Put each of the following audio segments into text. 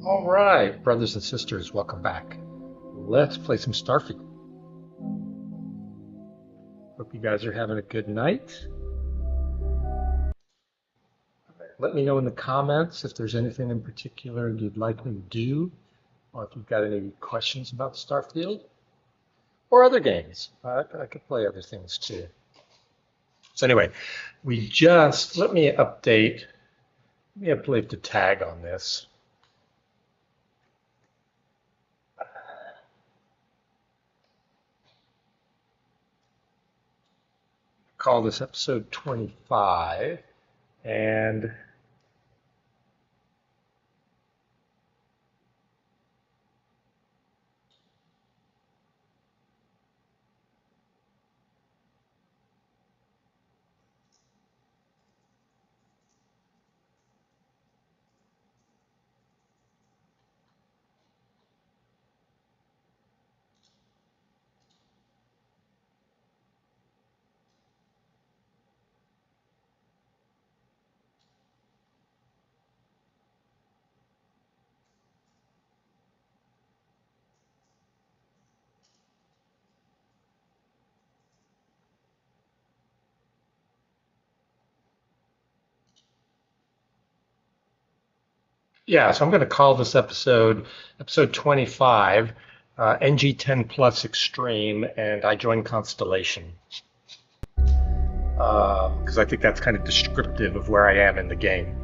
All right, brothers and sisters, welcome back. Let's play some Starfield. Hope you guys are having a good night. Let me know in the comments if there's anything in particular you'd like me to do, or if you've got any questions about Starfield or other games. I could play other things too. So anyway, let me update the tag on this. Call this episode 25, and yeah, so I'm going to call this episode 25, NG10 plus Extreme, and I joined Constellation. Because I think that's kind of descriptive of where I am in the game.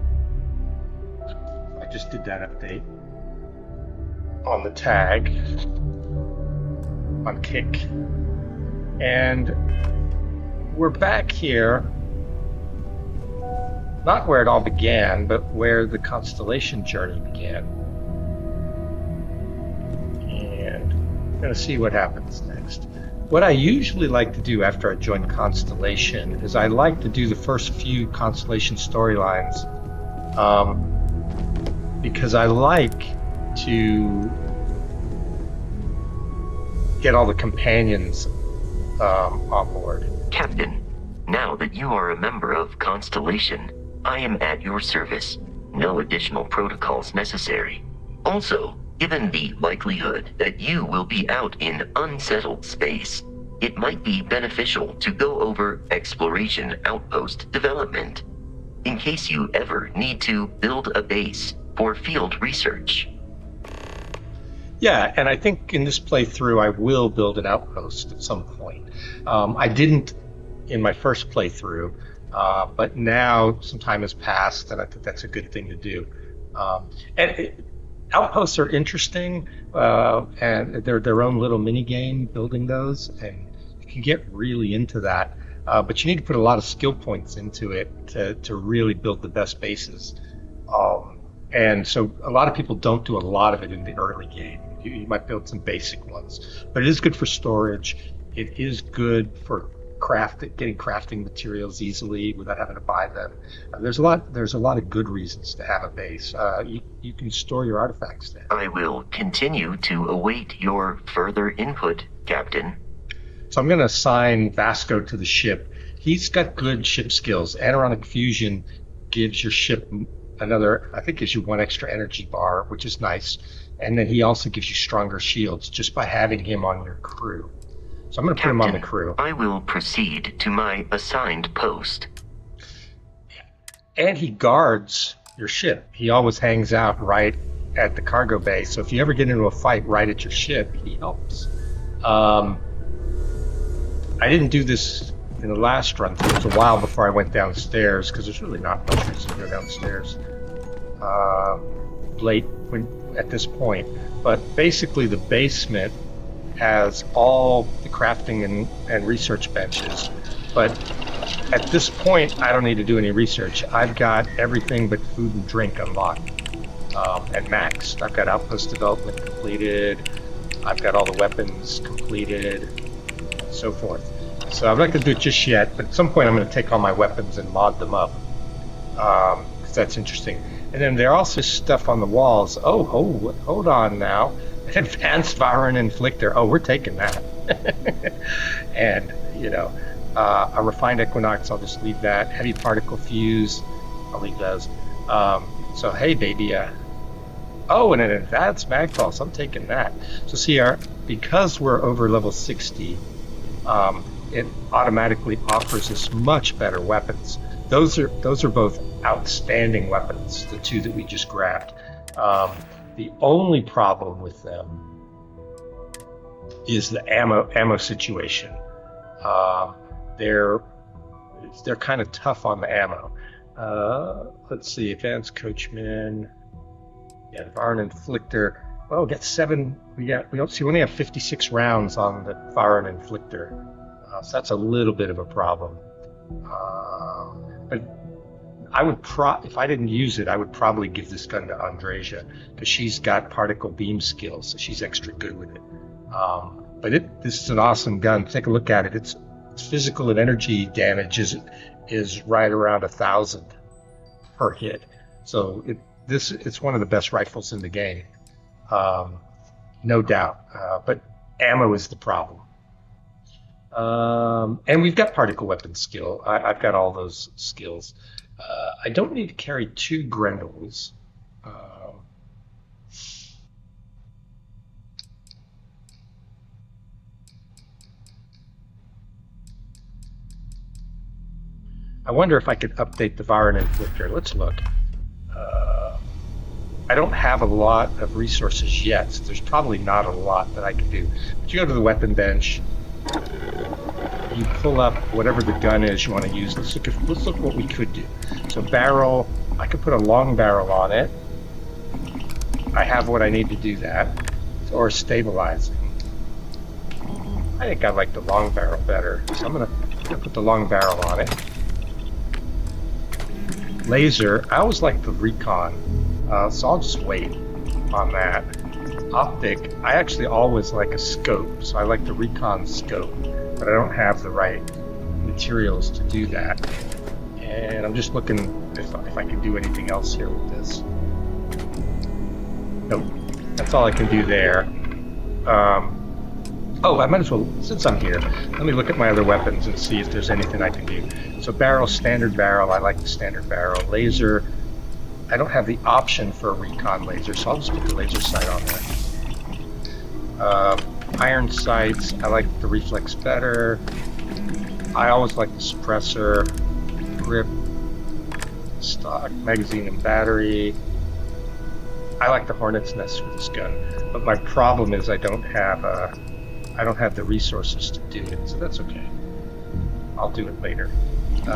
I just did that update on the tag, on Kick. And we're back here, not where it all began, but where the Constellation journey began. And I'm going to see what happens next. What I usually like to do after I join Constellation is I like to do the first few Constellation storylines because I like to get all the companions on board. Captain, now that you are a member of Constellation, I am at your service. No additional protocols necessary. Also, given the likelihood that you will be out in unsettled space, it might be beneficial to go over exploration outpost development, in case you ever need to build a base for field research. Yeah, and I think in this playthrough I will build an outpost at some point. I didn't in my first playthrough, but now some time has passed, and I think that's a good thing to do. Outposts are interesting, and they're their own little mini game building those, and you can get really into that. But you need to put a lot of skill points into it to really build the best bases. And so a lot of people don't do a lot of it in the early game. You might build some basic ones, but it is good for storage. It is good for getting crafting materials easily without having to buy them. There's a lot of good reasons to have a base. You can store your artifacts there. I will continue to await your further input, Captain. So I'm going to assign Vasco to the ship. He's got good ship skills. Aneronic fusion gives your ship gives you one extra energy bar, which is nice. And then he also gives you stronger shields just by having him on your crew. So I'm going to put him on the crew. I will proceed to my assigned post. And he guards your ship. He always hangs out right at the cargo bay. So if you ever get into a fight right at your ship, he helps. I didn't do this in the last run. It was a while before I went downstairs because there's really not much reason to go downstairs late at this point. But basically the basement has all the crafting and research benches, but at this point I don't need to do any research. I've got everything but food and drink unlocked and maxed. I've got outpost development completed, I've got all the weapons completed, and so forth. So I'm not going to do it just yet, but at some point I'm going to take all my weapons and mod them up, because that's interesting. And then there are also stuff on the walls. Oh, hold on now. Advanced Viren Inflictor. Oh, we're taking that. And, a Refined Equinox, I'll just leave that. Heavy Particle Fuse, I'll leave those. So, hey, baby, Oh, and an advanced mag pulse. I'm taking that. So see, because we're over level 60, it automatically offers us much better weapons. Those are both outstanding weapons, the two that we just grabbed. The only problem with them is the ammo situation. Um, they're they're kind of tough on the ammo. Let's see, advanced coachman. Yeah, the Varn Inflictor. Well, we got seven. We don't see. We only have 56 rounds on the Varn Inflictor, so that's a little bit of a problem. But if I didn't use it, I would probably give this gun to Andreja because she's got particle beam skills, so she's extra good with it. But this is an awesome gun. Take a look at it. Its physical and energy damage is right around 1,000 per hit. So it's one of the best rifles in the game, no doubt. But ammo is the problem. And we've got particle weapon skill. I've got all those skills. I don't need to carry 2 Grendels. I wonder if I could update the Varn Inflictor. Let's look. I don't have a lot of resources yet, so there's probably not a lot that I can do. But you go to the weapon bench, you pull up whatever the gun is you want to use. Let's look what we could do. So barrel, I could put a long barrel on it. I have what I need to do that. Or stabilizing. I think I like the long barrel better, so I'm gonna put the long barrel on it. Laser, I always like the recon, so I'll just wait on that. Optic, I actually always like a scope, so I like the recon scope, but I don't have the right materials to do that. And I'm just looking if I can do anything else here with this. Nope, that's all I can do there. Oh, I might as well, since I'm here, let me look at my other weapons and see if there's anything I can do. So barrel, standard barrel, I like the standard barrel. Laser, I don't have the option for a recon laser, so I'll just put the laser sight on there. Iron sights, I like the reflex better. I always like the suppressor, grip, stock, magazine and battery. I like the Hornet's Nest with this gun, but my problem is I don't have the resources to do it, so that's okay. I'll do it later. Can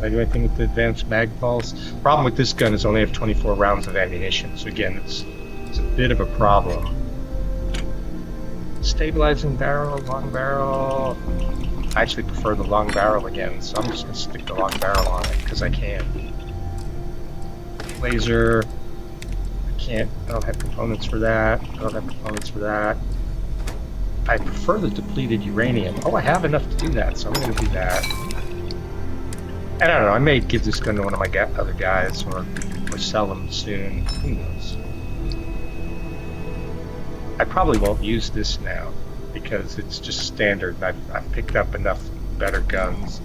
I do anything with the advanced mag pulse? Problem with this gun is I only have 24 rounds of ammunition, so again, it's a bit of a problem. Stabilizing barrel, long barrel. I actually prefer the long barrel again, so I'm just going to stick the long barrel on it because I can. Laser. I don't have components for that. I don't have components for that. I prefer the depleted uranium. Oh, I have enough to do that, so I'm going to do that. And I don't know, I may give this gun to one of my other guys or sell them soon. Who knows? I probably won't use this now because it's just standard. I've picked up enough better guns.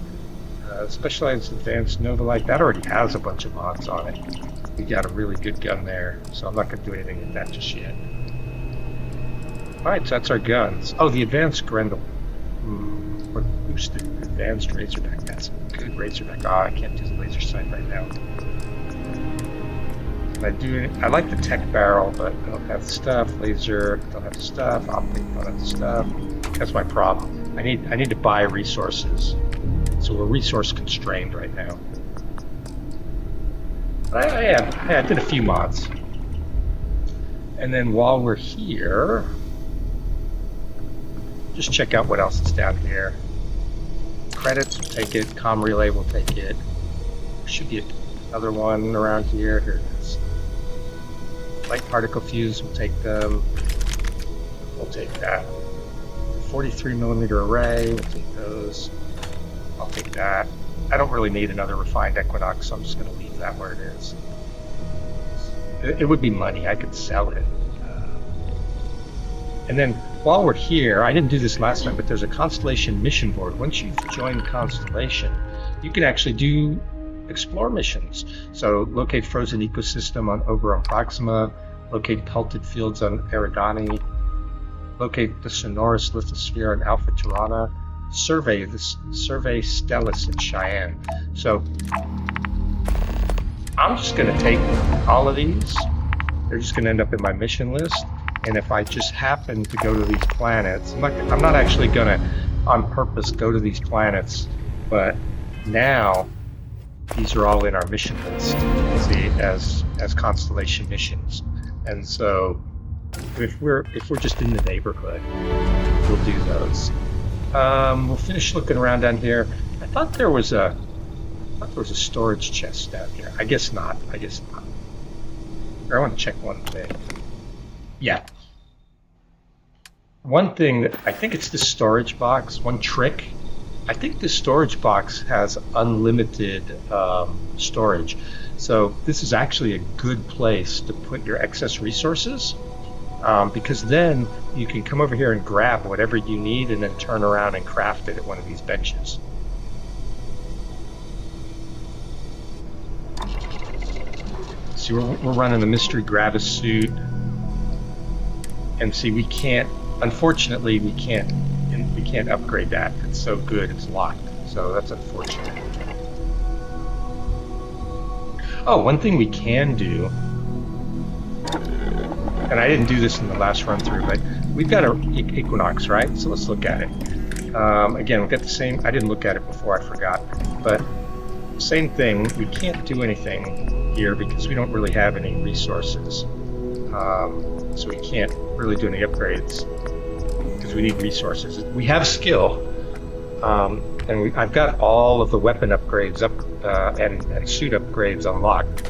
Specialized Advanced Nova Light, that already has a bunch of mods on it. We got a really good gun there, so I'm not going to do anything with that just yet. Alright, so that's our guns. Oh, the Advanced Grendel. Or boosted Advanced Razorback. That's a good Razorback. Oh, I can't do the laser sight right now. I like the tech barrel, but I don't have the stuff. Laser, don't have the stuff. Optic, don't have the stuff. That's my problem. I need to buy resources. So we're resource constrained right now. I did a few mods. And then while we're here, just check out what else is down here. Credits, we'll take it. Com relay, will take it. There should be another one around here. Here it is. Light particle fuse, we'll take them. We'll take that. 43mm array, we'll take those. I'll take that. I don't really need another refined Equinox, so I'm just going to leave that where it is. It would be money. I could sell it. And then while we're here, I didn't do this last time, but there's a Constellation mission board. Once you've joined Constellation, you can actually do explore missions. So locate frozen ecosystem on Oberon Proxima, locate pelted fields on Eridani, locate the sonorous lithosphere on Alpha Tirana, survey Stellus in Cheyenne. So I'm just going to take all of these. They're just going to end up in my mission list. And if I just happen to go to these planets, I'm not actually going to, on purpose, go to these planets, but now these are all in our mission list, see, as constellation missions. And so if we're just in the neighborhood, we'll do those. We'll finish looking around down here. I thought there was a storage chest down here. I guess not. I want to check one thing. Yeah. One thing that I think it's the storage box. One trick. I think the storage box has unlimited storage. So this is actually a good place to put your excess resources, because then you can come over here and grab whatever you need and then turn around and craft it at one of these benches. See, we're running the mystery Gravis suit, and see, unfortunately, we can't upgrade that. It's so good, it's locked. So that's unfortunate. Oh, one thing we can do, and I didn't do this in the last run through, but we've got an Equinox, right? So let's look at it. Again, we've got the same, I didn't look at it before, I forgot. But same thing, we can't do anything here because we don't really have any resources. So we can't really do any upgrades because we need resources. We have skill, and I've got all of the weapon upgrades up and suit upgrades unlocked,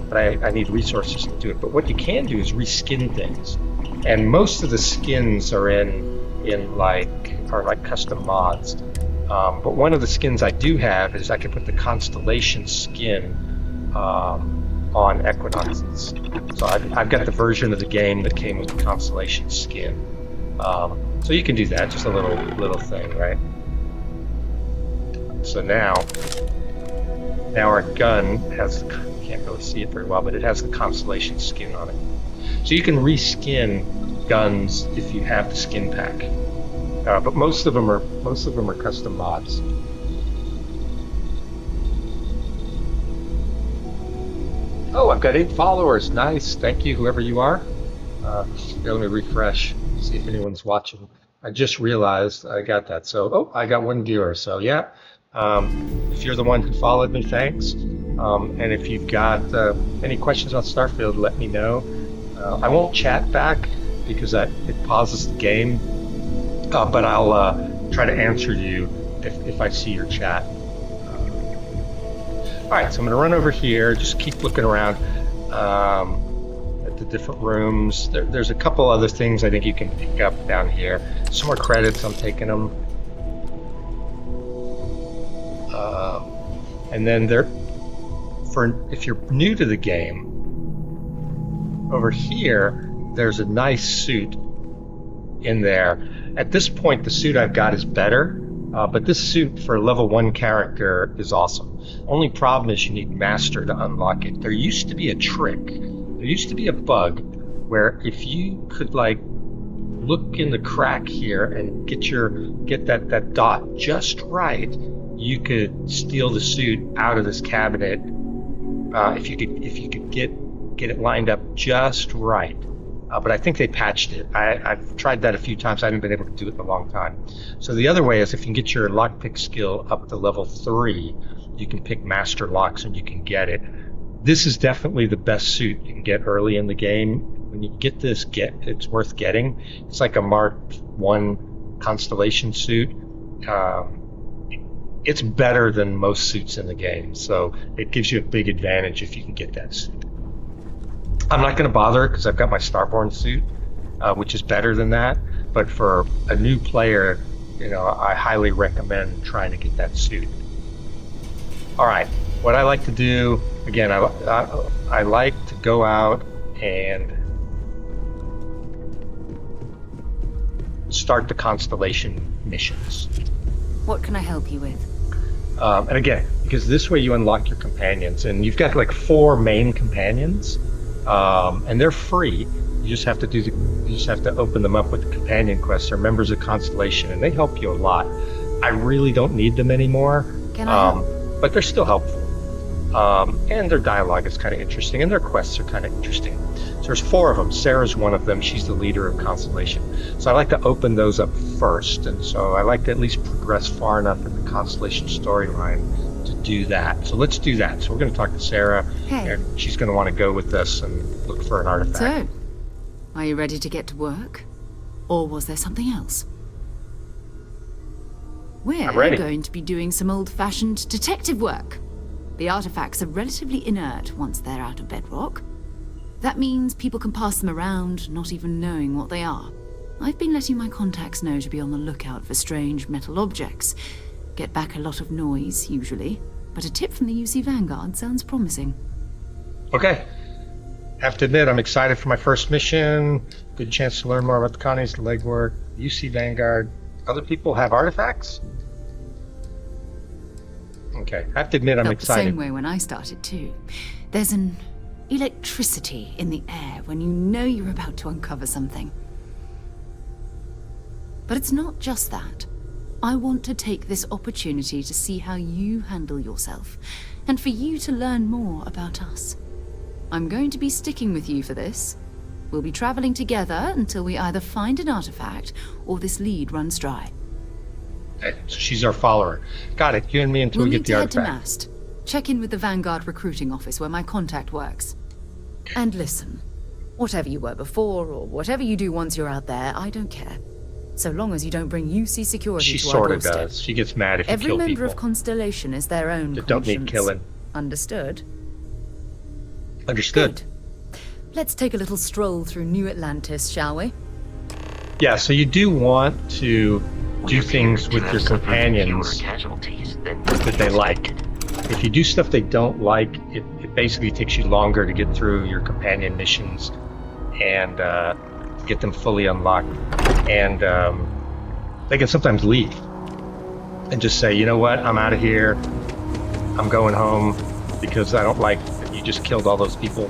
but I need resources to do it. But what you can do is reskin things, and most of the skins are like custom mods. But one of the skins I do have is I can put the Constellation skin on Equinoxes. So I've got the version of the game that came with the Constellation skin. So you can do that, just a little thing, right? So now our gun has, you can't really see it very well, but it has the Constellation skin on it. So you can reskin guns if you have the skin pack. But most of them are custom mods. Oh, I've got 8 followers. Nice, thank you, whoever you are. Here, let me refresh, see if anyone's watching. I just realized I got that. So, I got 1 viewer. So yeah, if you're the one who followed me, thanks. And if you've got any questions on Starfield, let me know. I won't chat back because it pauses the game. But I'll try to answer you if I see your chat. All right, so I'm going to run over here, just keep looking around at the different rooms. There's a couple other things I think you can pick up down here. Some more credits, I'm taking them. And then if you're new to the game, over here, there's a nice suit in there. At this point, the suit I've got is better, but this suit for a level 1 character is awesome. Only problem is you need Master to unlock it. There used to be a trick, there used to be a bug, where if you could look in the crack here and get that dot just right, you could steal the suit out of this cabinet. If you could get it lined up just right. But I think they patched it. I've tried that a few times. I haven't been able to do it in a long time. So the other way is if you can get your lockpick skill up to level 3, you can pick Master Locks and you can get it. This is definitely the best suit you can get early in the game. When you get this, it's worth getting. It's like a Mark 1 Constellation suit. It's better than most suits in the game, so it gives you a big advantage if you can get that suit. I'm not going to bother because I've got my Starborn suit, which is better than that. But for a new player, I highly recommend trying to get that suit. All right, what I like to do, again, I like to go out and start the Constellation missions. What can I help you with? And again, because this way you unlock your companions, and you've got like 4 main companions, and they're free. You just have to open them up with the companion quests. They're members of Constellation, and they help you a lot. I really don't need them anymore, Can I help? but they're still helpful. And their dialogue is kind of interesting, and their quests are kind of interesting. So there's 4 of them. Sarah's one of them. She's the leader of Constellation. So I like to open those up first, and so I like to at least progress far enough in the Constellation storyline to do that. So let's do that. So we're going to talk to Sarah, Hey. and she's going to want to go with us and look for an artifact. So, are you ready to get to work? Or was there something else? We're I'm ready. going to be doing some old-fashioned detective work. The artifacts are relatively inert once they're out of bedrock. That means people can pass them around, not even knowing what they are. I've been letting my contacts know to be on the lookout for strange metal objects. Get back a lot of noise, usually. But a tip from the UC Vanguard sounds promising. Okay. Have to admit, I'm excited for my first mission. Good chance to learn more about the Connie's, the legwork, UC Vanguard. Other people have artifacts? Okay. I have to admit, I'm Felt the same excited. way when I started too. There's an electricity in the air when you know you're about to uncover something. But it's not just that. I want to take this opportunity to see how you handle yourself, and for you to learn more about us. I'm going to be sticking with you for this. We'll be traveling together until we either find an artifact or this lead runs dry. Okay, so she's our follower. Got it. You and me until We'll we need get the to head to artifact. Mast. Check in with the Vanguard recruiting office where my contact works. And listen, whatever you were before or whatever you do once you're out there, I don't care. So long as you don't bring UC security She to our sort of doorstep. does. She gets mad if you Every kill member people. of Constellation is their own That don't need conscience. killing. Understood? Understood. Good. Let's take a little stroll through New Atlantis, shall we? Yeah, so you do want to do things with your companions Casualties than that they like. If you do stuff they don't like, it basically takes you longer to get through your companion missions and get them fully unlocked. And they can sometimes leave and just say, you know what, I'm out of here. I'm going home because I don't like that you just killed all those people.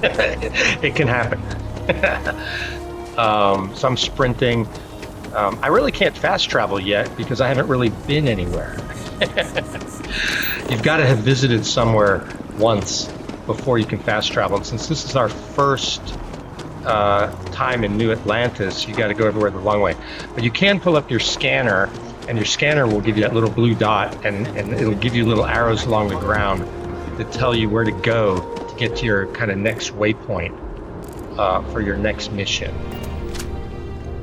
It can happen. So I'm sprinting. I really can't fast travel yet because I haven't really been anywhere. You've got to have visited somewhere once before you can fast travel. And since this is our first time in New Atlantis, you got to go everywhere the long way. But you can pull up your scanner, and your scanner will give you that little blue dot, and it'll give you little arrows along the ground that tell you where to go to get to your kind of next waypoint for your next mission.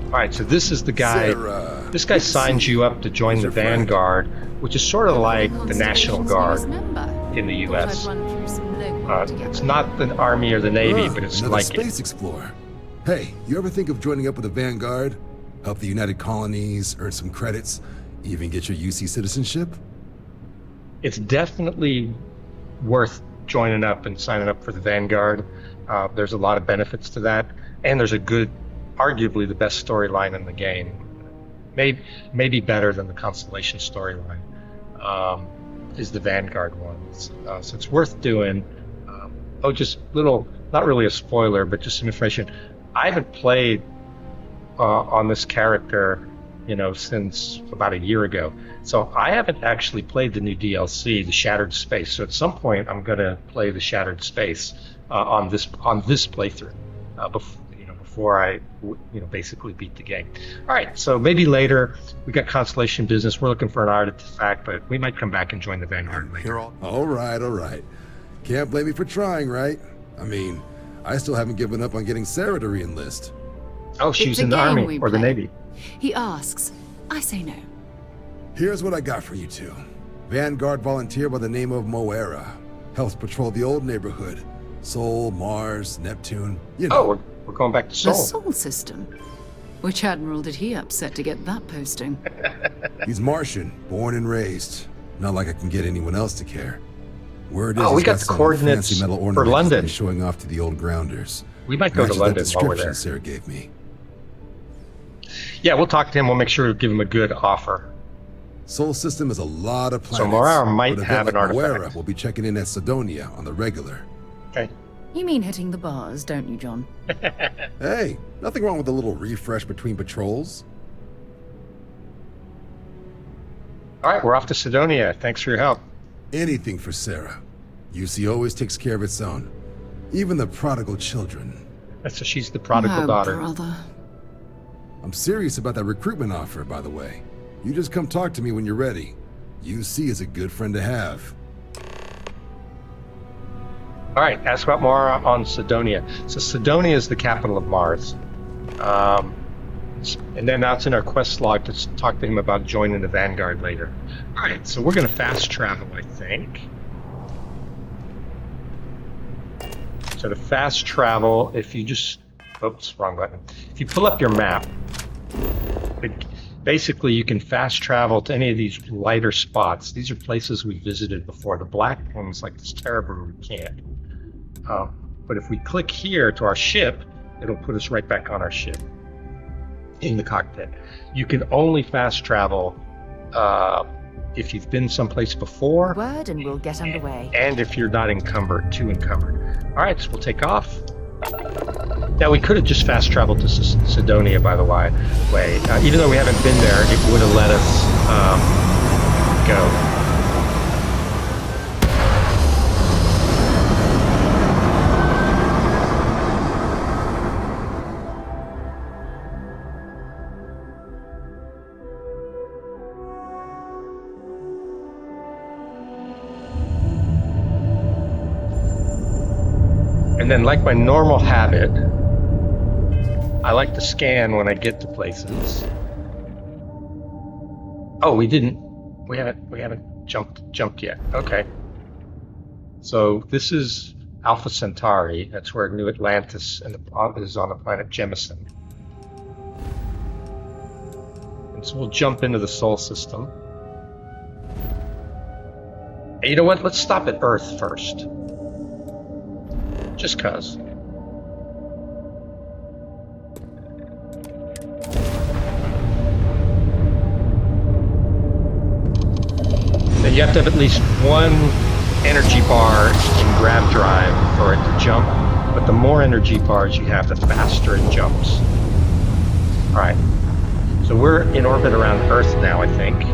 All right, so this is the guy. Sarah, This guy signs you up to join the Who's your friend? Vanguard, which is sort of like the National Guard Member. in the U.S. Thought I'd run through some legwork together. It's not the Army or the Navy, but it's another like space it. explorer. Hey, you ever think of joining up with the Vanguard? Help the United Colonies, earn some credits, even get your UC citizenship? It's definitely worth joining up and signing up for the Vanguard. There's a lot of benefits to that, and there's a good, arguably the best storyline in the game. Maybe better than the Constellation storyline is the Vanguard one. So it's worth doing. Just little, not really a spoiler, but just some information. I haven't played on this character, since about a year ago. So I haven't actually played the new DLC, the Shattered Space. So at some point, I'm going to play the Shattered Space on this playthrough before I basically beat the game. All right, so maybe later. We got Constellation business. We're looking for an artifact, but we might come back and join the Vanguard later. All right. Can't blame me for trying, right? I mean, I still haven't given up on getting Sarah to re-enlist. Oh, she It's was a in the game Army we or the play. Navy. He asks. I say no. Here's what I got for you two. Vanguard volunteer by the name of Moera. Helps patrol the old neighborhood. Sol, Mars, Neptune, Oh, we're going back to The Sol. Sol system. Which admiral did he upset to get that posting? He's Martian, born and raised. Not like I can get anyone else to care. Word is Oh, we he's got the some coordinates fancy metal for ornaments that London. he's showing off to the old grounders. We might go to Matches that London while we're description there. Sarah gave me. Yeah, we'll talk to him. We'll make sure to give him a good offer. Sol system is a lot of planets. So Moira might but a have bit an like Moira artifact. will be checking in at Sidonia on the regular. Okay. You mean hitting the bars, don't you, John? Hey, nothing wrong with a little refresh between patrols. All right, we're off to Sidonia. Thanks for your help. Anything for Sarah. UC always takes care of its own. Even the prodigal children. So she's the prodigal Oh, daughter. brother. I'm serious about that recruitment offer, by the way. You just come talk to me when you're ready. UC is a good friend to have. All right, ask about Moira on Sidonia. So Sidonia is the capital of Mars. And then that's in our quest log to talk to him about joining the Vanguard later. All right, so we're going to fast travel, I think. So to fast travel, if you just... Oops, wrong button. If you pull up your map, basically you can fast travel to any of these lighter spots. These are places we visited before. The black ones, like this Terrible, we can't. But if we click here to our ship, it'll put us right back on our ship in the cockpit. You can only fast travel if you've been someplace before. Word and we'll get underway. And if you're not too encumbered. All right, so we'll take off. Now, we could have just fast traveled to Sidonia, by the way. Even though we haven't been there, it would have let us go. And then, like my normal habit, I like to scan when I get to places. Oh, we haven't jumped yet. Okay. So this is Alpha Centauri. That's where New Atlantis is on the planet Jemison. And so we'll jump into the Sol system. And you know what? Let's stop at Earth first. Just cause. Then you have to have at least one energy bar in grav drive for it to jump, but the more energy bars you have, the faster it jumps. Alright, so we're in orbit around Earth now, I think.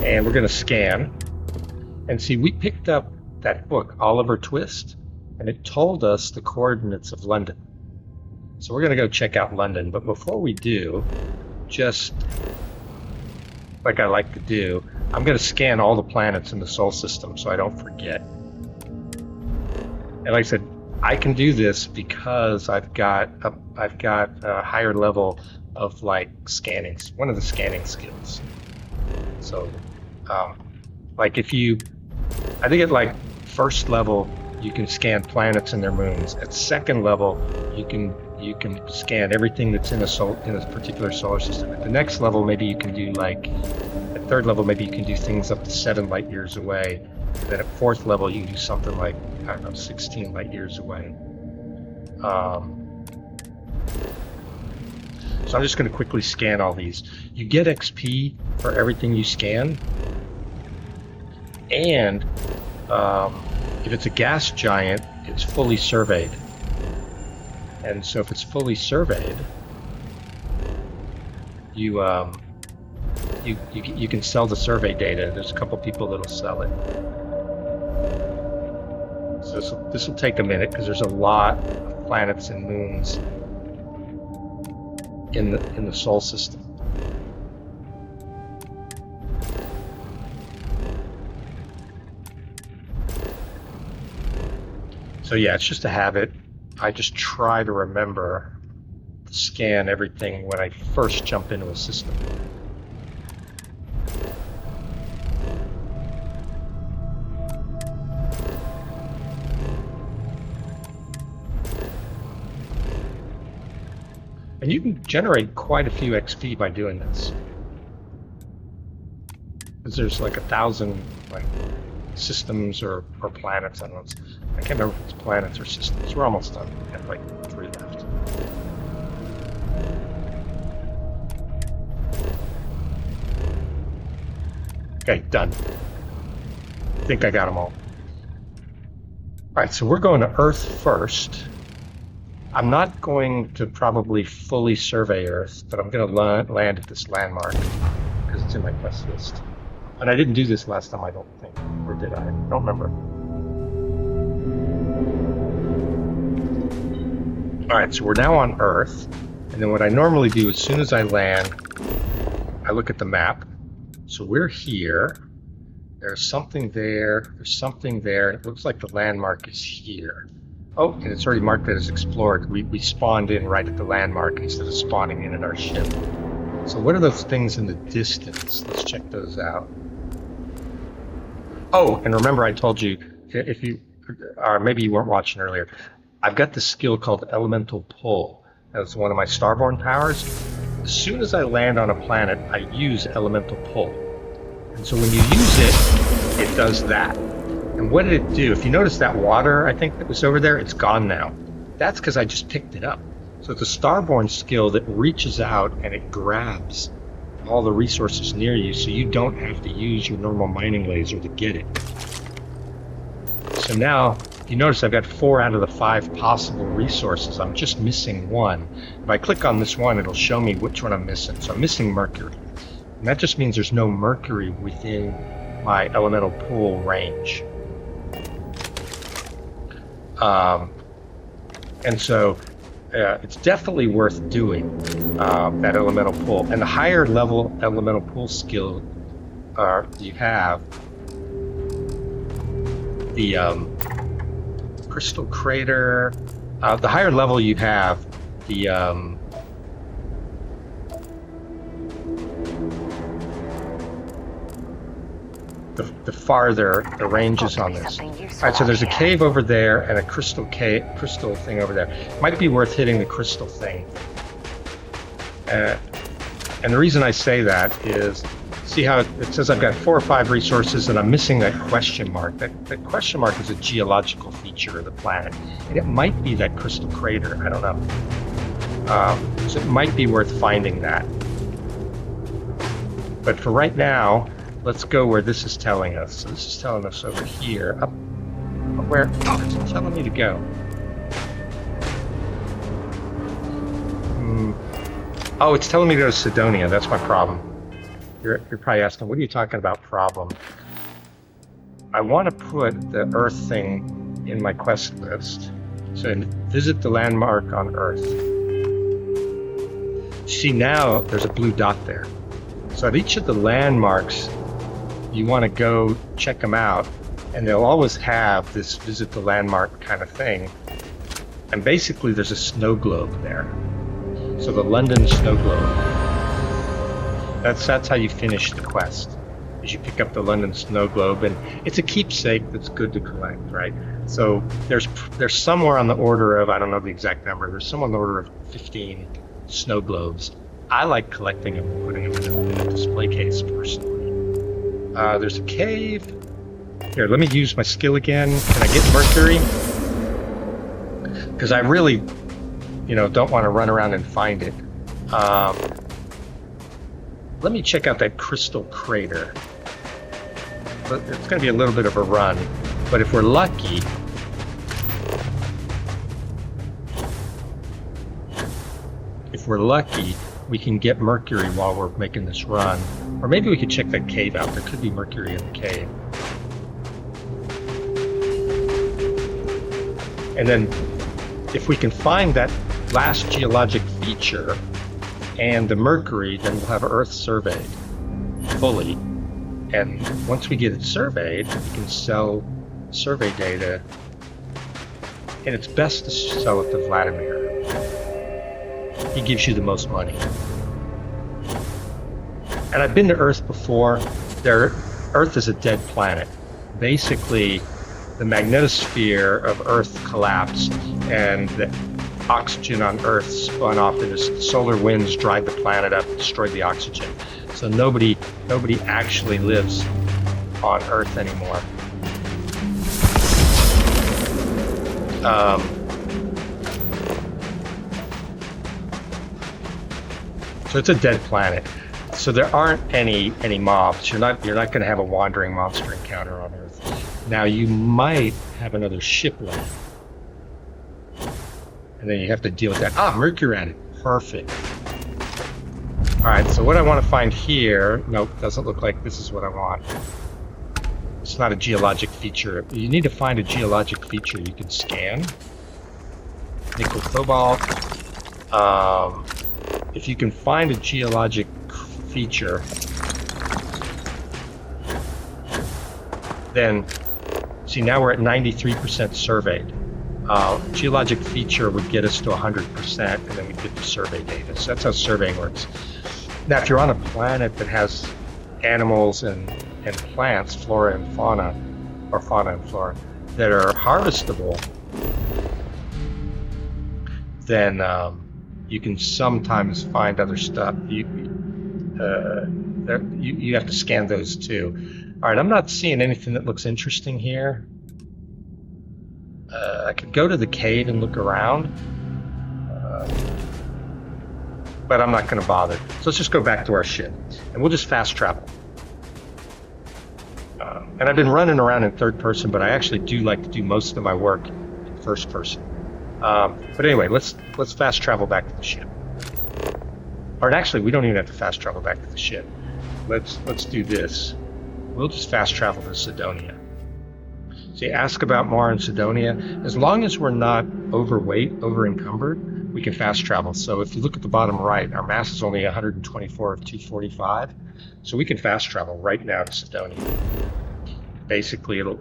And we're going to scan. And see, we picked up that book, Oliver Twist, and it told us the coordinates of London. So we're going to go check out London, but before we do, just like I like to do, I'm going to scan all the planets in the Sol system so I don't forget. And like I said, I can do this because I've got a higher level of like scanning, one of the scanning skills. So, like if you, I think at like first level you can scan planets and their moons. At second level, you can scan everything that's in a particular solar system. At the next level, maybe you can do like, at third level, maybe you can do things up to 7 light years away. And then at fourth level, you can do something like, I don't know, 16 light years away. So I'm just going to quickly scan all these. You get XP for everything you scan. And if it's a gas giant, it's fully surveyed. And so if it's fully surveyed, you can sell the survey data. There's a couple people that'll sell it. So this will take a minute because there's a lot of planets and moons in the Sol system. So yeah, it's just a habit. I just try to remember to scan everything when I first jump into a system. And you can generate quite a few XP by doing this. Because there's like 1,000 like systems or planets. I don't know. I can't remember if it's planets or systems. We're almost done. We have like 3 left. Okay, done. I think I got them all. Alright, so we're going to Earth first. I'm not going to probably fully survey Earth, but I'm going to land at this landmark because it's in my quest list. And I didn't do this last time, I don't think. Or did I? I don't remember. Alright, so we're now on Earth. And then what I normally do, as soon as I land, I look at the map. So we're here. There's something there. There's something there. It looks like the landmark is here. Oh, and it's already marked as explored. We spawned in right at the landmark instead of spawning in at our ship. So what are those things in the distance? Let's check those out. Oh, and remember I told you, if you, or maybe you weren't watching earlier, I've got this skill called Elemental Pull. That's one of my Starborn powers. As soon as I land on a planet, I use Elemental Pull. And so when you use it, it does that. And what did it do? If you notice that water, I think that was over there, it's gone now. That's because I just picked it up. So it's a Starborn skill that reaches out and it grabs all the resources near you, so you don't have to use your normal mining laser to get it. So now, you notice I've got 4 out of the 5 possible resources. I'm just missing one. If I click on this one, it'll show me which one I'm missing. So I'm missing mercury. And that just means there's no mercury within my elemental pool range. And so it's definitely worth doing that elemental pool. And the higher level elemental pool skill you have, the crystal crater, the higher level you have, the farther the range is on this. Alright, so there's a cave over there and a crystal thing over there. Might be worth hitting the crystal thing. And the reason I say that is, see how it says I've got 4 or 5 resources and I'm missing that question mark. That question mark is a geological feature of the planet. And it might be that crystal crater, I don't know. So it might be worth finding that. But for right now, let's go where this is telling us. So this is telling us over here. Up where it's telling me to go. Oh, it's telling me to go to Sidonia. That's my problem. You're probably asking, what are you talking about, problem? I want to put the Earth thing in my quest list. So visit the landmark on Earth. See, now there's a blue dot there. So at each of the landmarks, you want to go check them out, and they'll always have this visit the landmark kind of thing. And basically there's a snow globe there. So the London snow globe. That's how you finish the quest. Is you pick up the London snow globe, and it's a keepsake that's good to collect, right? So there's somewhere on the order of, I don't know the exact number, there's somewhere on the order of 15 snow globes. I like collecting them and putting them in a display case personally. There's a cave. Here, let me use my skill again. Can I get mercury? Because I really, don't want to run around and find it. Let me check out that crystal crater. It's going to be a little bit of a run, but if we're lucky, we can get mercury while we're making this run. Or maybe we could check that cave out. There could be mercury in the cave. And then if we can find that last geologic feature and the mercury, then we'll have Earth surveyed fully. And once we get it surveyed, we can sell survey data. And it's best to sell it to Vladimir. He gives you the most money. And I've been to Earth before. Earth is a dead planet. Basically, the magnetosphere of Earth collapsed and the oxygen on Earth spun off into the solar winds, dried the planet up, destroyed the oxygen. So nobody actually lives on Earth anymore. So it's a dead planet. So there aren't any mobs. You're not going to have a wandering monster encounter on Earth. Now you might have another ship land, and then you have to deal with that. Ah, Mercury at it. Perfect. All right. So what I want to find here? Nope, doesn't look like this is what I want. It's not a geologic feature. You need to find a geologic feature you can scan. Nickel, cobalt. If you can find a geologic feature, then see, now we're at 93% surveyed. Geologic feature would get us to 100%, and then we get the survey data. So that's how surveying works. Now, if you're on a planet that has animals and plants, flora and fauna, or fauna and flora, that are harvestable, then you can sometimes find other stuff. You have to scan those too. All right, I'm not seeing anything that looks interesting here. I could go to the cave and look around, but I'm not going to bother. So let's just go back to our ship, and we'll just fast travel. And I've been running around in third person, but I actually do like to do most of my work in first person. But anyway, let's fast travel back to the ship. Or actually, we don't even have to fast travel back to the ship. Let's do this. We'll just fast travel to Cydonia. See, ask about more in Cydonia. As long as we're not overweight, over-encumbered, we can fast travel. So if you look at the bottom right, our mass is only 124 of 245. So we can fast travel right now to Cydonia. Basically, it'll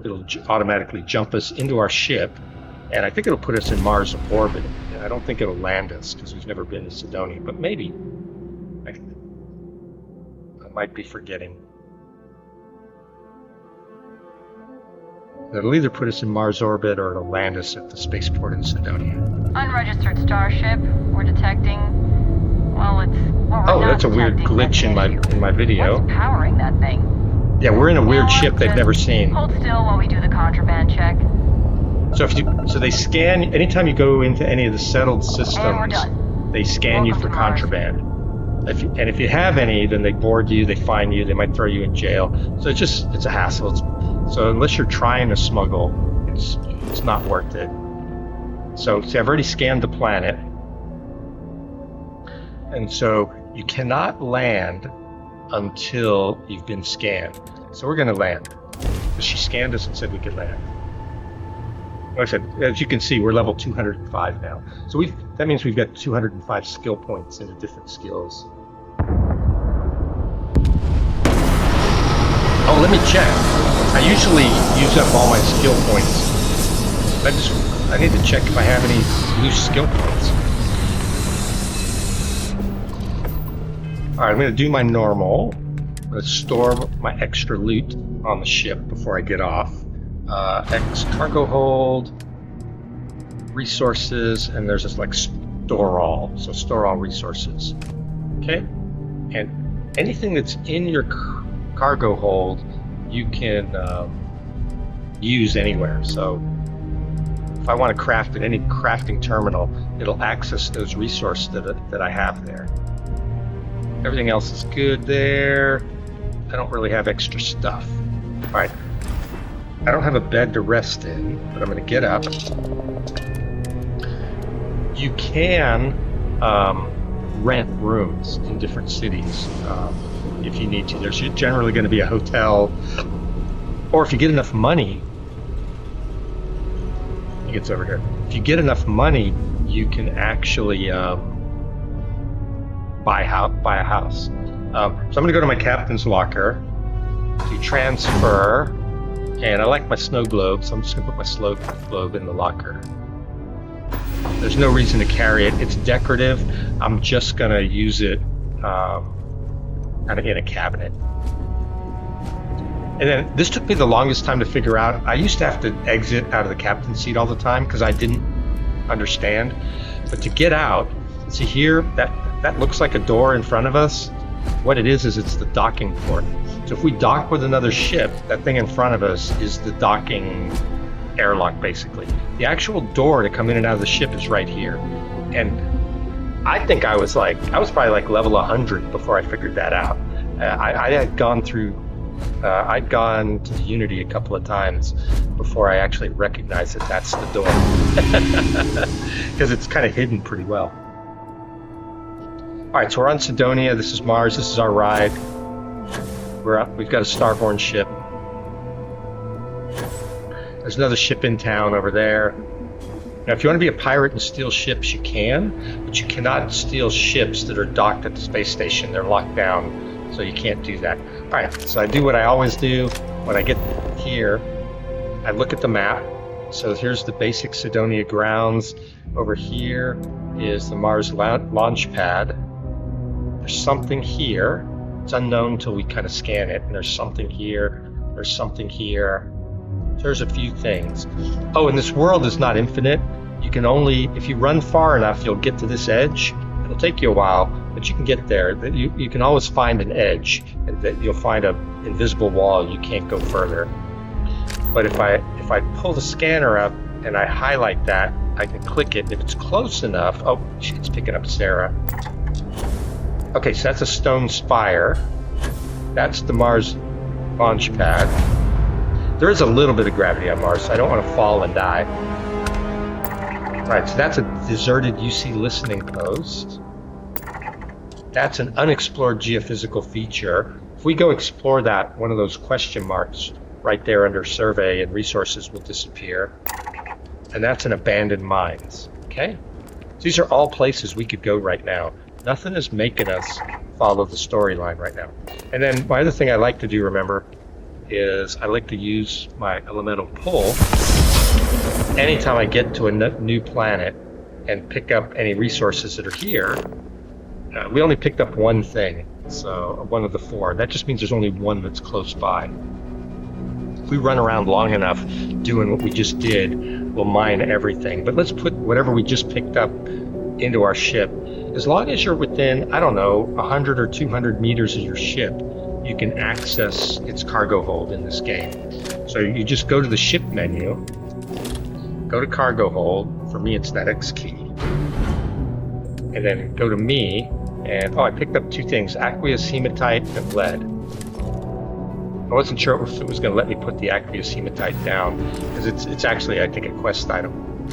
automatically jump us into our ship, and I think it'll put us in Mars orbit. I don't think it'll land us because we've never been to Cydonia, but maybe. I might be forgetting. It'll either put us in Mars orbit or it'll land us at the spaceport in Cydonia. Unregistered starship. We're detecting. Well, it's. Well, oh, that's a weird glitch in my video. What's powering that thing? Yeah, we're in a weird ship they've never seen. Hold still while we do the contraband check. So they scan anytime you go into any of the settled systems. They scan you for contraband. If you have any, then they board you, they fine you, they might throw you in jail. So it's a hassle. So unless you're trying to smuggle, it's not worth it. So see, I've already scanned the planet, and so you cannot land until you've been scanned. So we're going to land. She scanned us and said we could land. Like I said, as you can see, we're level 205 now. So that means we've got 205 skill points into different skills. Oh, let me check. I usually use up all my skill points. I need to check if I have any loose skill points. All right, I'm going to do my normal. I'm going to store my extra loot on the ship before I get off. X cargo hold, resources, and there's this like store all. So store all resources. Okay, and anything that's in your cargo hold, you can use anywhere. So if I want to craft at any crafting terminal, it'll access those resources that I have there. Everything else is good there. I don't really have extra stuff. All right. I don't have a bed to rest in, but I'm going to get up. You can rent rooms in different cities if you need to. There's generally going to be a hotel, or if you get enough money, it gets over here. If you get enough money, you can actually buy a house. So I'm going to go to my captain's locker to transfer. And I like my snow globe, so I'm just going to put my snow globe in the locker. There's no reason to carry it. It's decorative. I'm just going to use it kind of in a cabinet. And then this took me the longest time to figure out. I used to have to exit out of the captain's seat all the time because I didn't understand. But to get out, see here, that looks like a door in front of us. What it is it's the docking port. So if we dock with another ship, that thing in front of us is the docking airlock, basically. The actual door to come in and out of the ship is right here. And I think I was probably like level 100 before I figured that out. I had gone through. I'd gone to the Unity a couple of times before I actually recognized that that's the door, because it's kind of hidden pretty well. All right, so we're on Cydonia. This is Mars. This is our ride. We're up. We've got a Starborn ship. There's another ship in town over there. Now, if you want to be a pirate and steal ships, you can, but you cannot steal ships that are docked at the space station. They're locked down, so you can't do that. All right, so I do what I always do. When I get here, I look at the map. So here's the basic Cydonia grounds. Over here is the Mars launch pad. There's something here. It's unknown until we kind of scan it. And there's something here. There's something here. There's a few things. Oh, and this world is not infinite. You can only, if you run far enough, you'll get to this edge. It'll take you a while, but you can get there. You can always find an edge, and that you'll find an invisible wall. You can't go further. But if I pull the scanner up and I highlight that, I can click it. If it's close enough, oh, it's picking up Sarah. Okay, so that's a stone spire. That's the Mars launch pad. There is a little bit of gravity on Mars, so I don't want to fall and die. Alright, so that's a deserted UC listening post. That's an unexplored geophysical feature. If we go explore that, one of those question marks right there under survey and resources will disappear. And that's an abandoned mines. Okay? These are all places we could go right now. Nothing is making us follow the storyline right now. And then my other thing I like to do, remember, is I like to use my elemental pull anytime I get to a new planet and pick up any resources that are here. We only picked up one thing, so one of the four. That just means there's only one that's close by. If we run around long enough doing what we just did, we'll mine everything. But let's put whatever we just picked up into our ship. As long as you're within, I don't know, 100 or 200 meters of your ship, you can access its cargo hold in this game. So you just go to the ship menu, go to cargo hold. For me, it's that X key. And then go to me, and I picked up two things, aqueous hematite and lead. I wasn't sure if it was going to let me put the aqueous hematite down, because it's actually, I think, a quest item.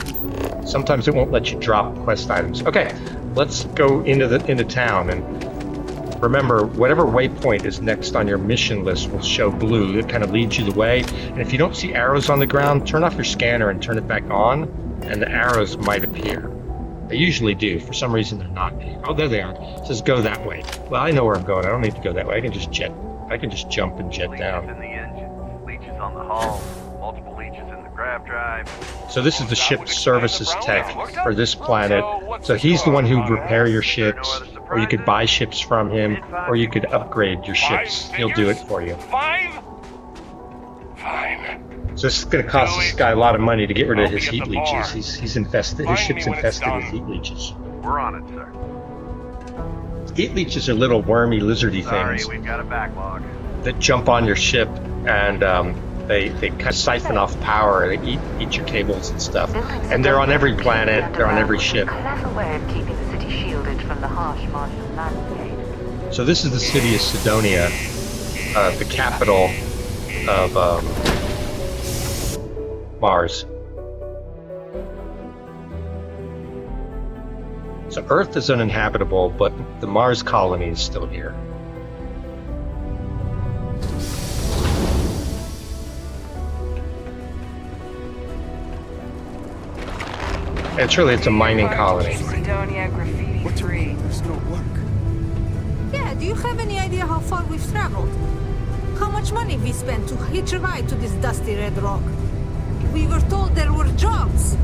Sometimes it won't let you drop quest items. Okay, let's go into town, and remember, whatever waypoint is next on your mission list will show blue. It kind of leads you the way. And if you don't see arrows on the ground, turn off your scanner and turn it back on, and the arrows might appear. They usually do. For some reason, they're not here. Oh, there they are. It says go that way. Well, I know where I'm going. I don't need to go that way. I can just jump and jet down. Leeches in the engine, leeches on the hull, multiple leeches in the grav drive. So this is the ship's services tech for this planet. So he's the one who would repair your ships, or you could buy ships from him, or you could upgrade your ships. He'll do it for you. Fine. So this is going to cost this guy a lot of money to get rid of his heat leeches. He's infested. His ship's infested with heat leeches. We're on it, sir. Heat leeches are little wormy, lizardy Sorry, things we've got a backlog. that jump on your ship, and they kind of siphon off power. They eat your cables and stuff. And they're on every planet. They're on every ship. Clever way of keeping the city shielded from the harsh Martian landscape. So this is the city of Cydonia, the capital of Mars. So Earth is uninhabitable, but the Mars colony is still here. It's a mining colony. Cydonia graffiti free. There's no work. Yeah, do you have any idea how far we've traveled? How much money we spent to hitch a ride to this dusty red rock? We were told there were jobs.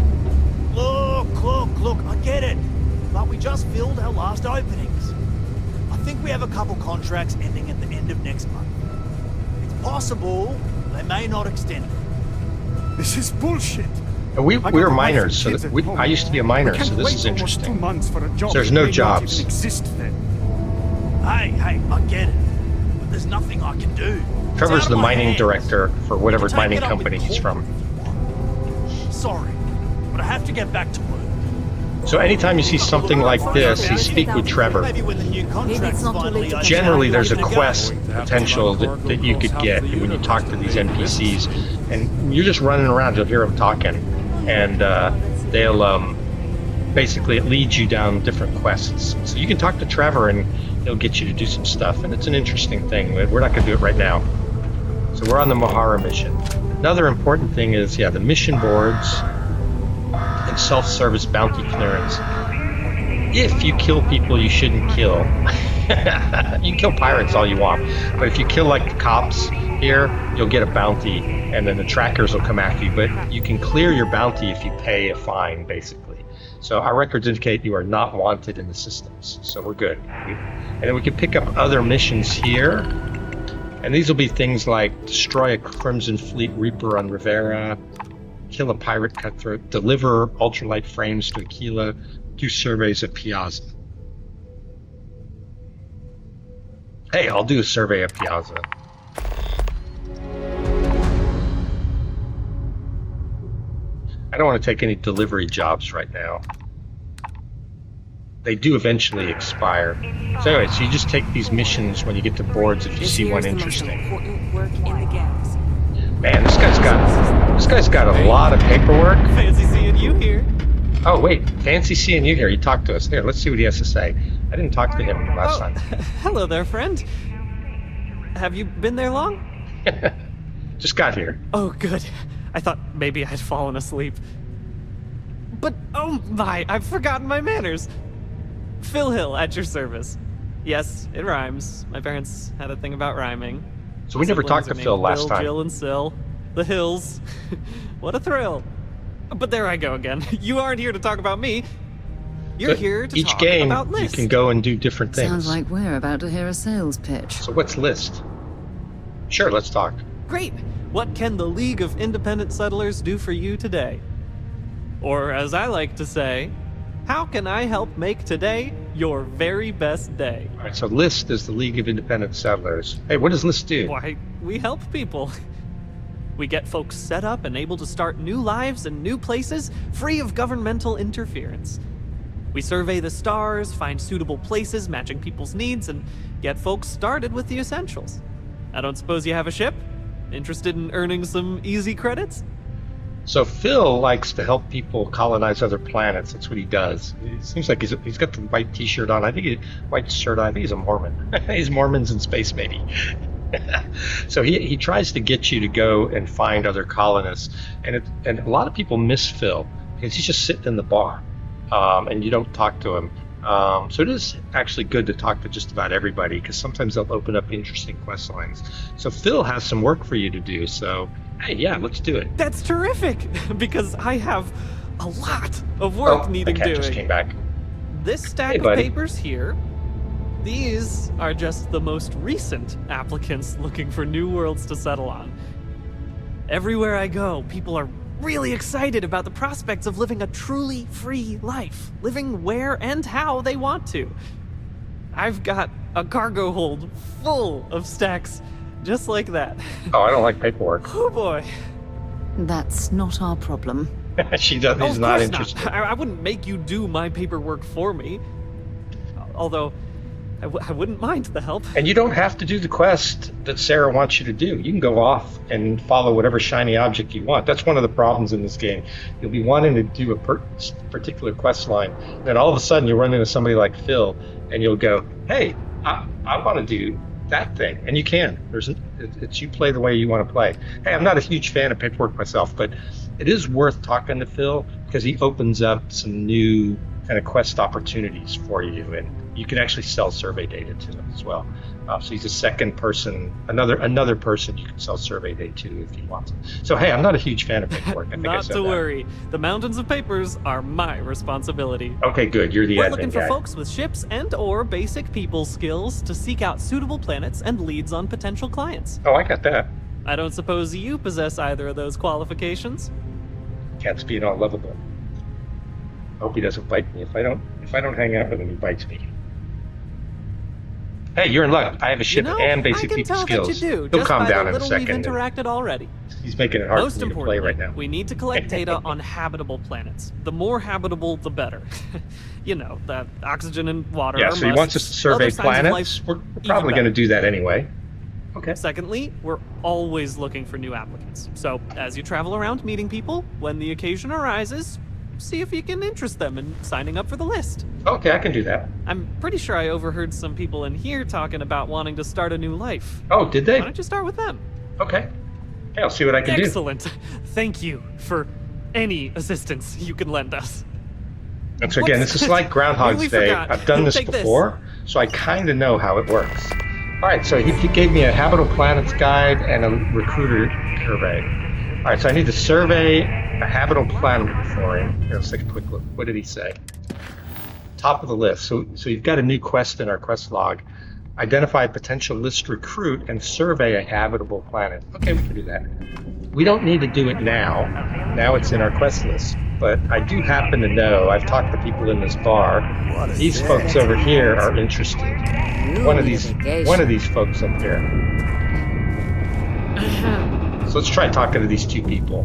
Look, I get it. But we just filled our last openings. I think we have a couple contracts ending at the end of next month. It's possible they may not extend it. This is bullshit. And we were miners, so I used to be a miner, so this is interesting. So there's no jobs. Hey, I get it. But there's nothing I can do. Trevor's the mining director for whatever mining company he's from. Sorry, but I have to get back to work. So anytime you see something like this, you speak with Trevor. Maybe when the new contract's not too finally late to open. Generally, there's a We're good to go. quest potential that you could get when you talk to these NPCs, and you're just running around. You'll hear them talking, and they'll basically, it leads you down different quests. So you can talk to Trevor, and he'll get you to do some stuff, and it's an interesting thing. We're not going to do it right now. So we're on the Mahara mission. Another important thing is, yeah, the mission boards and self-service bounty clearance. If you kill people you shouldn't kill, you can kill pirates all you want, but if you kill like the cops here, you'll get a bounty, and then the trackers will come after you. But you can clear your bounty if you pay a fine, basically. So our records indicate you are not wanted in the systems, so we're good. And then we can pick up other missions here, and these will be things like destroy a Crimson Fleet Reaper on Rivera, kill a pirate cutthroat, deliver ultralight frames to Aquila, do surveys at Piazza. Hey, I'll do a survey at Piazza. I don't want to take any delivery jobs right now. They do eventually expire. So anyway, so you just take these missions when you get to boards if you see one interesting. Man, this guy's got a lot of paperwork. Fancy seeing you here. Oh wait, fancy seeing you here. You talked to us. Here, let's see what he has to say. I didn't talk to him last time. Hello there, friend. Have you been there long? Just got here. Oh, good. I thought maybe I'd fallen asleep. But oh my, I've forgotten my manners. Phil Hill at your service. Yes, it rhymes. My parents had a thing about rhyming. So we never talked to Phil last time. Jill and Sil. The Hills. What a thrill. But there I go again. You aren't here to talk about me. You're here to each talk game, about List. You can go and do different things. Sounds like we're about to hear a sales pitch. So what's List? Sure, let's talk. Great. What can the League of Independent Settlers do for you today? Or as I like to say, how can I help make today your very best day? All right, so List is the League of Independent Settlers. Hey, what does List do? Why, we help people. We get folks set up and able to start new lives in new places, free of governmental interference. We survey the stars, find suitable places matching people's needs, and get folks started with the essentials. I don't suppose you have a ship? Interested in earning some easy credits? So Phil likes to help people colonize other planets. That's what he does. It seems like he's got the white T-shirt on. White shirt on. I think he's a Mormon. He's Mormons in space, maybe. So he tries to get you to go and find other colonists, and a lot of people miss Phil because he's just sitting in the bar, and you don't talk to him. So it is actually good to talk to just about everybody because sometimes they'll open up interesting quest lines. So Phil has some work for you to do. So hey, yeah, let's do it. That's terrific because I have a lot of work needing the cat doing. just came back. This stack of papers here. These are just the most recent applicants looking for new worlds to settle on. Everywhere I go, people are really excited about the prospects of living a truly free life, living where and how they want to. I've got a cargo hold full of stacks just like that. Oh, I don't like paperwork. Oh boy. That's not our problem. She's not interested. I wouldn't make you do my paperwork for me. Although, I wouldn't mind the help. And you don't have to do the quest that Sarah wants you to do. You can go off and follow whatever shiny object you want. That's one of the problems in this game. You'll be wanting to do a particular quest line, and then all of a sudden you run into somebody like Phil, and you'll go, hey, I want to do that thing. And you can. It's you play the way you want to play. Hey, I'm not a huge fan of paperwork myself, but it is worth talking to Phil because he opens up some new kind of quest opportunities for you, and you can actually sell survey data to him as well. So he's a second person, another person you can sell survey data to if you want to. So hey, I'm not a huge fan of paperwork. I think Not to worry. The mountains of papers are my responsibility. Okay, good. You're the We're admin looking for guy. folks with ships and/or basic people skills to seek out suitable planets and leads on potential clients. Oh, I got that. I don't suppose you possess either of those qualifications? Cat's being all lovable. I hope he doesn't bite me. If I don't hang out with him, he bites me. Hey, you're in luck. I have a ship and basic I can people tell skills. that you do, He'll just calm by down the in a little we've second. interacted already. He's making it hard Most for me to play importantly, right now. we need to collect data on habitable planets. The more habitable, the better. You know, that oxygen and water Yeah, are so he wants us to survey planets. We're probably going to do that anyway. Okay. Secondly, we're always looking for new applicants. So, as you travel around meeting people, when the occasion arises, see if you can interest them in signing up for the list. Okay, I can do that. I'm pretty sure I overheard some people in here talking about wanting to start a new life. Oh, did they? Why don't you start with them? Okay. Hey, I'll see what I can do. Excellent. Thank you for any assistance you can lend us. And so again, this is like Groundhog's Really Day. forgot. I've done this Take this. before, so I kind of know how it works. All right, so he gave me a habitable planets guide and a recruiter survey. All right, so I need to survey a habitable planet for him. Let's take a quick look. What did he say? Top of the list. So you've got a new quest in our quest log. Identify a potential list recruit and survey a habitable planet. Okay, we can do that. We don't need to do it now. Now it's in our quest list. But I do happen to know, I've talked to people in this bar, these folks over here are interested. One of these folks up here. So let's try talking to these two people.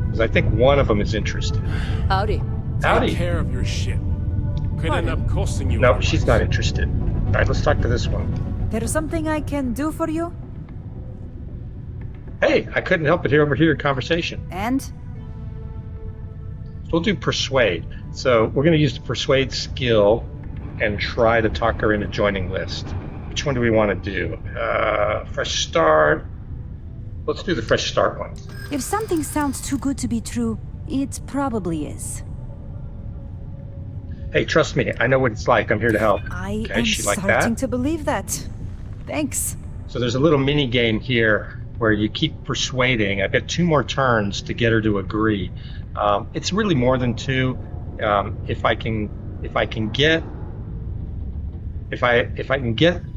Because I think one of them is interested. Howdy. Howdy. Take care of your ship. Could end up costing you. Nope, she's not interested. All right, let's talk to this one. There's something I can do for you? Hey, I couldn't help but overhear a conversation. And? So we'll do persuade. So we're going to use the persuade skill and try to talk her into joining list. Which one do we want to do? Fresh start. Let's do the fresh start one. If something sounds too good to be true, it probably is. Hey, trust me, I know what it's like. I'm here to help. I Okay, am she like starting that? to believe that. Thanks. So there's a little mini game here where you keep persuading. I've got 2 more turns to get her to agree. It's really more than 2. If I can get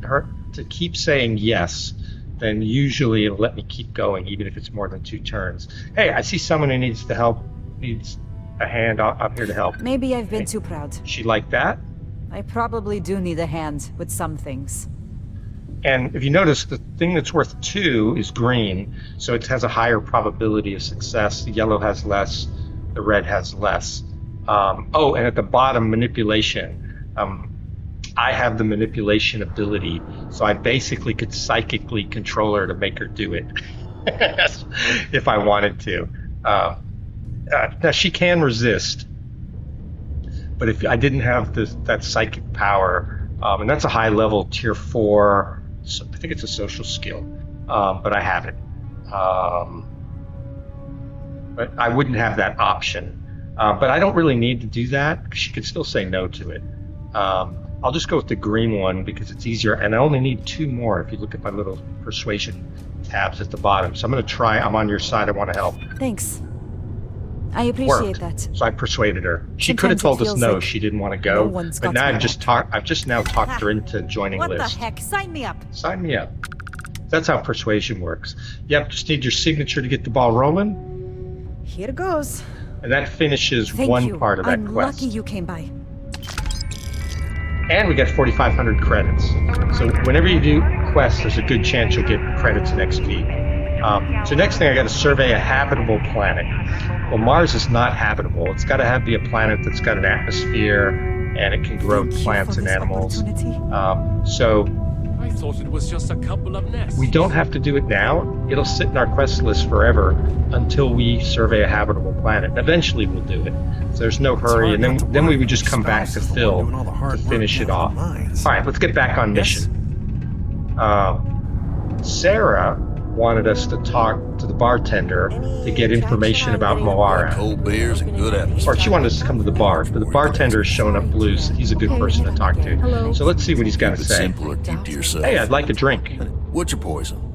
her to keep saying yes, then usually it'll let me keep going, even if it's more than 2 turns. Hey, I see someone who needs to help, needs a hand. I'm here to help. Maybe I've been too proud. She like that? I probably do need a hand with some things. And if you notice, the thing that's worth 2 is green, so it has a higher probability of success. The yellow has less, the red has less. Oh, and at the bottom, manipulation. I have the manipulation ability, so I basically could psychically control her to make her do it if I wanted to. Now, she can resist, but if I didn't have that psychic power, and that's a high level tier 4, so I think it's a social skill, but I have it. But I wouldn't have that option. But I don't really need to do that, because she could still say no to it. I'll just go with the green one because it's easier, and I only need 2 more if you look at my little persuasion tabs at the bottom. So I'm going to try. I'm on your side. I want to help. Thanks. I appreciate that. So I persuaded her. She could have told us no, like she didn't want to go. But now I've just now talked her into joining What list. the heck? Sign me up. Sign me up. That's how persuasion works. Yep, just need your signature to get the ball rolling. Here goes. And that finishes Thank one you. part of that I'm quest. lucky you came by. And we get 4,500 credits. So whenever you do quests, there's a good chance you'll get credits in XP. So next thing, I got to survey a habitable planet. Well, Mars is not habitable. It's got to be a planet that's got an atmosphere and it can grow plants and animals. So I thought it was just a couple of nests. we don't have to do it now. It'll sit in our quest list forever until we survey a habitable planet. Eventually we'll do it. So there's no hurry, and then we would just come back to Phil to finish it off. All right, let's get back on mission. Sarah wanted us to talk to the bartender to get information about Moara. Cold beers and good atmosphere. Or she wanted us to come to the bar, but the bartender's showing up blue, so he's a good person to talk to. Hello. So let's see what he's got to say. Simple or keep to yourself. Hey, I'd like a drink. What's your poison?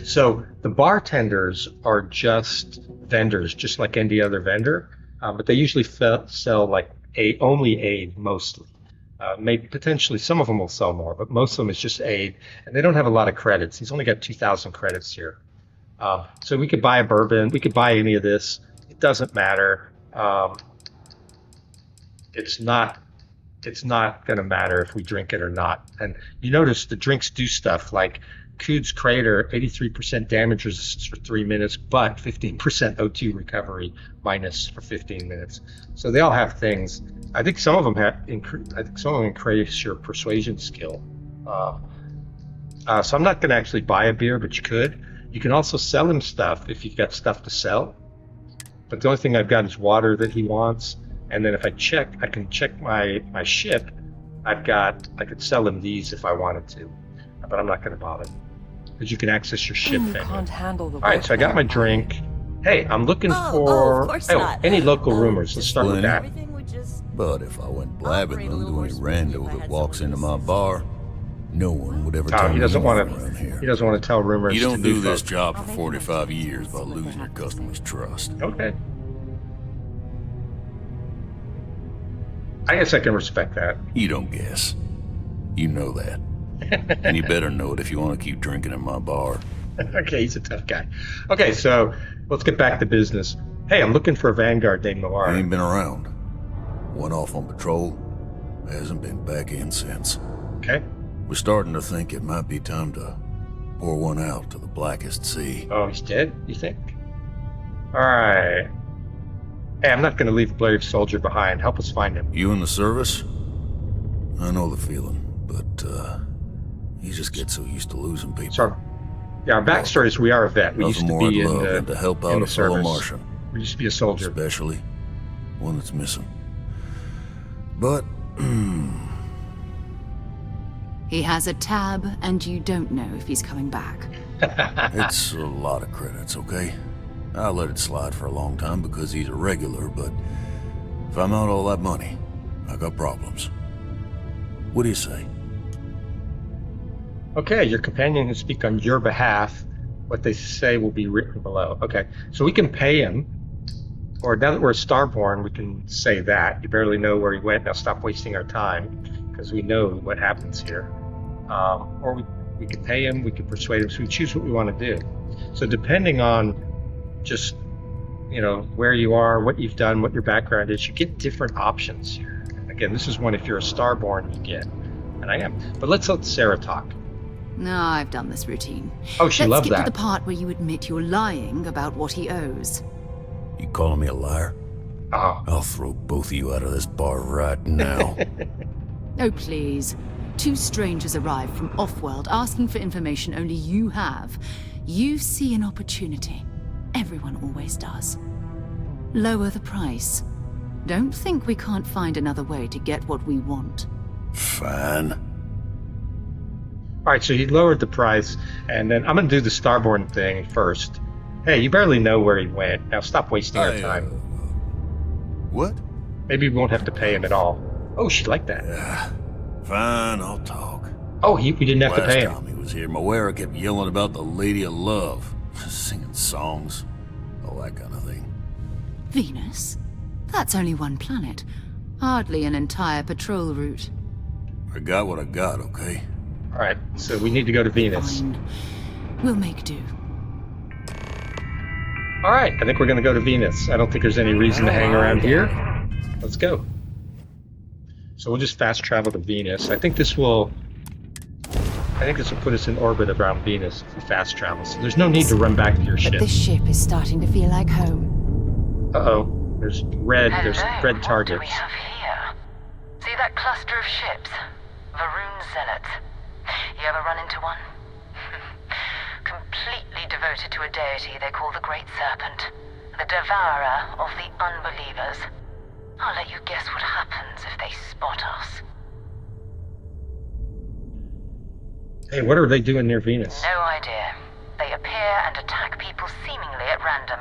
So the bartenders are just vendors, just like any other vendor, but they usually sell like only aid mostly. Maybe potentially some of them will sell more, but most of them is just aid, and they don't have a lot of credits. He's only got 2,000 credits here. So we could buy a bourbon, we could buy any of this. It doesn't matter. It's not it's not going to matter if we drink it or not. And you notice the drinks do stuff like Cood's Crater, 83% damage resistance for 3 minutes, but 15% O2 recovery minus for 15 minutes. So they all have things. I think some of them increase your persuasion skill. So I'm not going to actually buy a beer, but you could. You can also sell him stuff if you've got stuff to sell. But the only thing I've got is water that he wants. And then if I can check my ship. I could sell him these if I wanted to, but I'm not going to bother because you can access your ship. You can't handle the all right, so I got my drink. Hey, I'm looking for any local rumors. Let's start with that. But if I went blabbing them to any rando that walks into my bar, no one would ever tell me. He doesn't want to tell rumors. You don't do this job for 45 years by losing your customers' trust. Okay. I guess I can respect that. You don't guess. You know that. And you better know it if you want to keep drinking in my bar. Okay, he's a tough guy. Okay, so let's get back to business. Hey, I'm looking for a Vanguard named Noir. He ain't been around. Went off on patrol. Hasn't been back in since. Okay. We're starting to think it might be time to pour one out to the blackest sea. Oh, he's dead, you think? Alright. Hey, I'm not going to leave a brave soldier behind. Help us find him. You in the service? I know the feeling, but you just get so used to losing people. So, yeah, our backstory is we are a vet. We used to be in to help out a fellow Martian. We used to be a soldier. Especially one that's missing. But... He has a tab, and you don't know if he's coming back. It's a lot of credits, okay? I let it slide for a long time because he's a regular, but if I'm out all that money, I got problems. What do you say? Okay, your companion can speak on your behalf. What they say will be written below. Okay, so we can pay him, or now that we're starborn, we can say that. You barely know where he went, now stop wasting our time, because we know what happens here. Or we can pay him, we can persuade him, so we choose what we want to do. So depending on just, where you are, what you've done, what your background is, you get different options here. Again, this is one if you're a starborn you get, and I am. But let's let Sarah talk. No, I've done this routine. Oh, she loved that. Let's get to the part where you admit you're lying about what he owes. You calling me a liar? Oh. I'll throw both of you out of this bar right now. Oh, please. 2 strangers arrive from off-world asking for information only you have. You see an opportunity. Everyone always does. Lower the price. Don't think we can't find another way to get what we want. Fine. All right, so he lowered the price, and then I'm going to do the starborn thing first. Hey, you barely know where he went. Now stop wasting our time. What? Maybe we won't have to pay him at all. Oh, she liked that. Fine, I'll talk. Oh, we didn't have to pay him. Last time he was here, Moira kept yelling about the Lady of Love. Singing songs. All that kind of thing. Venus? That's only one planet. Hardly an entire patrol route. I got what I got, okay? All right, so we need to go to Venus. Fine. We'll make do. All right, I think we're going to go to Venus. I don't think there's any reason to hang around here. Let's go. So we'll just fast travel to Venus. I think this will put us in orbit around Venus if we fast travel. So there's no need to run back to your ship. But this ship is starting to feel like home. Uh-oh. There's red What targets. do we have here? See that cluster of ships? Varun Zealots. You ever run into one? Completely devoted to a deity they call the Great Serpent. The devourer of the unbelievers. I'll let you guess what happens if they spot us. Hey, what are they doing near Venus? No idea. They appear and attack people seemingly at random.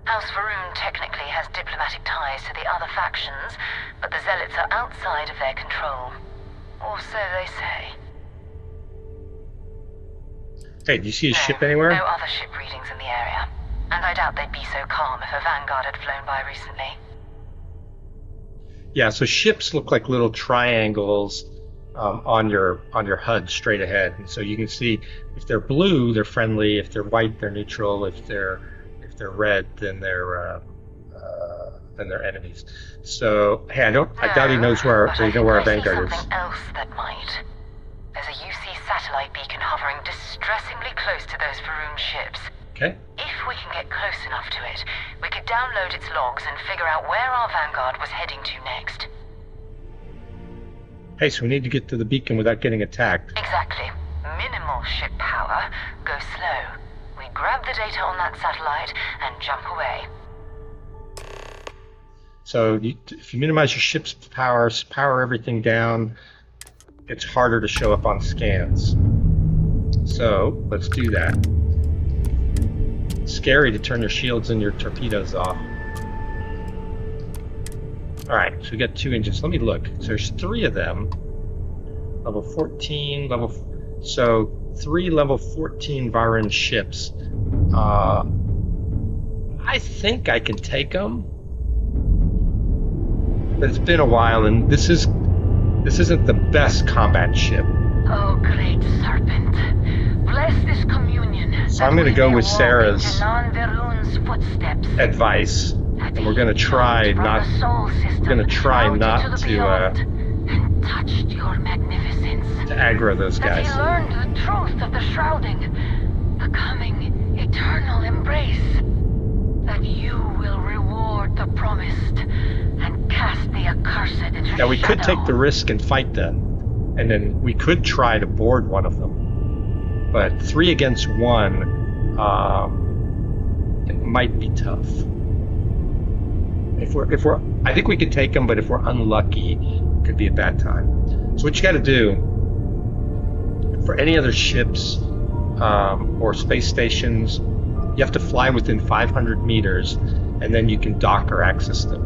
House Varun technically has diplomatic ties to the other factions, but the Zealots are outside of their control. Or so they say. Hey, do you see a ship anywhere? No other ship readings in the area. And I doubt they'd be so calm if a Vanguard had flown by recently. Yeah, so ships look like little triangles on your HUD straight ahead, and so you can see if they're blue, they're friendly. If they're white, they're neutral. If they're red, then they're than their enemies. So, hey, I doubt he knows where they know where our Vanguard is. Something else that might. There's a UC satellite beacon hovering distressingly close to those Faroon ships. Okay. If we can get close enough to it, we could download its logs and figure out where our Vanguard was heading to next. Hey, so we need to get to the beacon without getting attacked. Exactly. Minimal ship power. Go slow. We grab the data on that satellite and jump away. So if you minimize your ship's power everything down, it's harder to show up on scans. So let's do that. It's scary to turn your shields and your torpedoes off. Alright, so we got 2 engines. Let me look. So there's 3 of them. Level 14, so 3 level 14 Varan ships. I think I can take them. But it's been a while, and this isn't the best combat ship. Oh, great serpent. Bless this communion. So I'm going to go with Sarah's advice. And we're gonna try not to aggro those guys. That he learned the truth of the shrouding, the coming eternal embrace. That you will reward the promised and cast the accursed into Now we shadow. could take the risk and fight them, and then we could try to board one of them. But 3 against 1, it might be tough. I think we could take them, but if we're unlucky, it could be a bad time. So what you got to do for any other ships or space stations, you have to fly within 500 meters, and then you can dock or access them.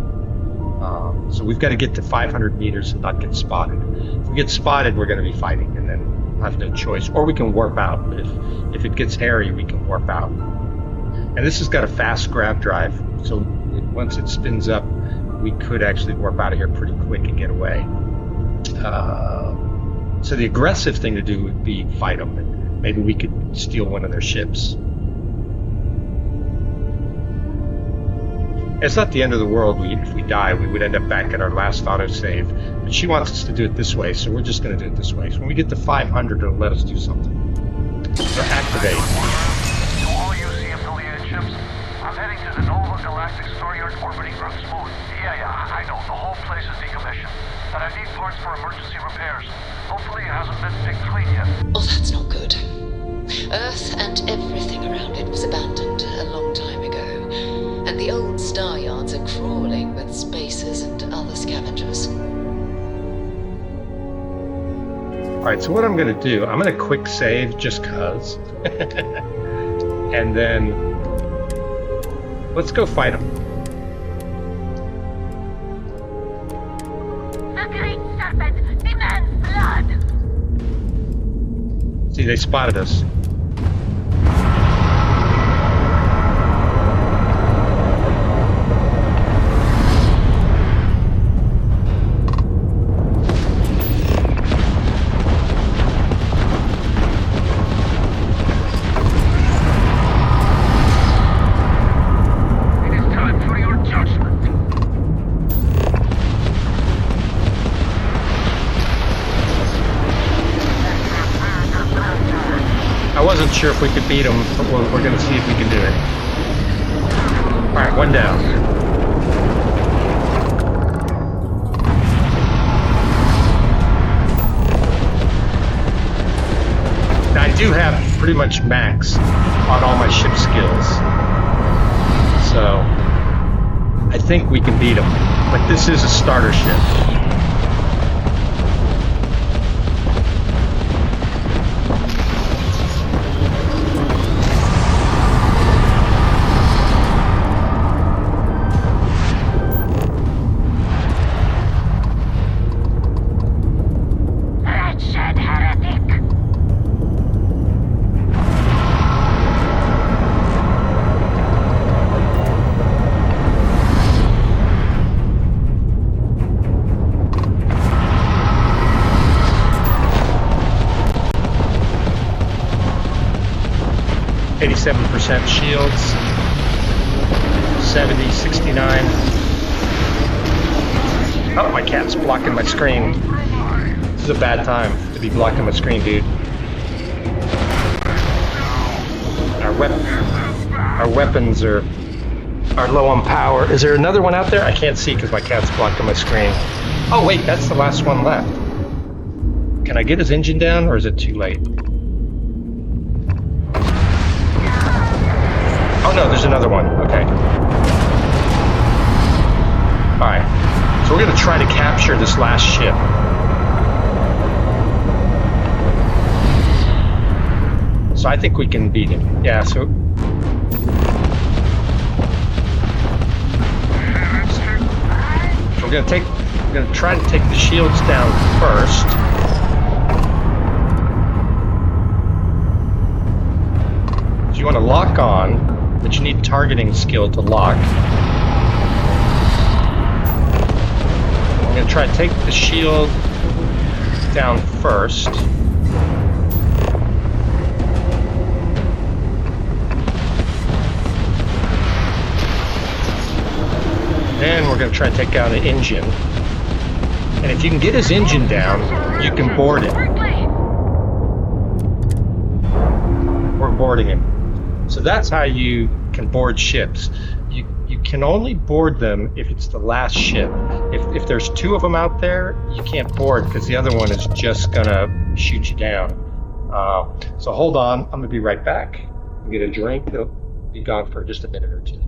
So we've got to get to 500 meters and not get spotted. If we get spotted, we're going to be fighting, and then we'll have no choice. Or we can warp out. But if it gets hairy, we can warp out. And this has got a fast grav drive, so once it spins up, we could actually warp out of here pretty quick and get away. So the aggressive thing to do would be fight them, and maybe we could steal one of their ships. It's not the end of the world. If we die, we would end up back at our last autosave. But she wants us to do it this way, so we're just going to do it this way. So when we get to 500, it'll let us do something. So activate. To all UC affiliated ships, I'm heading to the Galactic Stgaryard orbiting ground smooth. Yeah, I know. The whole place is decommissioned. But I need parts for emergency repairs. Hopefully it hasn't been picked clean yet. Oh, that's not good. Earth and everything around it was abandoned a long time ago. And the old star yards are crawling with spacers and other scavengers. Alright, so what I'm going to do, I'm going to quick save just cause. And then let's go fight them. The great serpent demands blood. See, they spotted us. I wasn't sure if we could beat them, but we're going to see if we can do it. Alright, 1 down. Now, I do have pretty much max on all my ship skills. So, I think we can beat them. But this is a starter ship. % shields, 70, 69. Oh, my cat's blocking my screen. This is a bad time to be blocking my screen, dude. Our weapons are low on power. Is there another one out there? I can't see because my cat's blocking my screen. Oh wait, that's the last one left. Can I get his engine down, or is it too late? Oh no, there's another one. Okay. Alright. So we're gonna try to capture this last ship. So I think we can beat him. Yeah, so... So we're gonna try to take the shields down first. So you want to lock on, but you need targeting skill to lock. I'm gonna try to take the shield down first. Then we're going to try and take out an engine. And if you can get his engine down, you can board it. We're boarding him. So that's how you can board ships. You can only board them if it's the last ship. If there's two of them out there, you can't board because the other one is just going to shoot you down. So hold on. I'm going to be right back. Get a drink. It'll be gone for just a minute or two.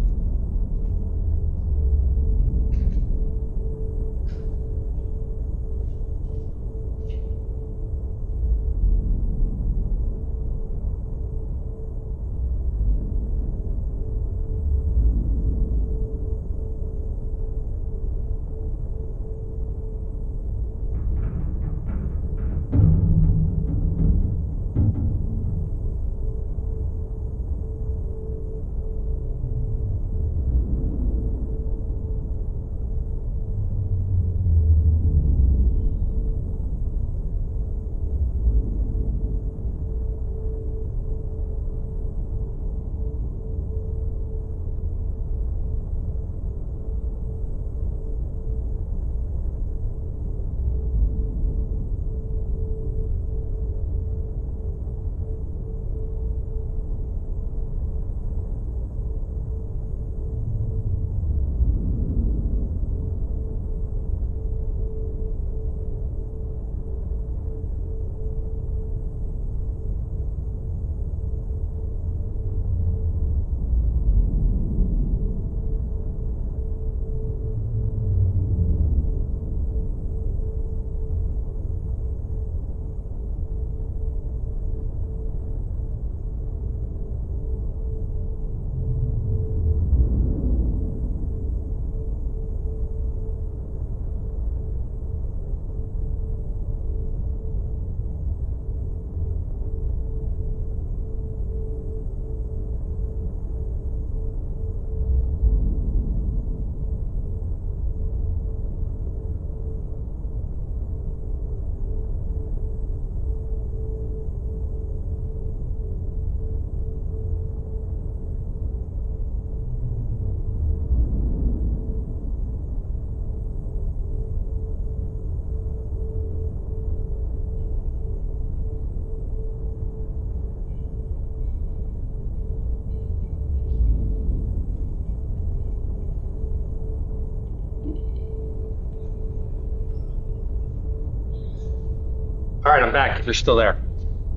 All right, I'm back if you're still there.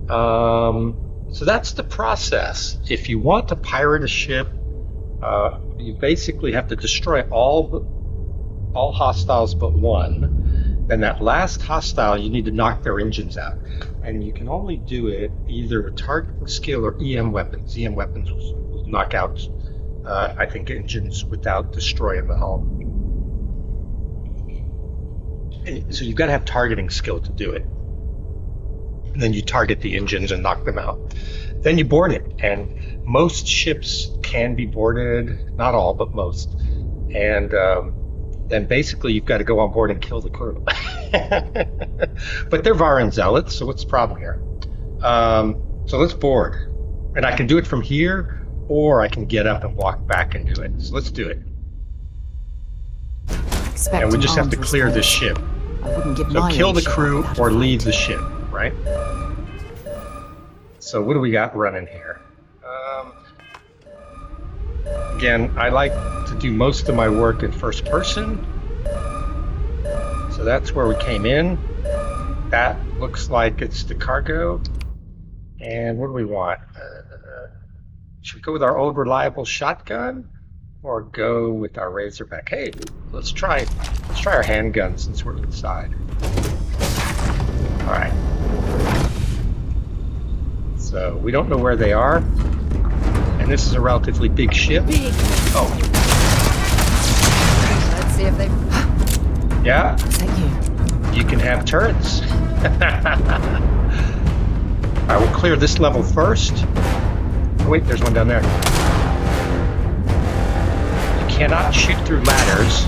So that's the process. If you want to pirate a ship, you basically have to destroy all hostiles but one. Then that last hostile, you need to knock their engines out. And you can only do it either with targeting skill or EM weapons. EM weapons will knock out, I think, engines without destroying the hull. So you've got to have targeting skill to do it. And then you target the engines and knock them out. Then you board it. And most ships can be boarded, not all, but most. And then basically you've got to go on board and kill the crew. But they're Varan zealots, so what's the problem here? So let's board. And I can do it from here, or I can get up and walk back and do it. So let's do it. expect and we an just have armed to clear this response. ship. I wouldn't give So my kill own the ship up crew without a or leave fight. the ship, right? So what do we got running here? Again, I like to do most of my work in first person. So that's where we came in. That looks like it's the cargo. And what do we want? Should we go with our old reliable shotgun or go with our Razorback? Hey, let's try our handgun since we're inside. All right. So we don't know where they are, and this is a relatively big ship. Oh. Let's see if they... Yeah. Thank you. You can have turrets. All right, we'll clear this level first. Oh, wait, there's one down there. You cannot shoot through ladders.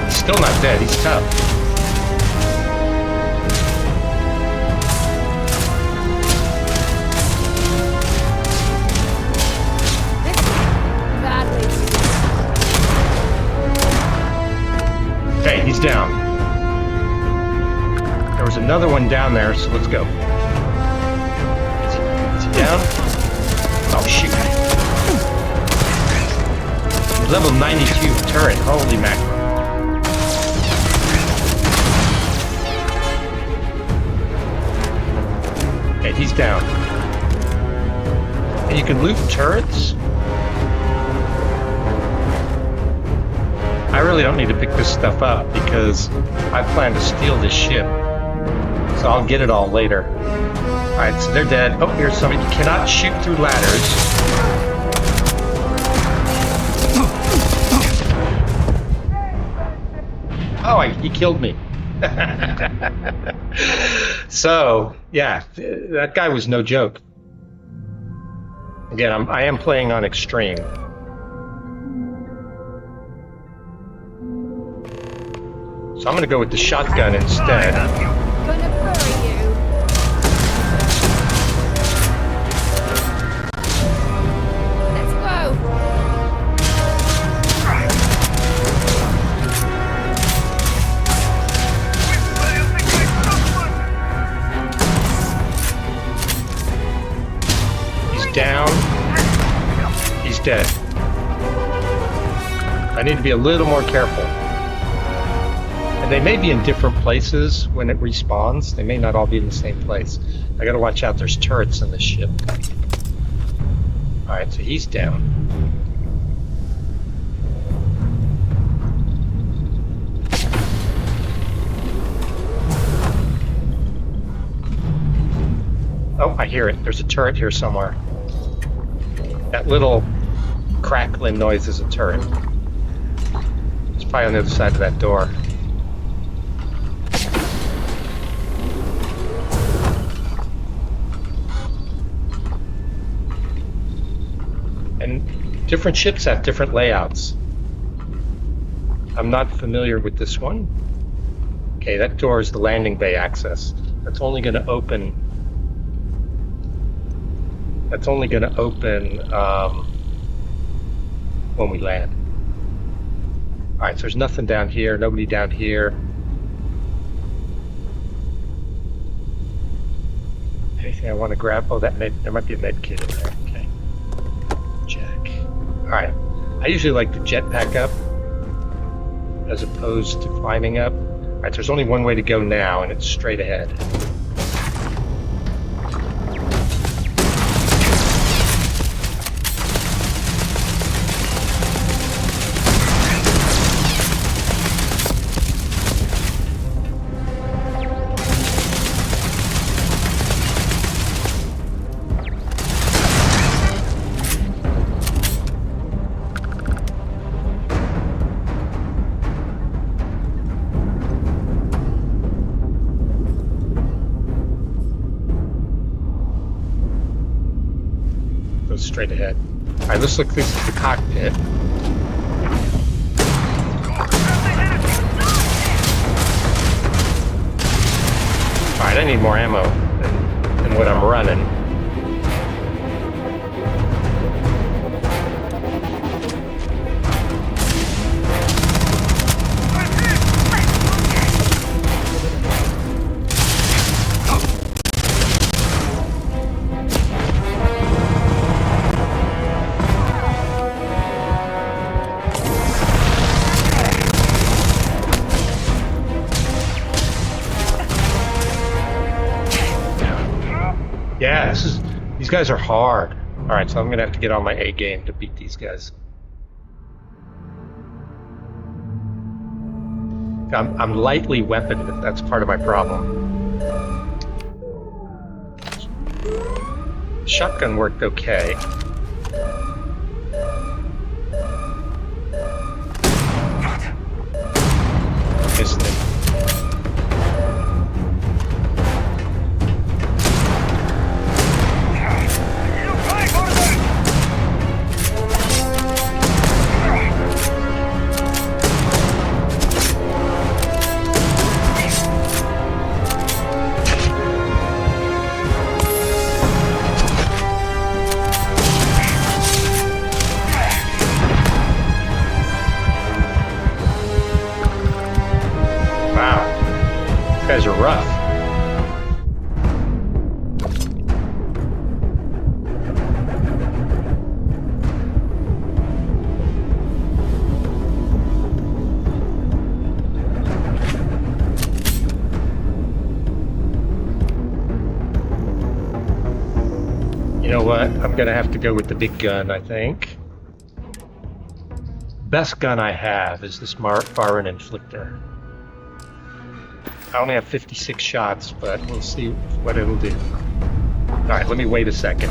He's still not dead, he's tough. Okay, he's down. There was another one down there, so let's go. Is he down? Oh, shoot. Level 92 turret, holy mackerel. Okay, he's down. And you can loot turrets? I really don't need to pick this stuff up because I plan to steal this ship. So I'll get it all later. Alright, so they're dead. Oh, here's somebody. You cannot shoot through ladders. Oh, he killed me. So, yeah, that guy was no joke. Again, I am playing on extreme. So I'm going to go with the shotgun instead. Gonna bury you. Let's go. He's down. He's dead. I need to be a little more careful. And they may be in different places when it respawns. They may not all be in the same place. I gotta watch out, there's turrets in this ship. Alright, so he's down. Oh, I hear it. There's a turret here somewhere. That little crackling noise is a turret. It's probably on the other side of that door. And different ships have different layouts. I'm not familiar with this one. Okay, that door is the landing bay access. That's only going to open. That's only going to open when we land. All right, so there's nothing down here. Nobody down here. Anything I want to grab? Oh, there might be a med kit in there. Okay. Jack. All right. I usually like to jetpack up as opposed to climbing up. All right, there's only one way to go now, and it's straight ahead. Straight ahead. All right, let's look. This is the cockpit. Alright, I need more ammo than what I'm running. Yeah, these guys are hard. Alright, so I'm gonna have to get on my A game to beat these guys. I'm lightly weaponed, that's part of my problem. Shotgun worked okay. Missed it. Guys are rough. You know what? I'm gonna have to go with the big gun, I think. Best gun I have is this Baron Inflictor. I only have 56 shots, but we'll see what it'll do. Alright, let me wait a second.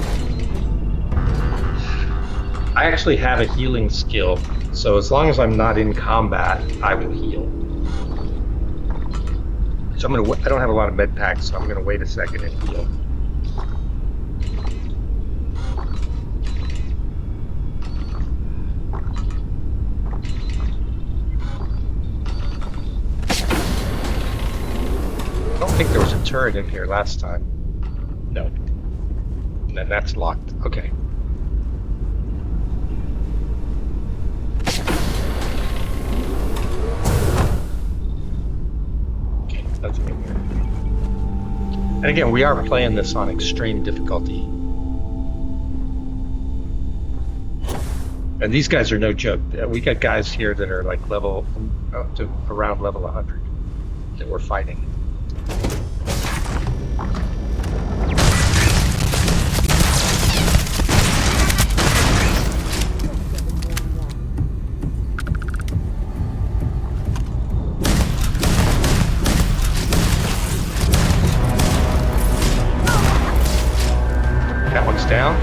I actually have a healing skill, so as long as I'm not in combat, I will heal. So I don't have a lot of med packs, so I'm gonna wait a second and heal. I don't think there was a turret in here last time. No. And then that's locked. Okay. Okay, nothing in here. And again, we are playing this on extreme difficulty. And these guys are no joke. We got guys here that are like level, up to around level 100 that we're fighting. That one's down.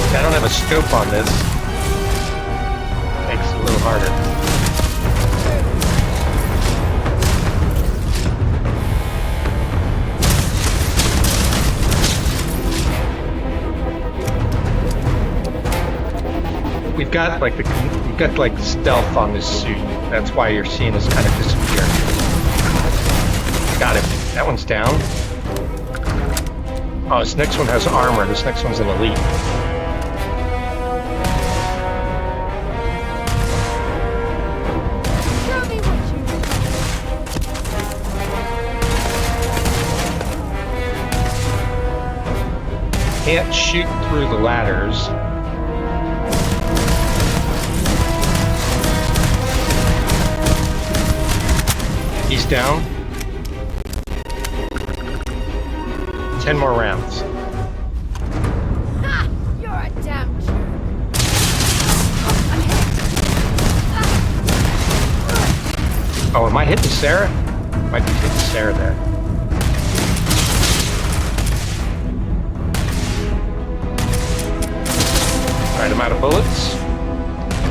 I don't have a scope on this. Makes it a little harder. We've got like stealth on this suit. That's why you're seeing us kind of disappear. Got him. That one's down. Oh, this next one has armor. This next one's an elite. Can't shoot through the ladders. He's down. 10 more rounds. Ha! You're a damn jerk. Oh, am I hitting Sarah? Might be hitting Sarah there. Alright, I'm out of bullets.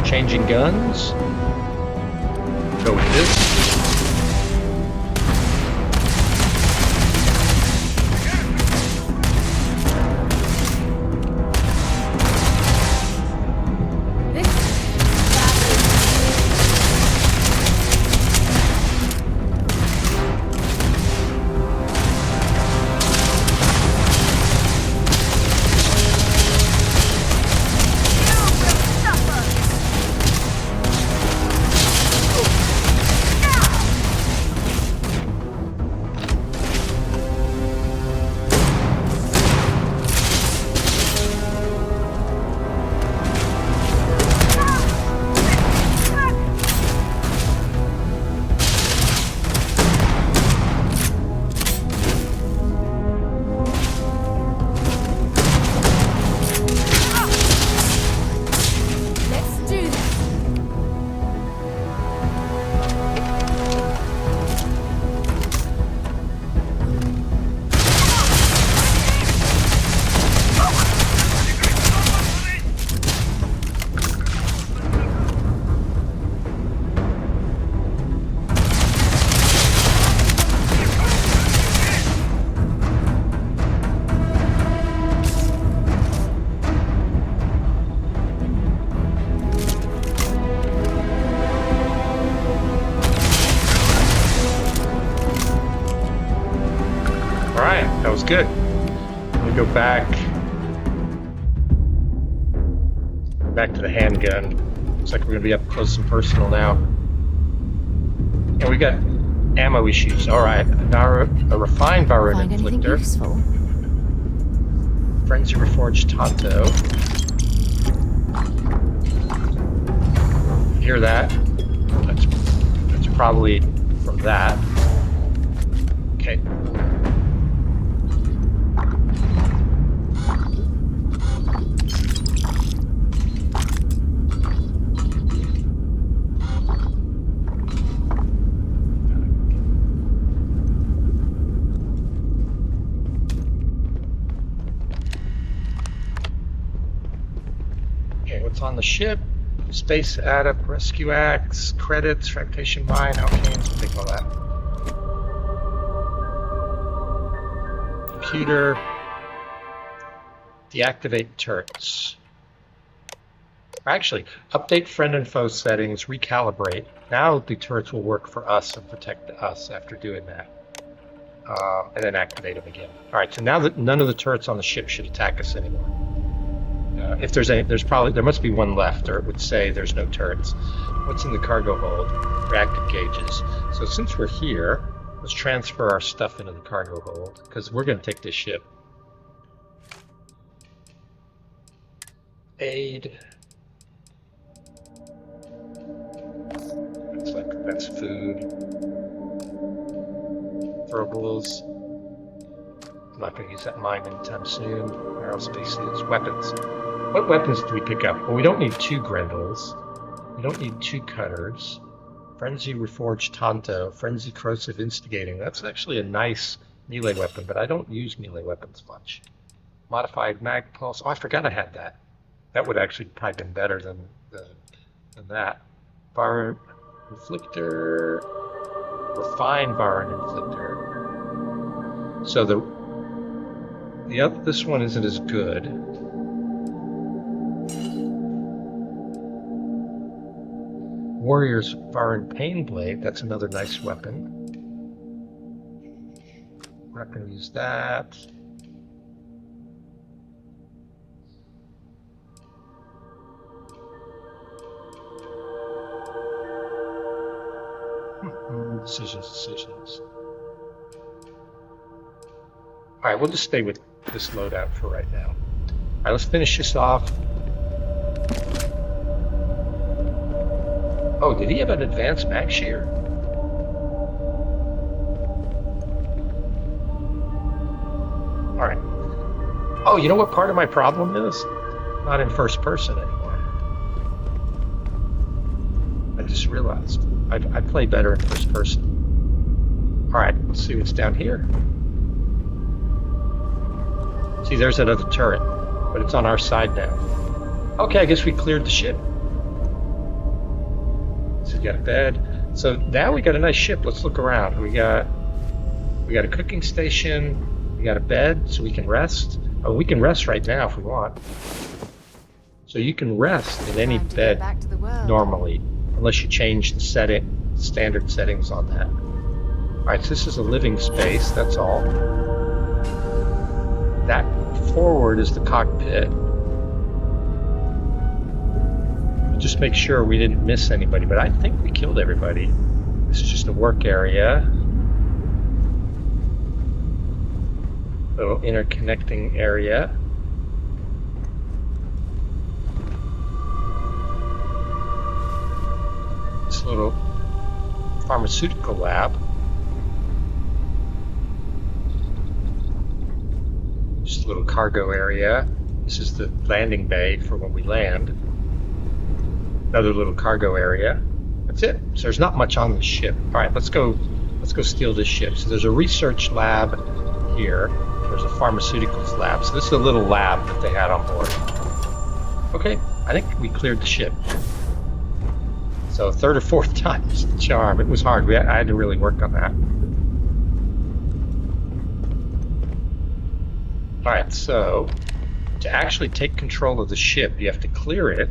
Changing guns. Go with this. That was good. Let me go back to the handgun. Looks like we're gonna be up close and personal now. And we got ammo issues. All right, now a refined Varun inflictor. Frenzy reforged Tonto. Hear that? That's probably from that. Okay. On the ship, space add-up, rescue axe, credits, fractation mine, alkanes, we'll take all that. Computer, deactivate turrets. Actually, update friend and foe settings, recalibrate. Now the turrets will work for us and protect us after doing that. And then activate them again. Alright, so now that none of the turrets on the ship should attack us anymore. If there's any, there must be one left, or it would say there's no turrets. What's in the cargo hold? Reactive gauges. So since we're here, let's transfer our stuff into the cargo hold, because we're going to take this ship. Aid. Looks like that's food. Throwables. I'm not going to use that mine anytime soon. Aerospace is weapons. What weapons do we pick up? Well, we don't need 2 Grendels. We don't need 2 cutters. Frenzy reforged Tonto. Frenzy corrosive instigating. That's actually a nice melee weapon, but I don't use melee weapons much. Modified mag pulse. Oh, I forgot I had that. That would actually probably been better than that. Varun inflictor. Refined Varun inflictor. So this one isn't as good. Warrior's Varun Pain Blade, that's another nice weapon. We're not going to use that. Decisions. Alright, we'll just stay with this loadout for right now. Alright, let's finish this off. Oh, did he have an advanced mag shear? Alright. Oh, you know what part of my problem is? Not in first person anymore. I just realized. I play better in first person. Alright, let's see what's down here. See, there's that other turret, but it's on our side now. Okay, I guess we cleared the ship. So we got a bed. So now we got a nice ship. Let's look around. We got a cooking station. We got a bed so we can rest. Oh, we can rest right now if we want. So you can rest in any bed normally, unless you change the standard settings on that. Alright, so this is a living space, that's all. That forward is the cockpit. Just make sure we didn't miss anybody, but I think we killed everybody. This is just a work area. Little interconnecting area. This little pharmaceutical lab. Just a little cargo area. This is the landing bay for when we land. Another little cargo area. That's it. So there's not much on the ship. All right, let's go steal this ship. So there's a research lab here. There's a pharmaceuticals lab. So this is a little lab that they had on board. Okay, I think we cleared the ship. So third or fourth time's the charm. It was hard. I had to really work on that. Alright, so to actually take control of the ship, you have to clear it.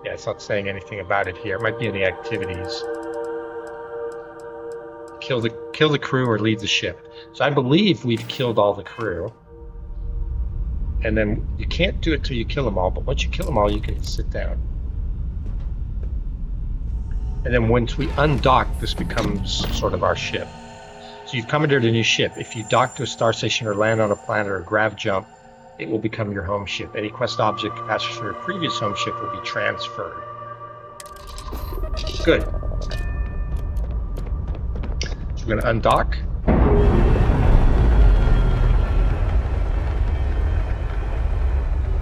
Yeah, it's not saying anything about it here. It might be in the activities. Kill the crew or leave the ship. So I believe we've killed all the crew. And then you can't do it till you kill them all, but once you kill them all, you can sit down. And then once we undock, this becomes sort of our ship. So you've commandeered a new ship. If you dock to a star station or land on a planet or grav jump, it will become your home ship. Any quest object attached to your previous home ship will be transferred. Good. So we're going to undock.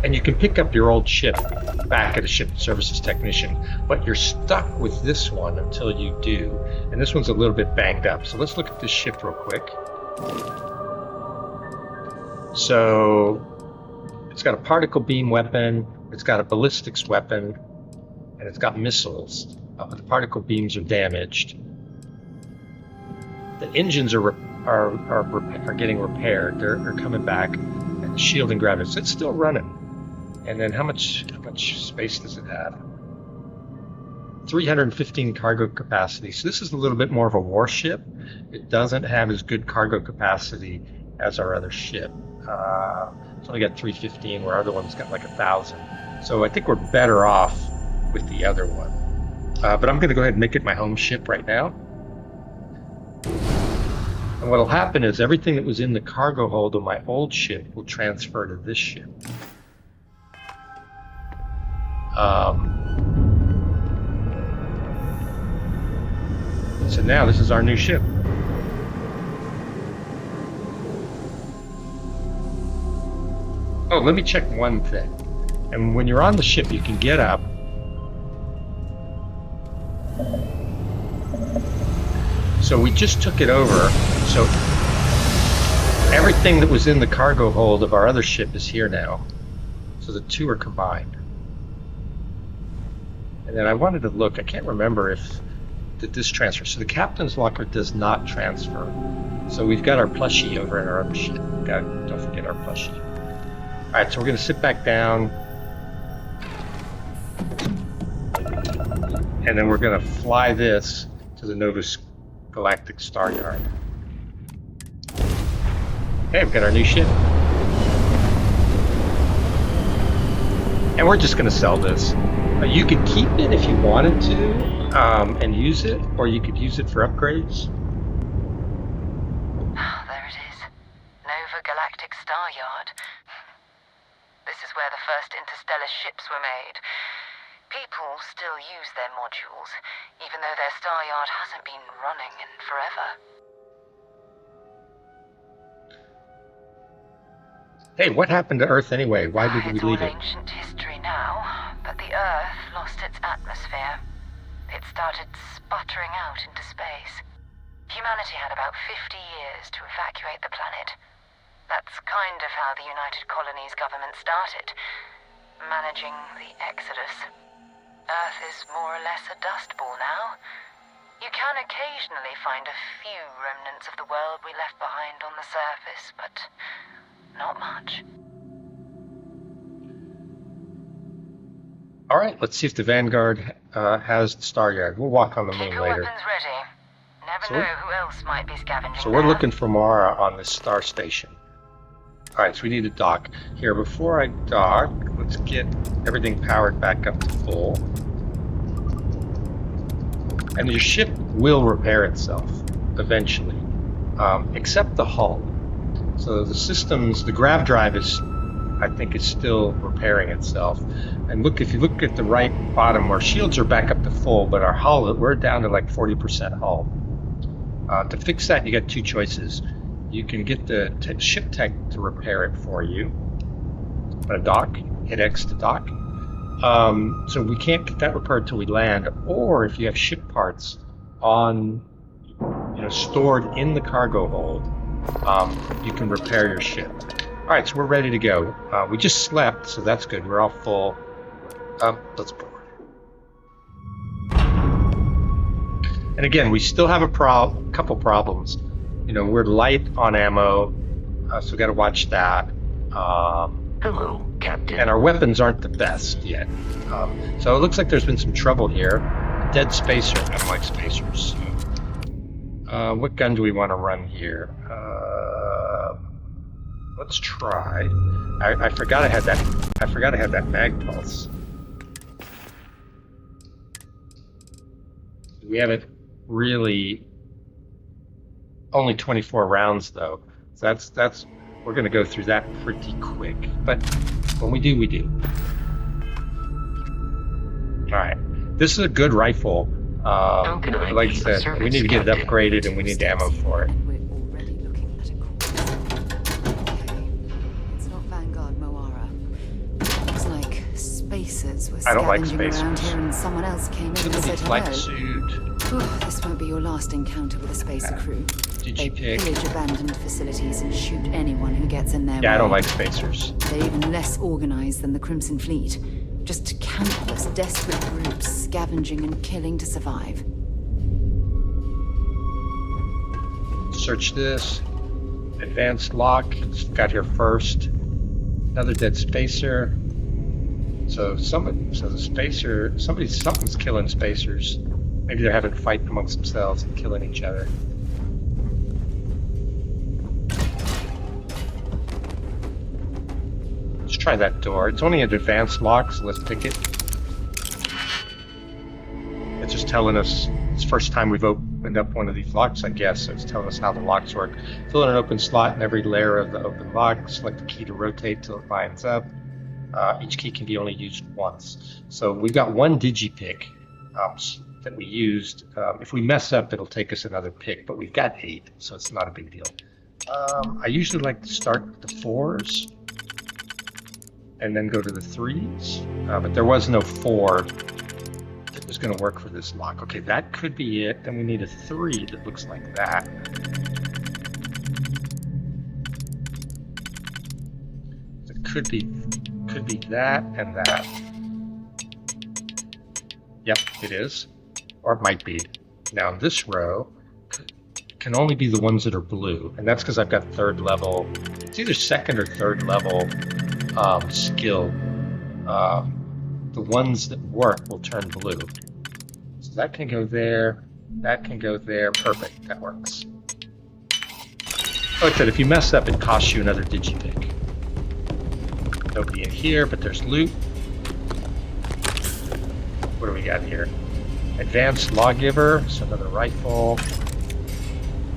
And you can pick up your old ship back at a ship services technician, but you're stuck with this one until you do. And this one's a little bit banged up. So let's look at this ship real quick. So it's got a particle beam weapon, it's got a ballistics weapon, and it's got missiles. The particle beams are damaged. The engines are getting repaired. They're coming back. And the shield and gravity. So it's still running. And then how much space does it have? 315 cargo capacity. So this is a little bit more of a warship. It doesn't have as good cargo capacity as our other ship. It's only got 315, where our other one's got like 1,000. So I think we're better off with the other one. But I'm going to go ahead and make it my home ship right now. And what'll happen is everything that was in the cargo hold of my old ship will transfer to this ship. So now this is our new ship. Oh, let me check one thing. And when you're on the ship, you can get up. So we just took it over. So everything that was in the cargo hold of our other ship is here now. So the two are combined. And then I wanted to look, I can't remember if did this transfer. So the captain's locker does not transfer. So we've got our plushie over in our other ship. Don't forget our plushie. Alright, so we're going to sit back down. And then we're going to fly this to the Novus Galactic Stgaryard. Okay, we've got our new ship. And we're just going to sell this. You could keep it if you wanted to and use it, or you could use it for upgrades. There it is. Nova Galactic Stgaryard. This is where the first interstellar ships were made. People still use their modules, even though their Stgaryard hasn't been running in forever. Hey, what happened to Earth anyway? Why did we leave it? It's all ancient history now, but the Earth lost its atmosphere. It started sputtering out into space. Humanity had about 50 years to evacuate the planet. That's kind of how the United Colonies government started, managing the exodus. Earth is more or less a dust ball now. You can occasionally find a few remnants of the world we left behind on the surface, but not much. All right, let's see if the Vanguard has the Stgaryard. We'll walk on the moon Keep your later. weapons ready. Never know who else might be scavenging. So we're there. looking for Mara on this star station. All right, so we need to dock. Here, before I dock, let's get everything powered back up to full. And your ship will repair itself eventually, except the hull. So the systems, the grav drive I think is still repairing itself. And look, if you look at the right bottom, our shields are back up to full, but our hull, we're down to like 40% hull. To fix that, you got two choices. You can get the ship tech to repair it for you. Dock, hit X to dock. So we can't get that repaired till we land, or if you have ship parts on, stored in the cargo hold, you can repair your ship. All right, so we're ready to go. We just slept, so that's good. We're all full. Let's board. And again, we still have a couple problems. We're light on ammo, so we got to watch that. Hello, Captain. And our weapons aren't the best yet. So it looks like there's been some trouble here. Dead spacer. I don't like spacers. So. What gun do we want to run here? Let's try. I forgot I had that. I forgot I had that mag pulse. We haven't really. Only 24 rounds though. So that's. We're going to go through that pretty quick, but when we do, we do. All right, this is a good rifle. Like I said, we need to get it upgraded, and we need ammo for it. We're already looking at a course. Okay, it's not Vanguard Moara. Looks like spacers were scavenging around here, and someone else came in and said hello. This won't be your last encounter with a spacer crew. They pillage abandoned facilities and shoot anyone who gets in their way. Yeah, I don't like spacers. They're even less organized than the Crimson Fleet. Just countless desperate groups scavenging and killing to survive. Search this. Advanced lock. Got here first. Another dead spacer. So something's killing spacers. Maybe they're having a fight amongst themselves and killing each other. Let's try that door. It's only an advanced lock, so let's pick it. It's just telling us it's the first time we've opened up one of these locks, I guess. So it's telling us how the locks work. Fill in an open slot in every layer of the open lock. Select the key to rotate till it lines up. Each key can be only used once. So we've got one digipick that we used. If we mess up, it'll take us another pick, but we've got 8, so it's not a big deal. I usually like to start with the 4s and then go to the 3s, but there was no 4 that was going to work for this lock. Okay, that could be it. Then we need a 3 that looks like that. It could be that and that. Yep, it is. Or it might be. Now this row can only be the ones that are blue, and that's because I've got 3rd level. It's either 2nd or 3rd level skill. The ones that work will turn blue. So that can go there. That can go there. Perfect. That works. Like I said, if you mess up, it costs you another digipick. Nobody in here, but there's loot. What do we got here? Advanced Lawgiver, so another rifle.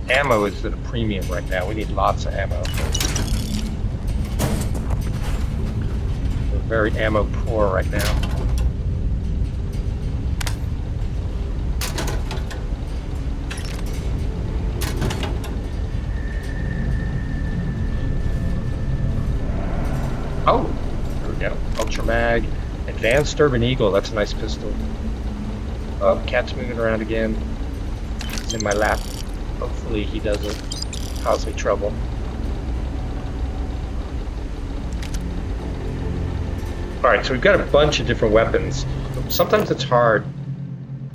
Ammo is at a premium right now. We need lots of ammo. We're very ammo poor right now. Oh, there we go. Ultra Mag. Advanced Urban Eagle, that's a nice pistol. Oh, cat's moving around again. He's in my lap. Hopefully he doesn't cause me trouble. Alright, so we've got a bunch of different weapons. Sometimes it's hard.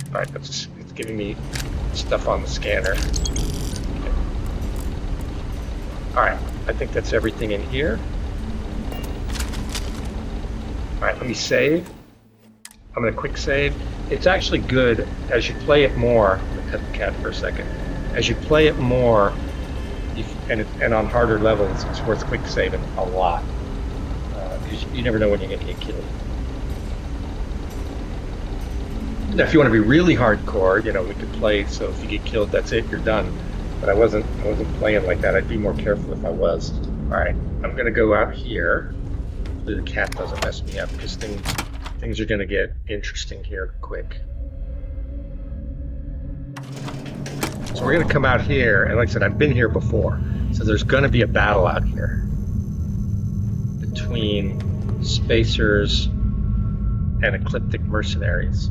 All right, it's giving me stuff on the scanner. Okay. All right, I think that's everything in here. All right, let me save. I'm going to quick save. It's actually good as you play it more. I'm going to pet the cat for a second. As you play it more, and on harder levels, it's worth quick saving a lot. Because you never know when you're going to get killed. Now, if you want to be really hardcore, you know, we could play so if you get killed, that's it, you're done. But I wasn't playing like that. I'd be more careful if I was. All right, I'm going to go out here. Hopefully the cat doesn't mess me up because things are going to get interesting here quick. So we're going to come out here, and like I said, I've been here before. So there's going to be a battle out here between spacers and ecliptic mercenaries.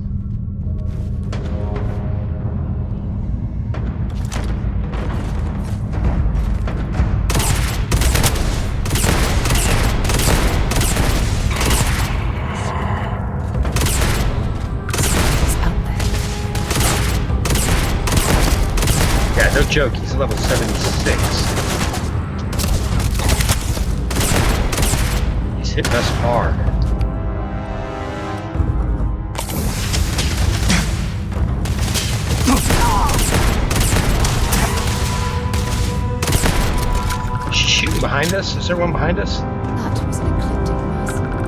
Yeah, no joke, he's level 76. He's hitting us hard. Is she shooting behind us? Is there one behind us? That was an ecliptic mercenary.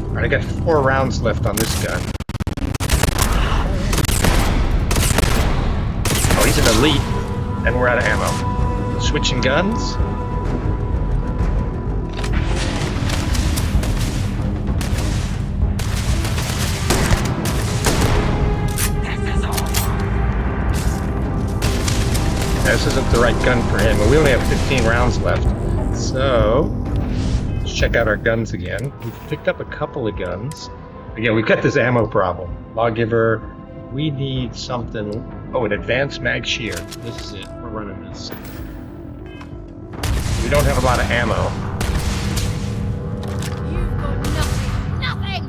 Alright, I got 4 rounds left on this gun. Oh, he's an elite, and we're out of ammo. Switching guns. This isn't the right gun for him, but we only have 15 rounds left. So, let's check out our guns again. We've picked up a couple of guns. Again, we've got this ammo problem. Lawgiver, we need something. Oh, an advanced mag shear. This is it. We're running this. We don't have a lot of ammo. You've got nothing. Nothing!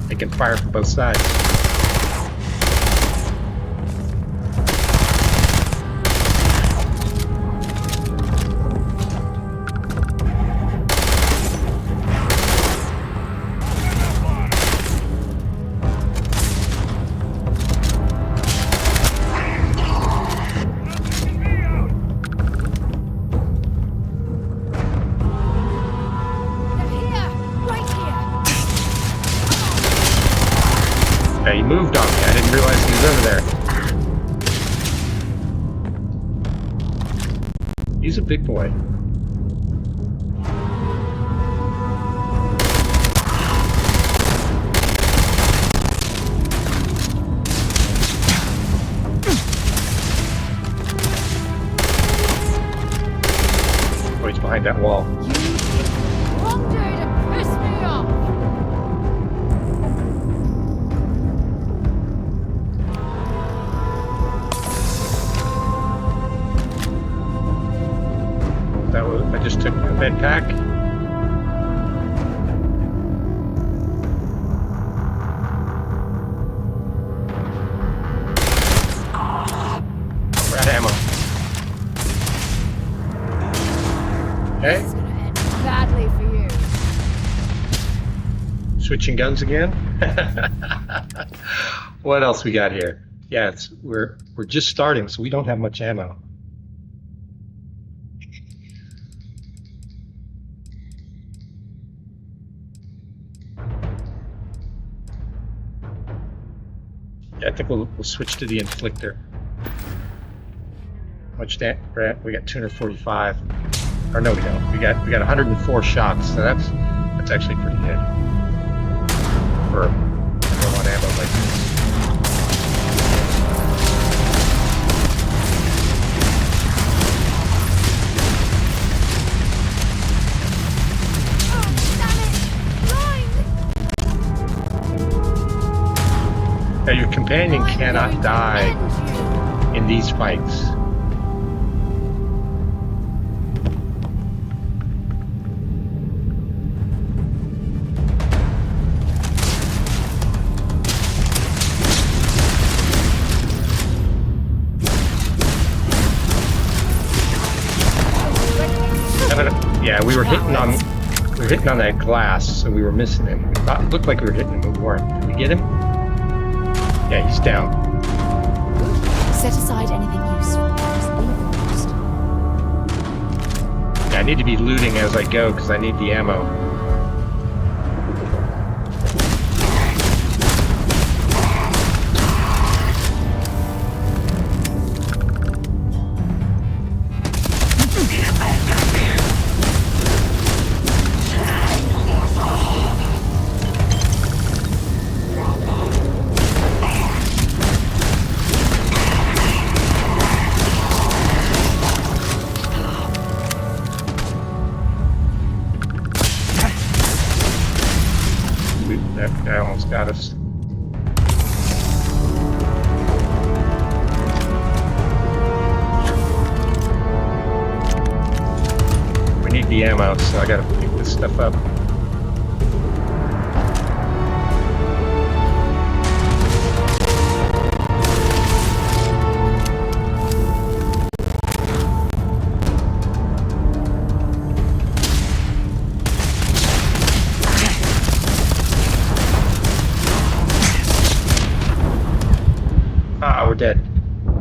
They can fire from both sides. Yeah, he moved on me. I didn't realize he was over there. He's a big boy. Oh, he's behind that wall. Wrong day to piss me off! That was, I just took a med pack. We're out of ammo. Okay. It's gonna end badly for you. Switching guns again. What else we got here? Yeah, we're just starting, so we don't have much ammo. Yeah, I think we'll switch to the inflictor. How much that? We got 245. Or no, we don't. We got 104 shots. So that's actually pretty good for one ammo like this. Now, your companion cannot die in these fights. Yeah, we were hitting on that glass, so we were missing him. It looked like we were hitting him, but we weren't. Did we get him? Yeah, he's down. Set aside anything useful. Yeah, I need to be looting as I go because I need the ammo. That guy almost got us. We need the ammo, so I gotta pick this stuff up. We're dead.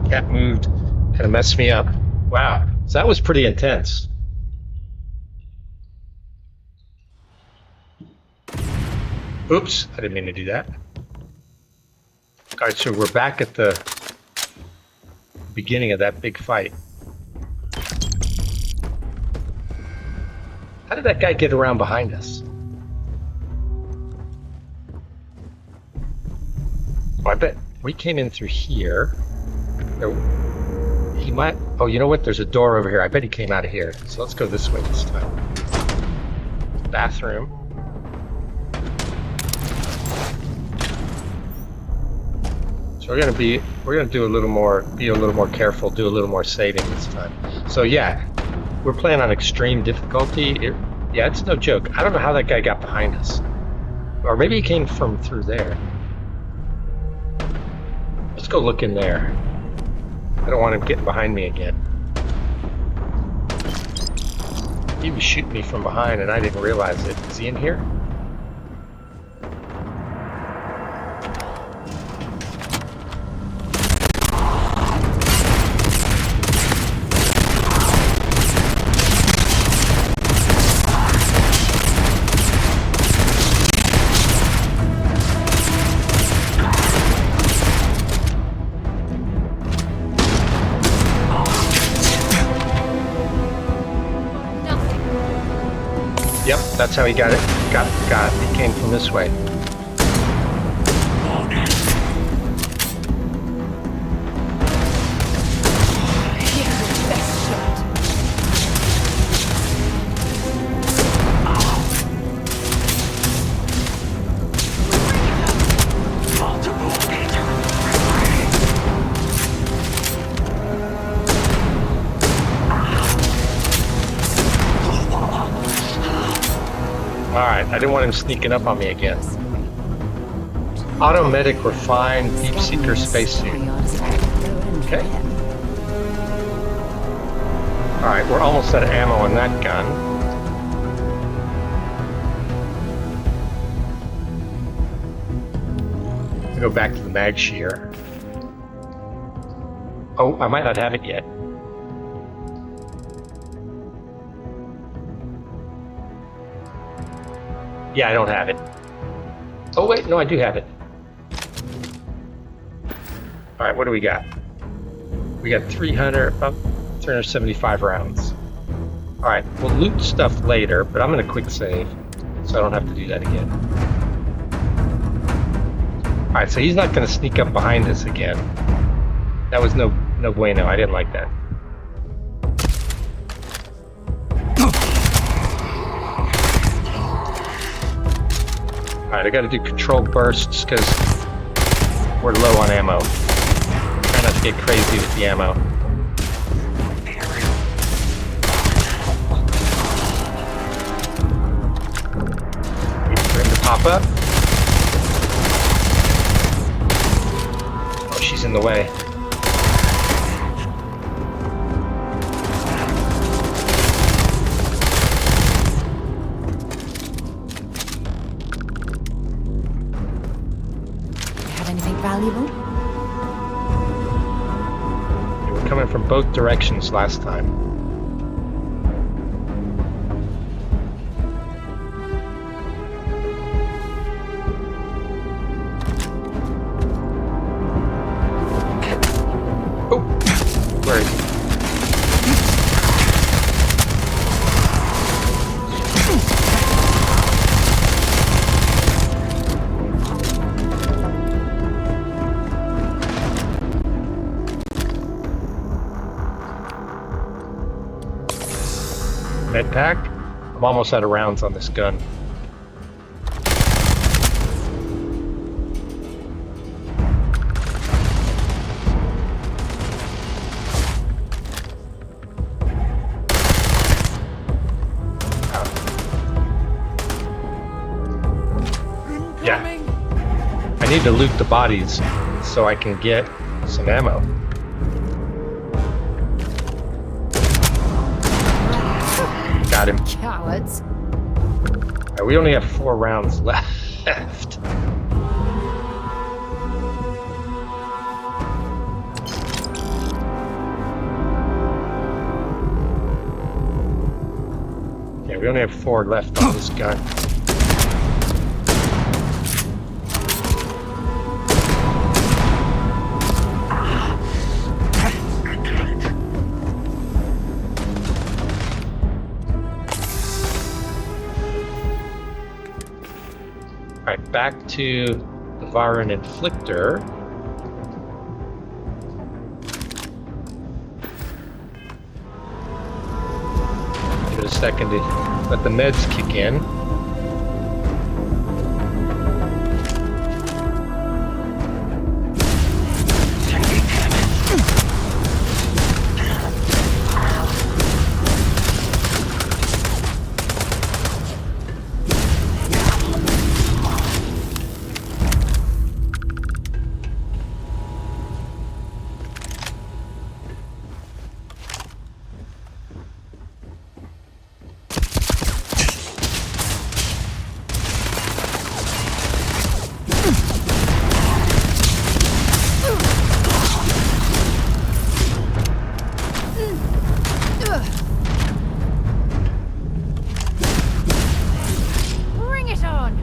Cat moved, kind of messed me up. Wow, so that was pretty intense. Oops, I didn't mean to do that. All right, so we're back at the beginning of that big fight. How did that guy get around behind us? Oh, I bet we came in through here. He might... Oh, you know what? There's a door over here. I bet he came out of here. So let's go this way this time. Bathroom. So we're gonna do a little more, be a little more careful, do a little more saving this time. So yeah, we're playing on extreme difficulty. Yeah, it's no joke. I don't know how that guy got behind us. Or maybe he came from through there. Let's go look in there. I don't want him getting behind me again. He was shooting me from behind and I didn't realize it. Is he in here? Yep, that's how he got it. Got it. He came from this way. Alright, I didn't want him sneaking up on me again. Automedic refined deep seeker spacesuit. Okay. Alright, we're almost out of ammo on that gun. Go back to the mag shear. Oh, I might not have it yet. Yeah, I don't have it. Oh wait, no, I do have it. All right, what do we got? We got 375 rounds. All right, we'll loot stuff later, but I'm gonna quick save, so I don't have to do that again. All right, so he's not gonna sneak up behind us again. That was no bueno. I didn't like that. Alright, I gotta do controlled bursts because we're low on ammo. Try not to get crazy with the ammo. Wait for him to pop up. Oh, she's in the way. valuable? They were coming from both directions last time. Oh! Where is he? Med pack? I'm almost out of rounds on this gun. Yeah. I need to loot the bodies so I can get some ammo. Got him. Cowards. We only have 4 rounds left. Yeah, we only have 4 left on this gun. Alright, back to the Varan Inflictor. Give it a second to let the meds kick in. Bring it on!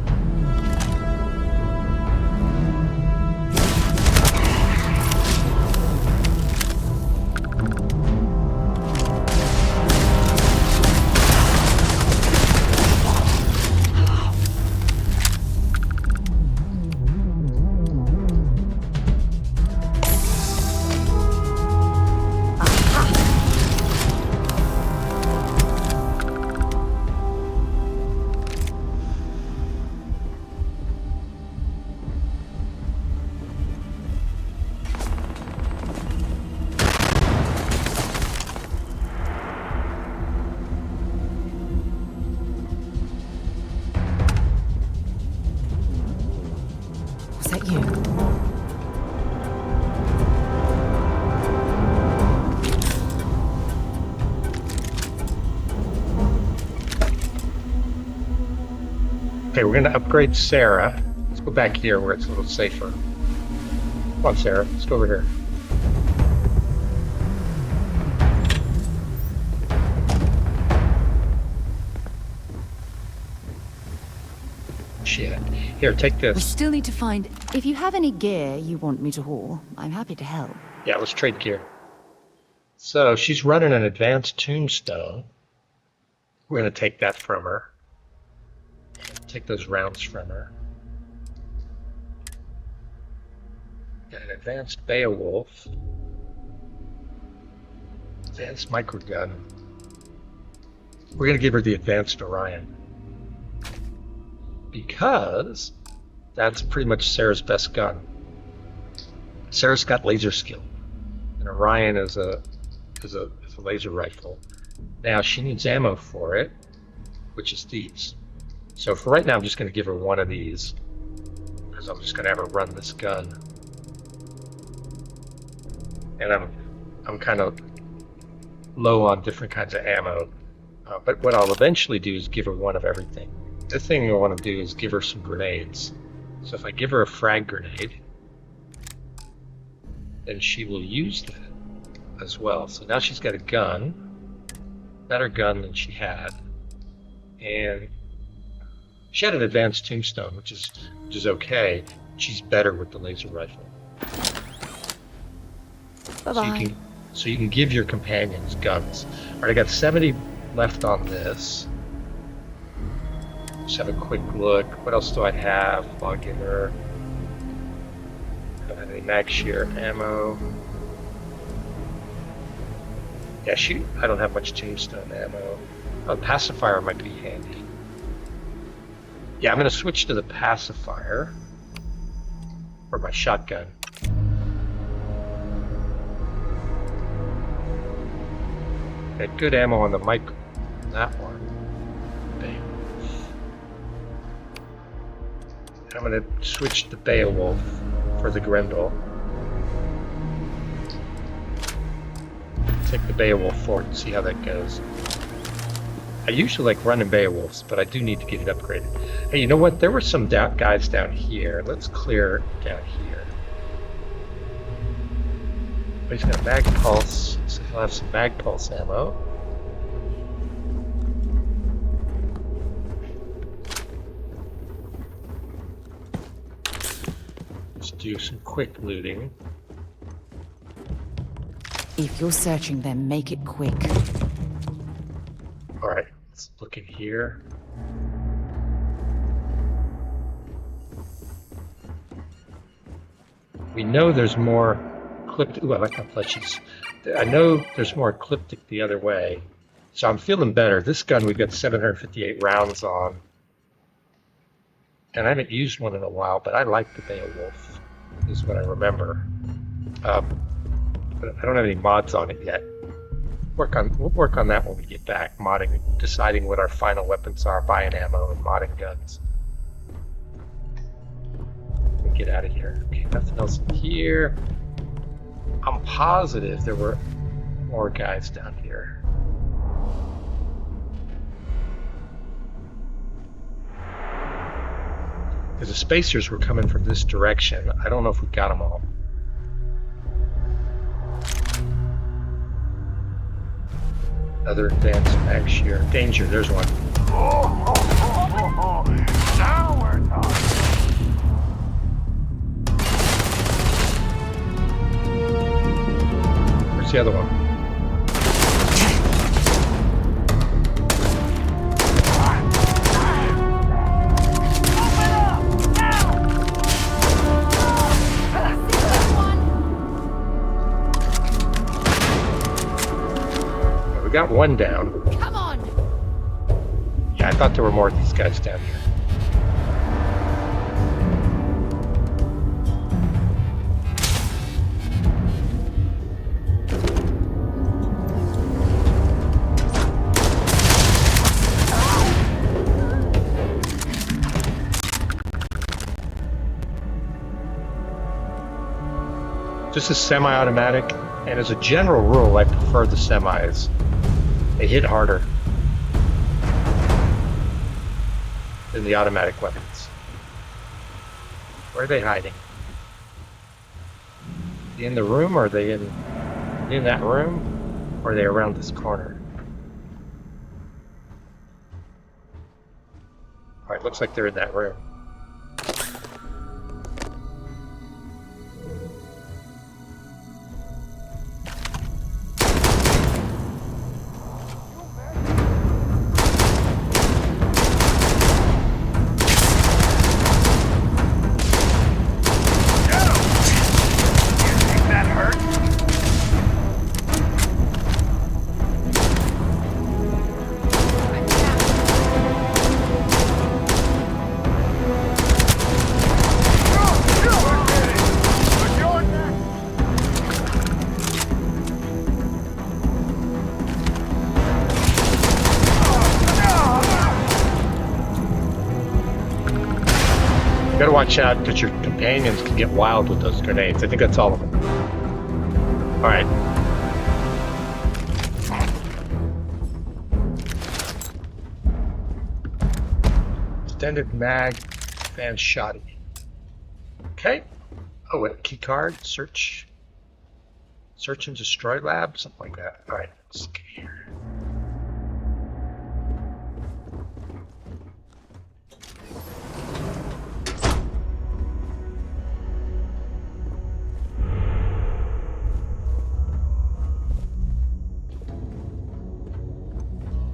Was that you? Okay, we're gonna upgrade Sarah. Let's go back here where it's a little safer. Come on, Sarah. Let's go over here. Shit. Here, take We this. still need to find... If you have any gear you want me to haul, I'm happy to help. Yeah, let's trade gear. So, she's running an advanced tombstone. We're gonna take that from her. Take those rounds from her. Got an advanced Beowulf. Advanced microgun. We're gonna give her the advanced Orion. Because that's pretty much Sarah's best gun. Sarah's got laser skill. And Orion is a laser rifle. Now she needs ammo for it, which is these. So for right now, I'm just going to give her one of these, because I'm just going to have her run this gun. And I'm kind of low on different kinds of ammo, but what I'll eventually do is give her one of everything. The thing I want to do is give her some grenades. So if I give her a frag grenade, then she will use that as well. So now she's got a gun, better gun than she had, and she had an advanced tombstone, which is okay. She's better with the laser rifle. Bye-bye. So you can give your companions guns. All right, I got 70 left on this. Just have a quick look. What else do I have? Log in her. Don't have any mag shear ammo. Yeah, shoot. I don't have much tombstone ammo. Oh, pacifier might be handy. Yeah, I'm going to switch to the pacifier for my shotgun. Got good ammo on the mic. That one. Bam. I'm going to switch to Beowulf for the Grendel. Take the Beowulf forward and see how that goes. I usually like running Beowulfs, but I do need to get it upgraded. Hey, you know what? There were some guys down here. Let's clear down here. Oh, he's got a mag pulse, so he'll have some mag pulse ammo. Let's do some quick looting. If you're searching them, make it quick. Alright, let's look in here. We know there's more ecliptic. Ooh, I like my plushies. I know there's more ecliptic the other way. So I'm feeling better. This gun we've got 758 rounds on. And I haven't used one in a while, but I like the Beowulf, is what I remember. But I don't have any mods on it yet. We'll work on that when we get back. Modding, deciding what our final weapons are, buying ammo, and modding guns. Let me get out of here. Okay, nothing else in here. I'm positive there were more guys down here. Because the spacers were coming from this direction. I don't know if we got them all. Another advanced mag shear. Danger, there's one. Now we're talking. Where's the other one? We got one down. Come on! Yeah, I thought there were more of these guys down here. This is semi-automatic, and as a general rule, I prefer the semis. They hit harder than the automatic weapons. Where are they hiding? Are they in the room, or are they in that room, or are they around this corner? Alright, looks like they're in that room. You gotta watch out because your companions can get wild with those grenades. I think that's all of them. Alright. Extended mag, fan shoddy. Okay. Oh, wait, key card, search. Search and destroy lab, something like that. All right, let's look here.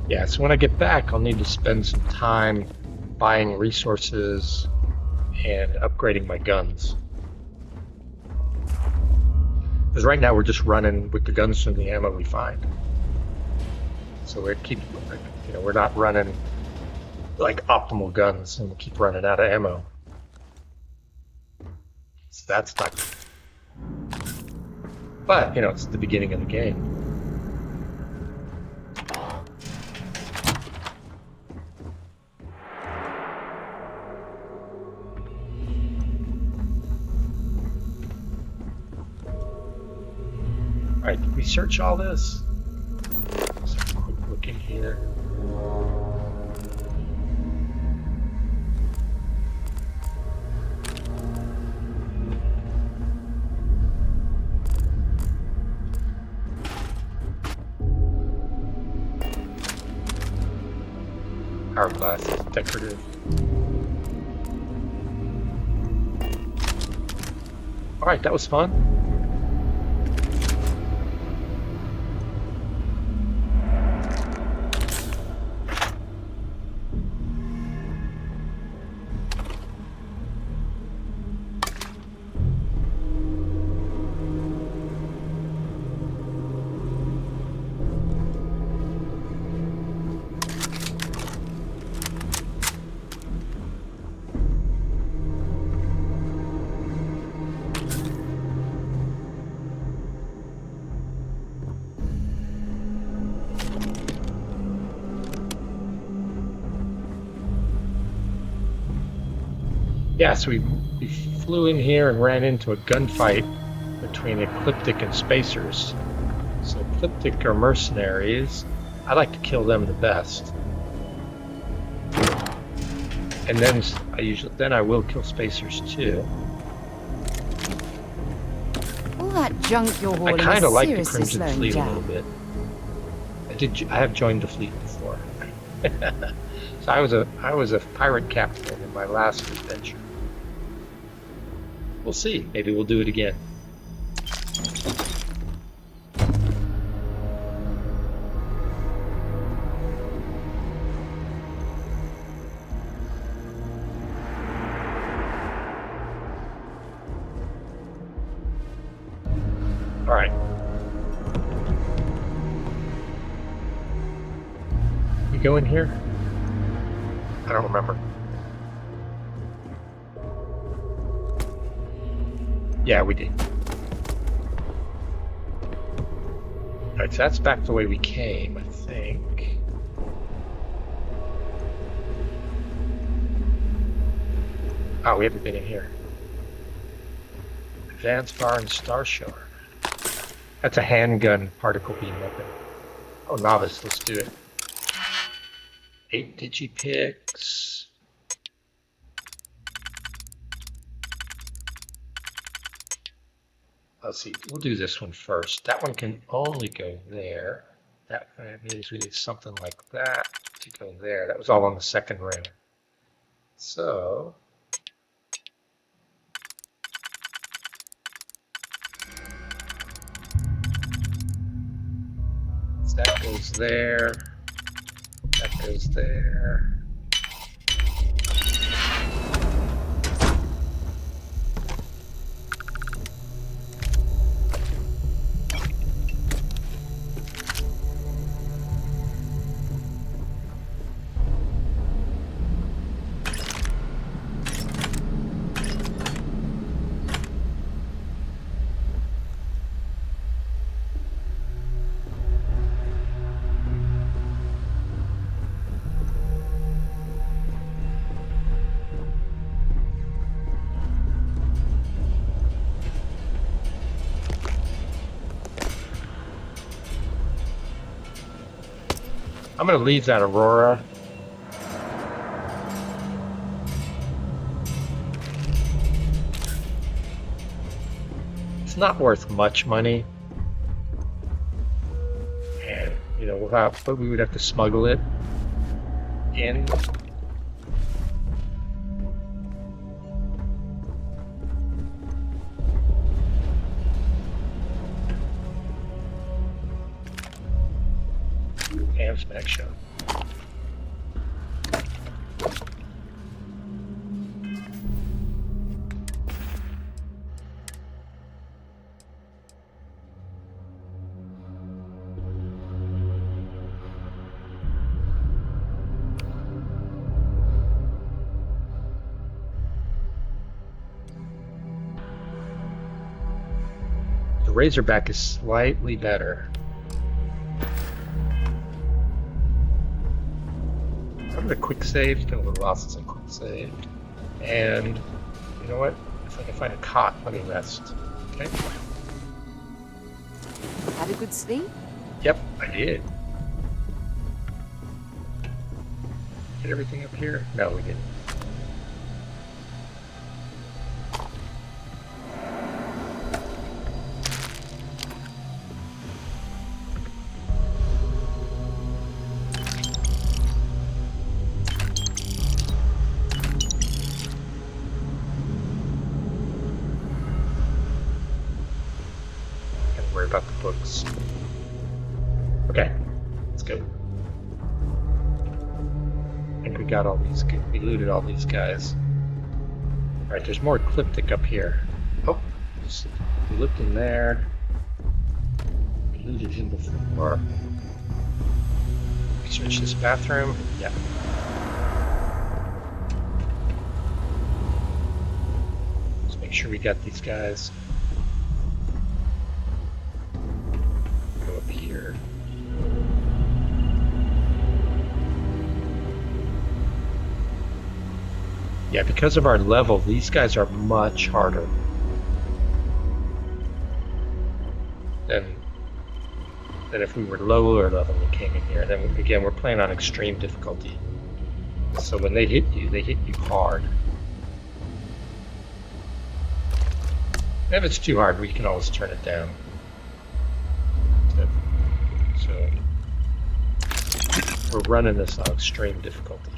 Yeah, so when I get back, I'll need to spend some time buying resources and upgrading my guns. Because right now we're just running with the guns and the ammo we find. So we're we're not running like optimal guns, and we keep running out of ammo. So that's not good. But it's the beginning of the game. Alright, did we search all this? Let's have a quick look in here. Hourglass is decorative. Alright, that was fun. Yeah, so we flew in here and ran into a gunfight between Ecliptic and Spacers. So Ecliptic are mercenaries. I like to kill them the best. And then I will kill Spacers too. All that junk you're hauling I kind of is like the seriously Crimson slowing Fleet a down. little bit. I have joined the fleet before. So I was a pirate captain in my last adventure. We'll see. Maybe we'll do it again. All right. We go in here? I don't remember. Yeah, we did. Alright, so that's back the way we came, I think. Oh, we haven't been in here. Advanced Bar and Star Shore. That's a handgun particle beam weapon. Oh, novice, let's do it. 8 digipicks. Let's see, we'll do this one first. That one can only go there. That means we need something like that to go there. That was all on the second ring. So that goes there. That goes there. I'm going to leave that Aurora. It's not worth much money, without, but we would have to smuggle it in. Ham's back shot. The Razorback is slightly better. I'm gonna quick save, get a little losses and quick save. And you know what? If I can find a cot, let me rest. Okay? Had a good sleep? Yep, I did. Get everything up here? No, we didn't. About the books. Okay, let's go. I think we got all these. We looted all these guys. All right, there's more ecliptic up here. Oh, we looked in there. We looted him before. Search this bathroom. Yeah. Let's make sure we got these guys. Here. Yeah, because of our level, these guys are much harder than if we were lower level and came in here. Then again, we're playing on extreme difficulty, so when they hit you hard. And if it's too hard, we can always turn it down. So we're running this on extreme difficulty.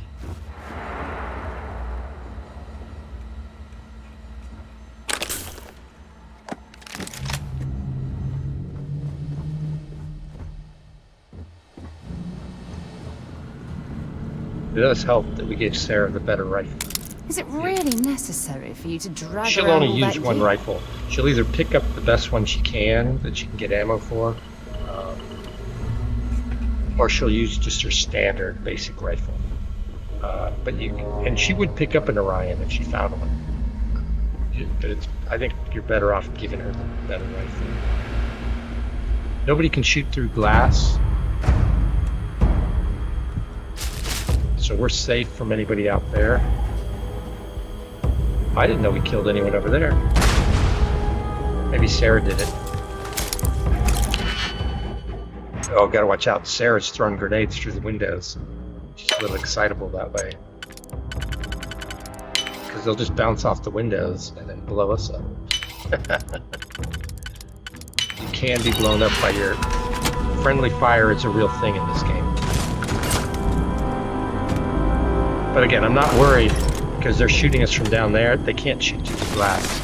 It does help that we gave Sarah the better rifle. Is it really necessary for you to drag She'll around only all use that one gear? rifle. She'll either pick up the best one she can that she can get ammo for, or she'll use just her standard basic rifle. And she would pick up an Orion if she found one. But I think you're better off giving her the better rifle. Nobody can shoot through glass, so we're safe from anybody out there. I didn't know we killed anyone over there. Maybe Sarah did it. Oh, gotta watch out. Sarah's throwing grenades through the windows. She's a little excitable that way. Because they'll just bounce off the windows and then blow us up. You can be blown up by your... Friendly fire is a real thing in this game. But again, I'm not worried because they're shooting us from down there. They can't shoot through the glass.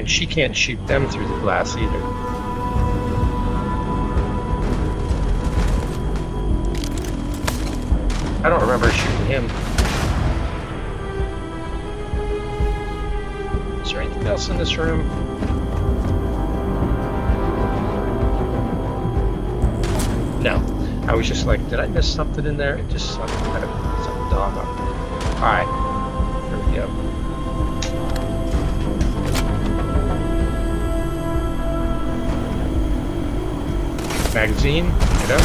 She can't shoot them through the glass either. I don't remember shooting him. Is there anything else in this room? No. I was just like, did I miss something in there? It just something dawned on me. Alright. Here we go. Magazine, get up.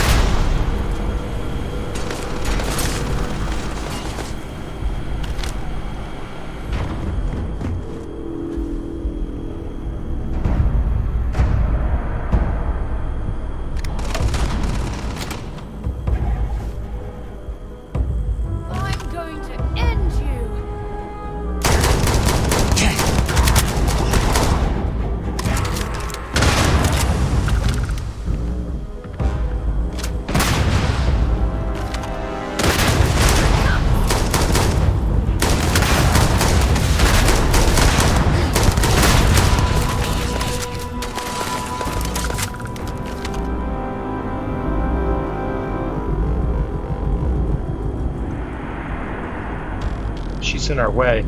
she's in our way.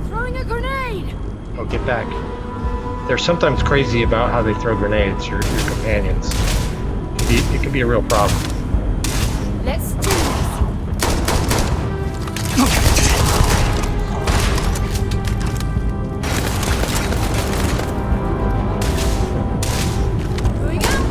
Throwing a grenade! Oh, get back. They're sometimes crazy about how they throw grenades, your companions. It can be a real problem. Let's do this! Going out!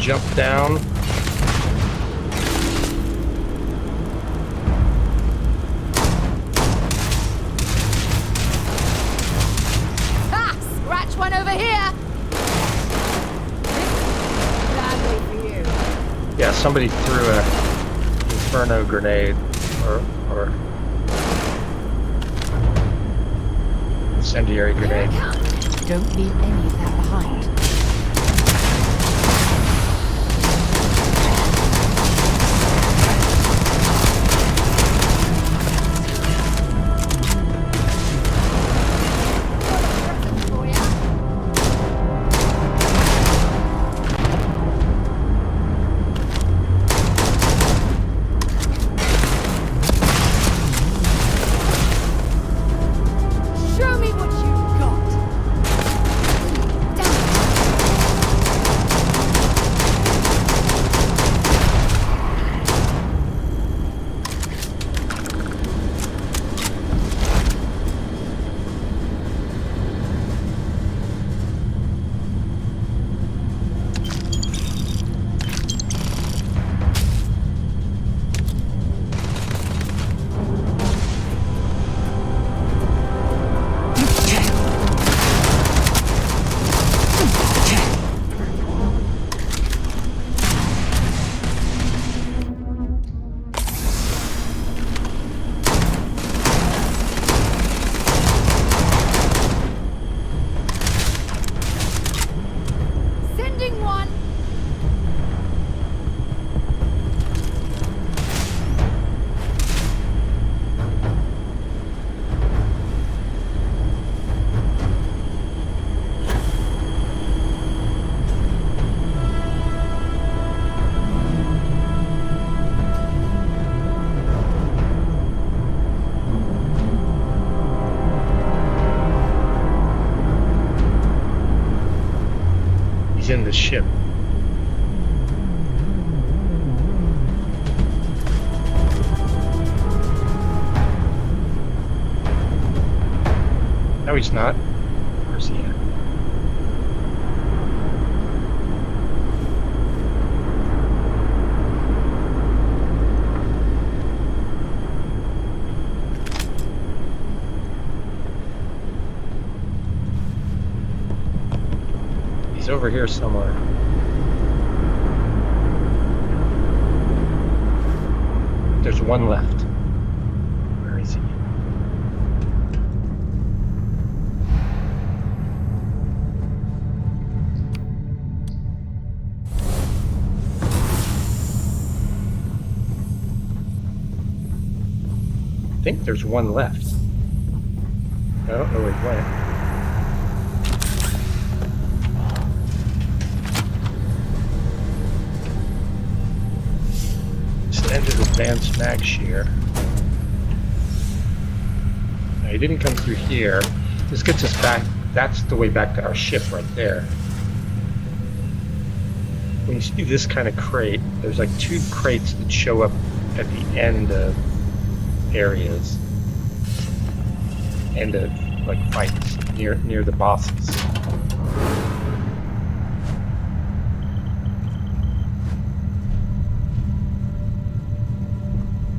Jump down. Ha! Scratch one over here! Badly for you. Yeah, somebody threw a inferno grenade or incendiary grenade. Don't leave any of that behind. In the ship. No, he's not. Where's he at? Over here somewhere. There's one left. Where is he? I think there's one left. I don't know where he went. Ended advanced mag shear. Now, he didn't come through here. This gets us back. That's the way back to our ship right there. When you see this kind of crate, there's like 2 crates that show up at the end of areas. End of like fights near the bosses.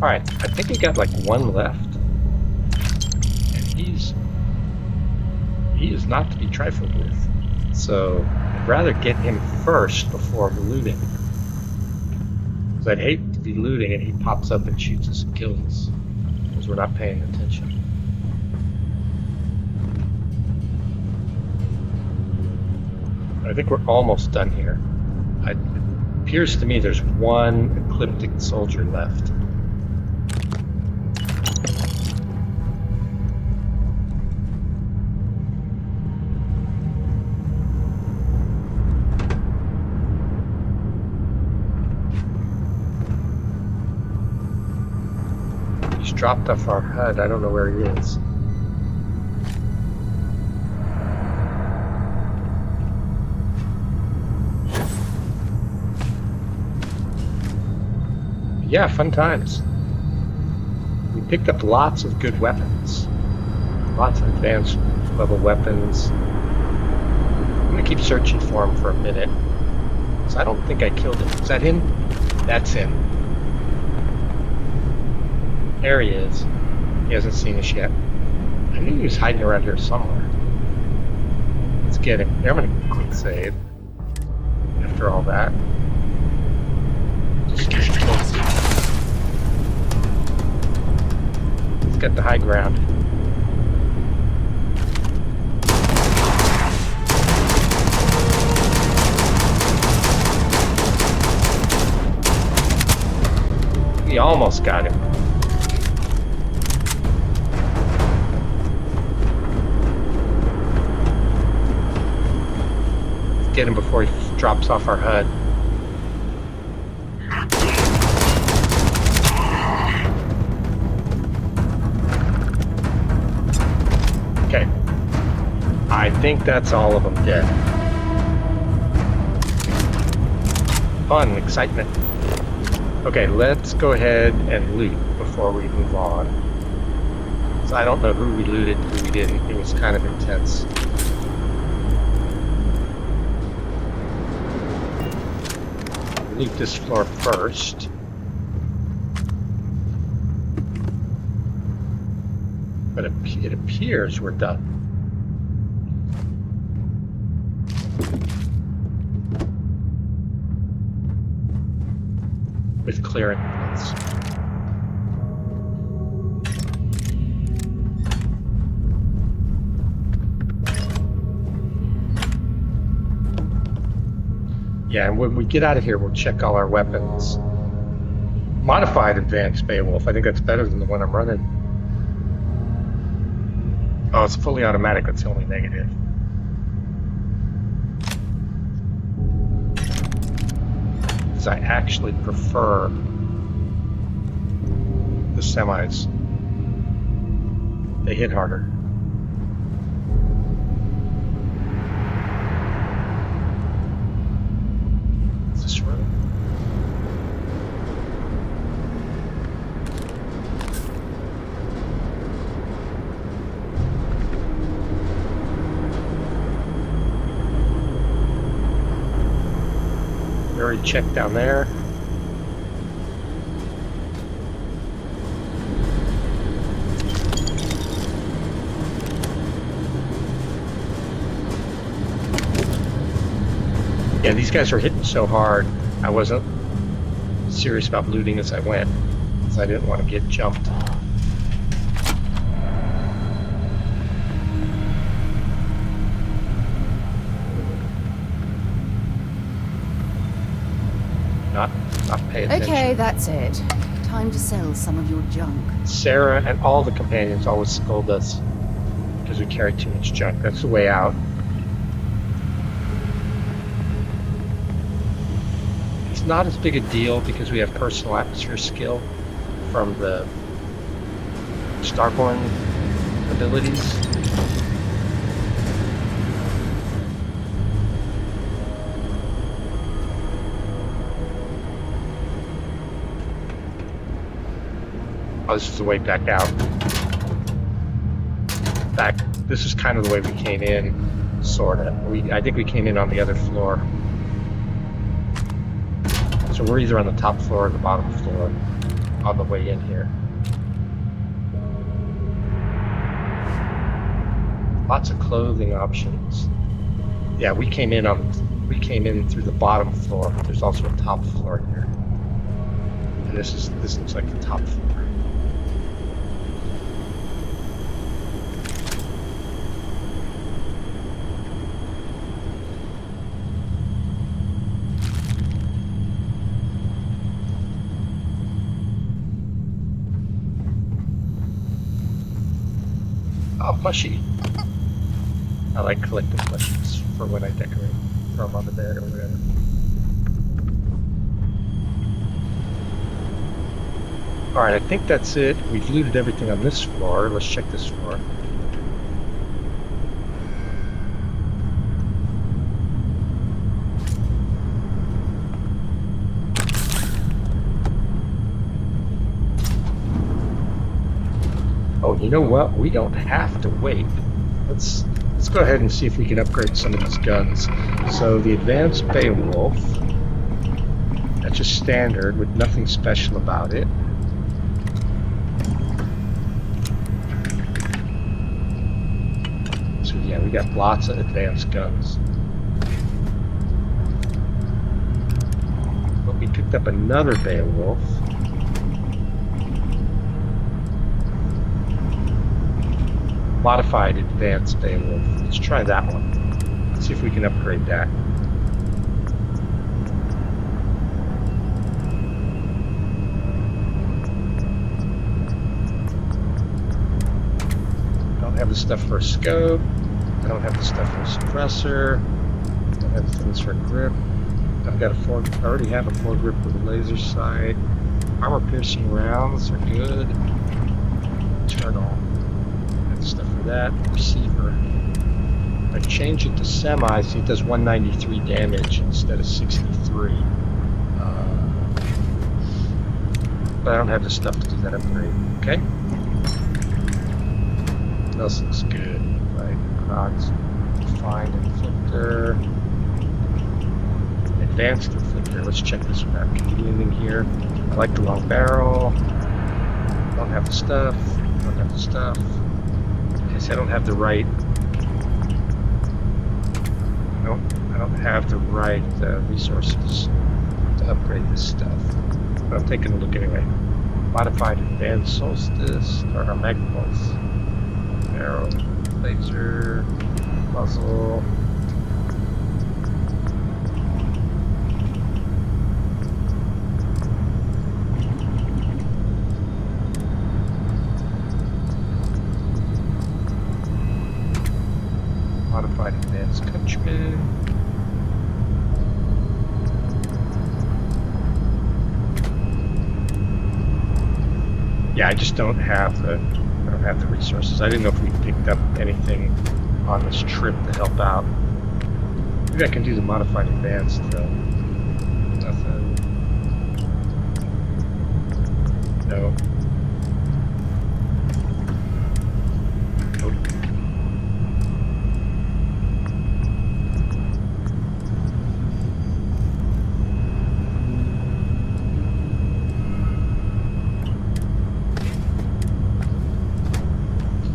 Alright, I think we got like one left. And he is not to be trifled with. So I'd rather get him first before looting. Because I'd hate to be looting and he pops up and shoots us and kills us. Because we're not paying attention. I think we're almost done here. appears to me there's one ecliptic soldier left. He's dropped off our HUD. I don't know where he is. Yeah, fun times. We picked up lots of good weapons. Lots of advanced level weapons. I'm gonna keep searching for him for a minute. So I don't think I killed him. Is that him? That's him. There he is. He hasn't seen us yet. I knew he was hiding around here somewhere. Let's get him. Here, I'm gonna quick save. After all that. He's got the high ground. We almost got him. Let's get him before he drops off our HUD. Okay. I think that's all of them dead. Fun, excitement. Okay, let's go ahead and loot before we move on. So I don't know who we looted, who we didn't. It was kind of intense. Loot this floor first. But it appears we're done. With clearing this. Yeah, and when we get out of here, we'll check all our weapons. Modified Advanced Beowulf. I think that's better than the one I'm running. Oh, it's fully automatic. That's the only negative. Because I actually prefer the semis. They hit harder. Is this room? We already checked down there. Yeah, these guys were hitting so hard, I wasn't serious about looting as I went, because I didn't want to get jumped. Not pay attention. Okay, that's it. Time to sell some of your junk. Sarah and all the companions always scold us because we carry too much junk. That's the way out. It's not as big a deal because we have personal atmosphere skill from the Starborn abilities. Oh, this is the way back out. This is kind of the way we came in, sorta. I think we came in on the other floor. So we're either on the top floor or the bottom floor on the way in here. Lots of clothing options. Yeah, we came in through the bottom floor. There's also a top floor here. And this looks like the top floor. plushie. I like collecting plushies for when I decorate, throw them on the bed or whatever. Alright, I think that's it. We've looted everything on this floor. Let's check this floor. Oh, you know what? We don't have to wait. Let's go ahead and see if we can upgrade some of these guns. So the advanced Beowulf, that's just standard with nothing special about it. So yeah, we got lots of advanced guns. But we picked up another Beowulf. Modified advanced Beowulf. Let's try that one. Let's see if we can upgrade that. I don't have the stuff for a scope. I don't have the stuff for a suppressor. I don't have the things for a grip. I've got I already have a foregrip with a laser sight. Armor piercing rounds are good. Internal. Stuff for that. Receiver. I change it to semi, so it does 193 damage instead of 63. But I don't have the stuff to do that upgrade. Okay. What else looks good? Right. Nods. Find inflictor. Advanced inflictor. Let's check this one out. Can you do anything here? I like the long barrel. Don't have the stuff. Don't have the stuff. I don't have the right. I don't have the right resources to upgrade this stuff. But I'm taking a look anyway. Modified advanced solstice or magpulse, arrow, laser, muzzle. Modified advanced countryman. Yeah, I just don't have the resources. I didn't know if we picked up anything on this trip to help out. Maybe I can do the modified advanced though. Nothing. No.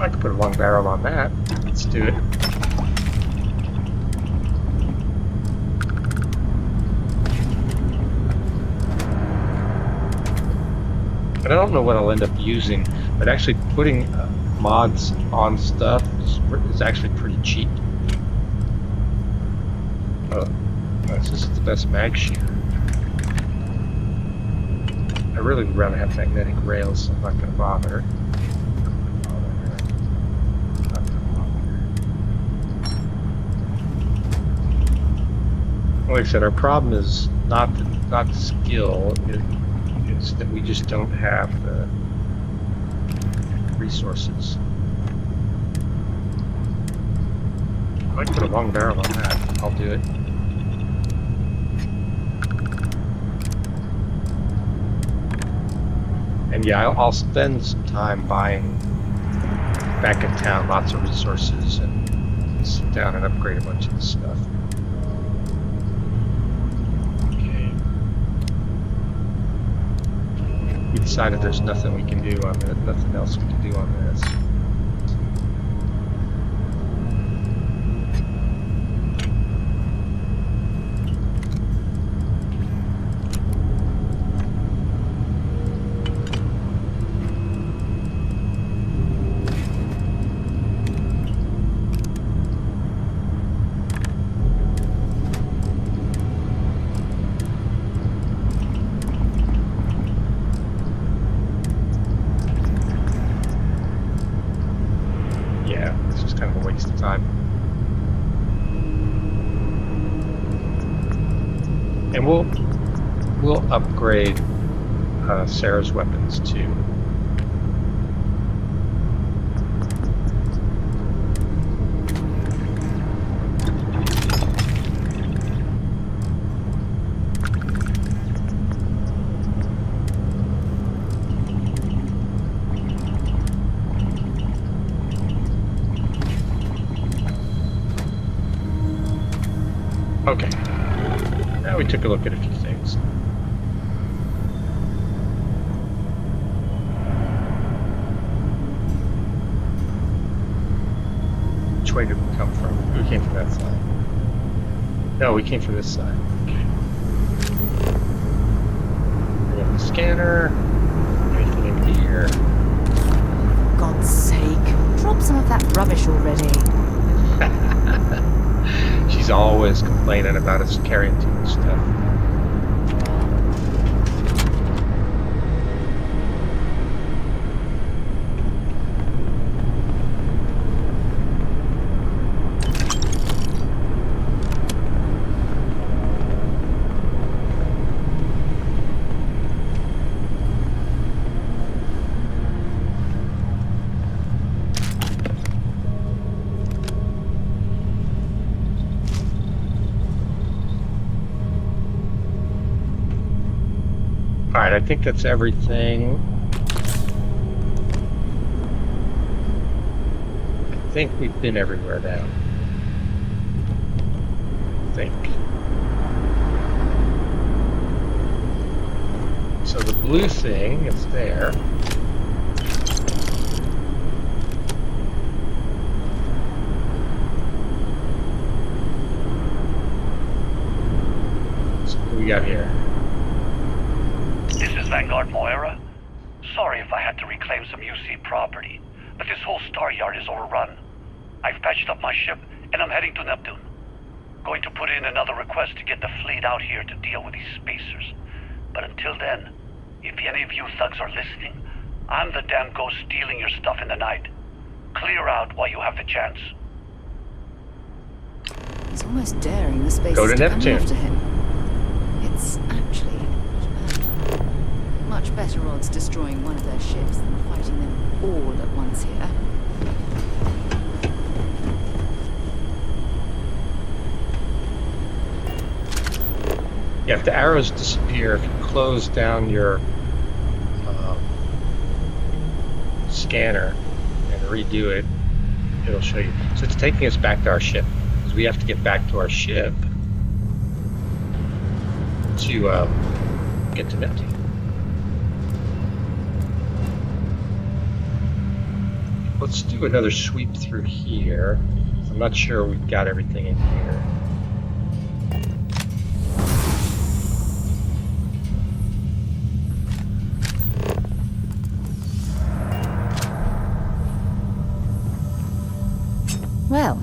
I could put a long barrel on that. Let's do it. And I don't know what I'll end up using, but actually putting mods on stuff is actually pretty cheap. This is the best mag shooter. I really would rather have magnetic rails, so I'm not going to bother. Like I said, our problem is not the skill, it's that we just don't have the resources. I might put a long barrel on that. I'll do it. And yeah, I'll spend some time buying back in town lots of resources and sit down and upgrade a bunch of this stuff. We decided there's nothing we can do on it, nothing else we can do on this. And we'll upgrade Sarah's weapons too. Okay. Now we took a look at a few things. Which way did we come from? We came from that side. No, we came from this side. Okay. We have the scanner. Anything in here? God's sake, drop some of that rubbish already. She's always complaining about us carrying too much stuff. Alright, I think that's everything. I think we've been everywhere now. I think. So the blue thing is there. So what do we got here? This is Vanguard Moira. Sorry if I had to reclaim some UC property, but this whole Stgaryard is overrun. I've patched up my ship, and I'm heading to Neptune. Going to put in another request to get the fleet out here to deal with these spacers. But until then, if any of you thugs are listening, I'm the damn ghost stealing your stuff in the night. Clear out while you have the chance. He's almost daring the spacers Go to to come Neptune. after him. It's actually much better odds destroying one of their ships than fighting them all at once here. Yeah, if the arrows disappear, if you close down your scanner and redo it, it'll show you. So it's taking us back to our ship, because we have to get back to our ship to get to Neptune. Let's do another sweep through here. I'm not sure we've got everything in here. Well,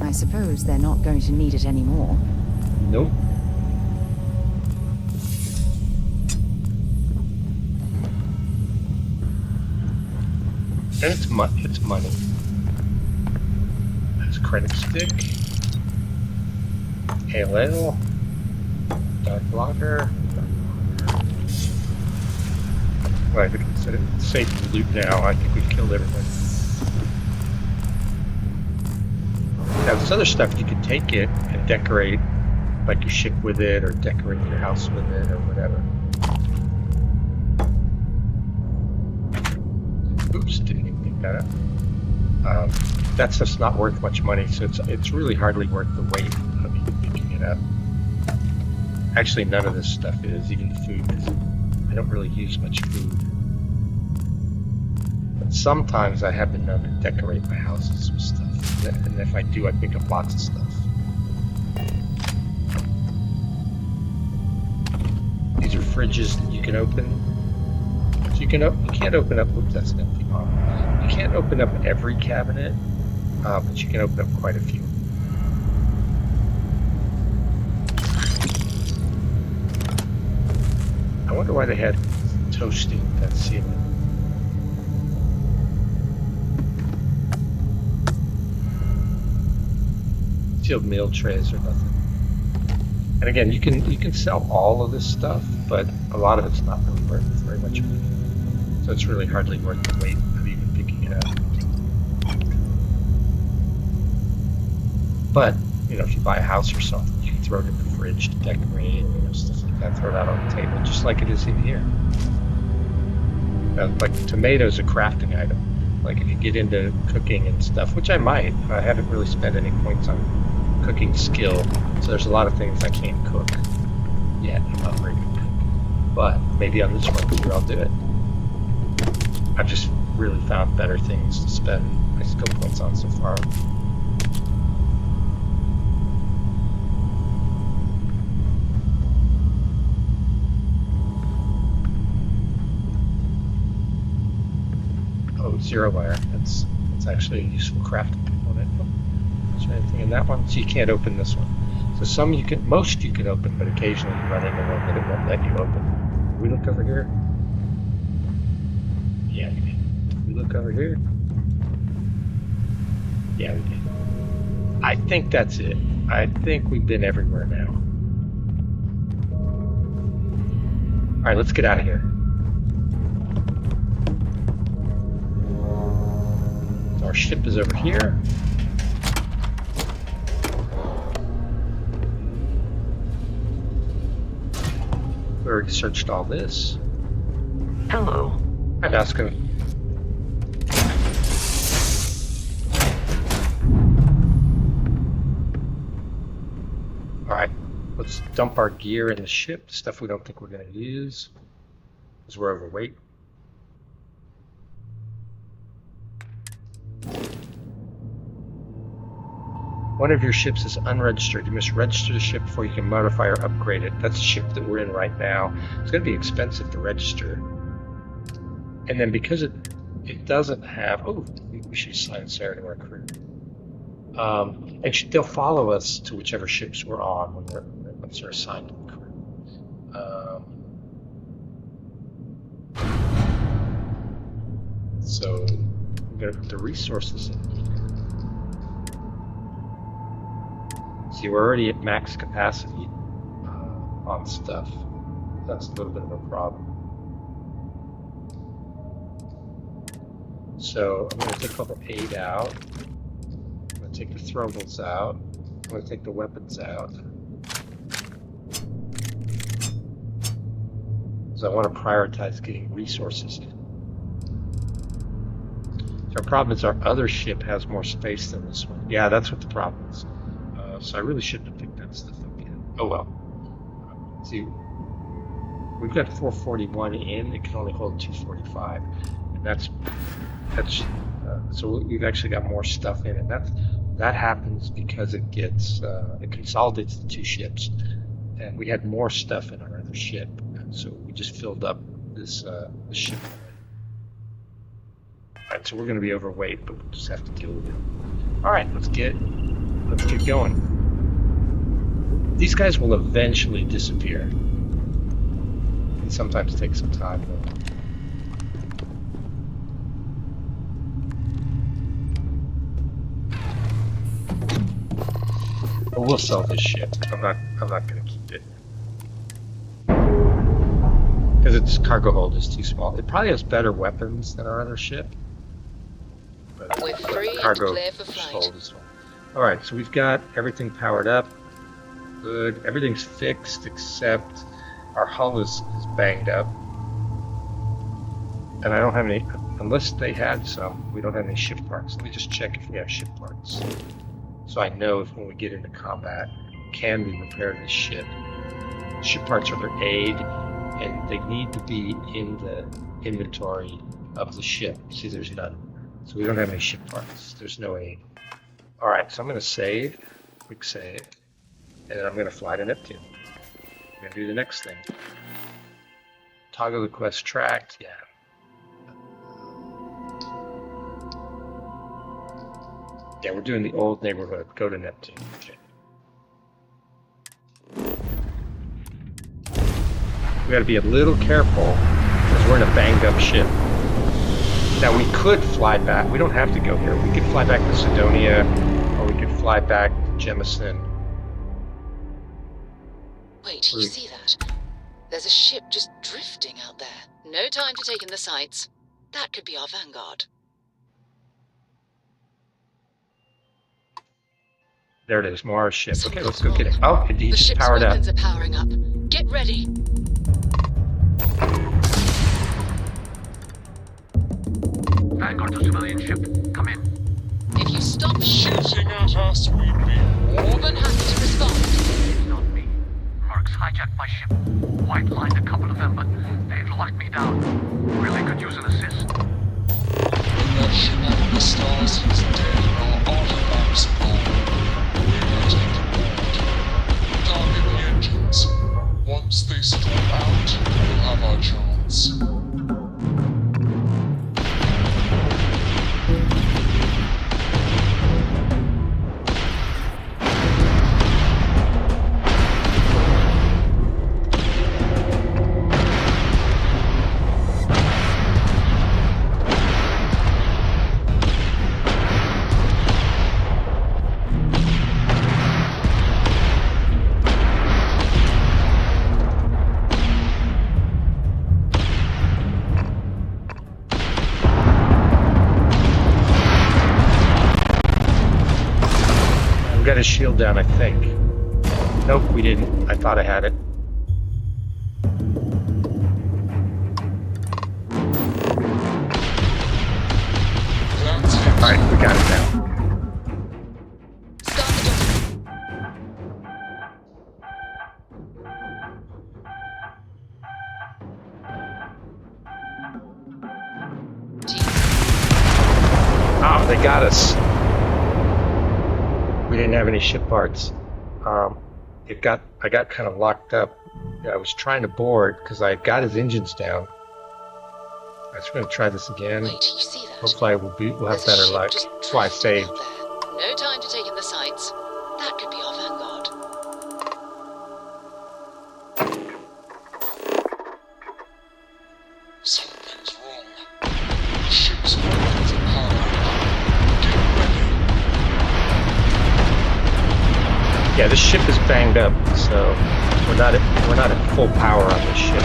I suppose they're not going to need it anymore. Nope. And it's money. There's credit stick. ALL. Dark blocker. Well, I think it's safe to loot now. I think we've killed everything. Now, this other stuff, you can take it and decorate, like your ship with it, or decorate your house with it, or whatever. Oops, didn't even pick that up. That stuff's not worth much money, so it's really hardly worth the weight of you picking it up. Actually, none of this stuff is, even the food is. I don't really use much food. But sometimes I have been known to decorate my houses with stuff. And if I do, I pick up lots of stuff. These are fridges that you can open. So you can't open up. Oops, that's an empty bottle. You can't open up every cabinet, but you can open up quite a few. I wonder why they had toasting that ceiling. Sealed meal trays or nothing. And again, you can sell all of this stuff, but a lot of it's not really worth very much money. So it's really hardly worth the wait of even picking it up. But if you buy a house or something, you can throw it in the fridge to decorate, stuff like that. Throw it out on the table, just like it is in here. Like tomatoes, a crafting item. Like if you get into cooking and stuff, which I might. I haven't really spent any points on cooking skill, so there's a lot of things I can't cook yet. I'm not very good at cooking. But maybe on this one through I'll do it. I've just really found better things to spend my skill points on so far. Oh, zero wire. That's actually a useful crafting component. Is there anything in that one? So you can't open this one. So most you can open, but occasionally you run into one that it won't let you open. Can we look over here? Yeah, we did. Can we look over here? Yeah, we did. I think that's it. I think we've been everywhere now. Alright, let's get out of here. So our ship is over here. We already searched all this. Hello. Hi, Vasco. Alright, let's dump our gear in the ship, stuff we don't think we're going to use, because we're overweight. One of your ships is unregistered. You must register the ship before you can modify or upgrade it. That's the ship that we're in right now. It's going to be expensive to register. And then because it doesn't have... Oh, we should assign Sarah to our crew. And they'll follow us to whichever ships we're on once they're assigned to the crew. So I'm going to put the resources in here. See, we're already at max capacity on stuff. That's a little bit of a problem. So I'm going to take all the aid out. I'm going to take the throwables out. I'm going to take the weapons out. So I want to prioritize getting resources in. So our problem is our other ship has more space than this one. Yeah, that's what the problem is. So I really shouldn't have picked that stuff up yet. Oh well. See, we've got 441 in. It can only hold 245, and that's so we've actually got more stuff in, and that happens because it gets it consolidates the two ships, and we had more stuff in our other ship, and so we just filled up this ship. All right, so we're going to be overweight, but we'll just have to deal with it. All right, let's get going. These guys will eventually disappear. It sometimes takes some time, though. But we'll sell this ship. I'm not going to keep it because its cargo hold is too small. It probably has better weapons than our other ship, but We're free cargo and clear for flight. hold is small. All right, so we've got everything powered up. Good. Everything's fixed except our hull is banged up. And I don't have any, unless they had some, we don't have any ship parts. Let me just check if we have ship parts. So I know if when we get into combat, can we repair this ship? Ship parts are their aid, and they need to be in the inventory of the ship. See, there's none. So we don't have any ship parts. There's no aid. Alright, so I'm going to save, quick save, and then I'm going to fly to Neptune. I'm going to do the next thing. Toggle the quest tracked, yeah. Yeah, we're doing the old neighborhood. Go to Neptune. Okay. We got to be a little careful because we're in a banged up ship. Now we could fly back. We don't have to go here. We could fly back to Sidonia, or we could fly back to Jemison. Wait, you see that? There's a ship just drifting out there. No time to take in the sights. That could be our vanguard. There it is, Mars ship. Okay, let's Something's go get it. wrong. Oh, it The just ship's powered up. weapons are powering up. Get ready. Vanguard to civilian ship. Come in. If you stop Shooting at us, we'd be more than happy to respond. It's not me. Mercs hijacked my ship. White lined a couple of them, but they've locked me down. Really could use an assist. that ship out of the stars is dead and our artifacts gone. We will take command. Target the engines. Once they storm out, we'll have our chance. We got his shield down, I think. Nope, we didn't. I thought I had it. Alright, we got it now. Oh, they got us. We didn't have any ship parts. I got kind of locked up. I was trying to board because I got his engines down. I was going to try this again. Wait, you see that? Hopefully we'll have better luck. That's why I saved. No time to take in the sights. That could be our vanguard. Something's wrong. The ship's weapons are powered. Get ready. Yeah, this ship is banged up, so we're not at full power on this ship.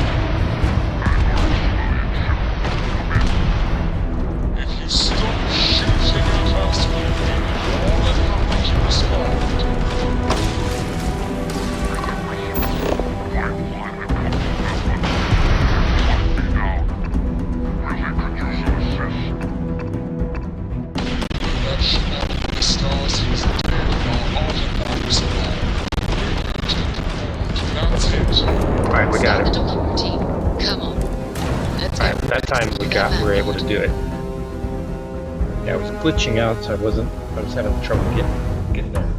If you stop shooting at us, we'll be more than happy to respond. That ship out of the stars is dead and our artifacts are gone. We will take command. That's it. Alright, we got it. Team, come on. Let's Alright, go. that time we were able to do it. Yeah, I was glitching out, so I was having trouble getting there.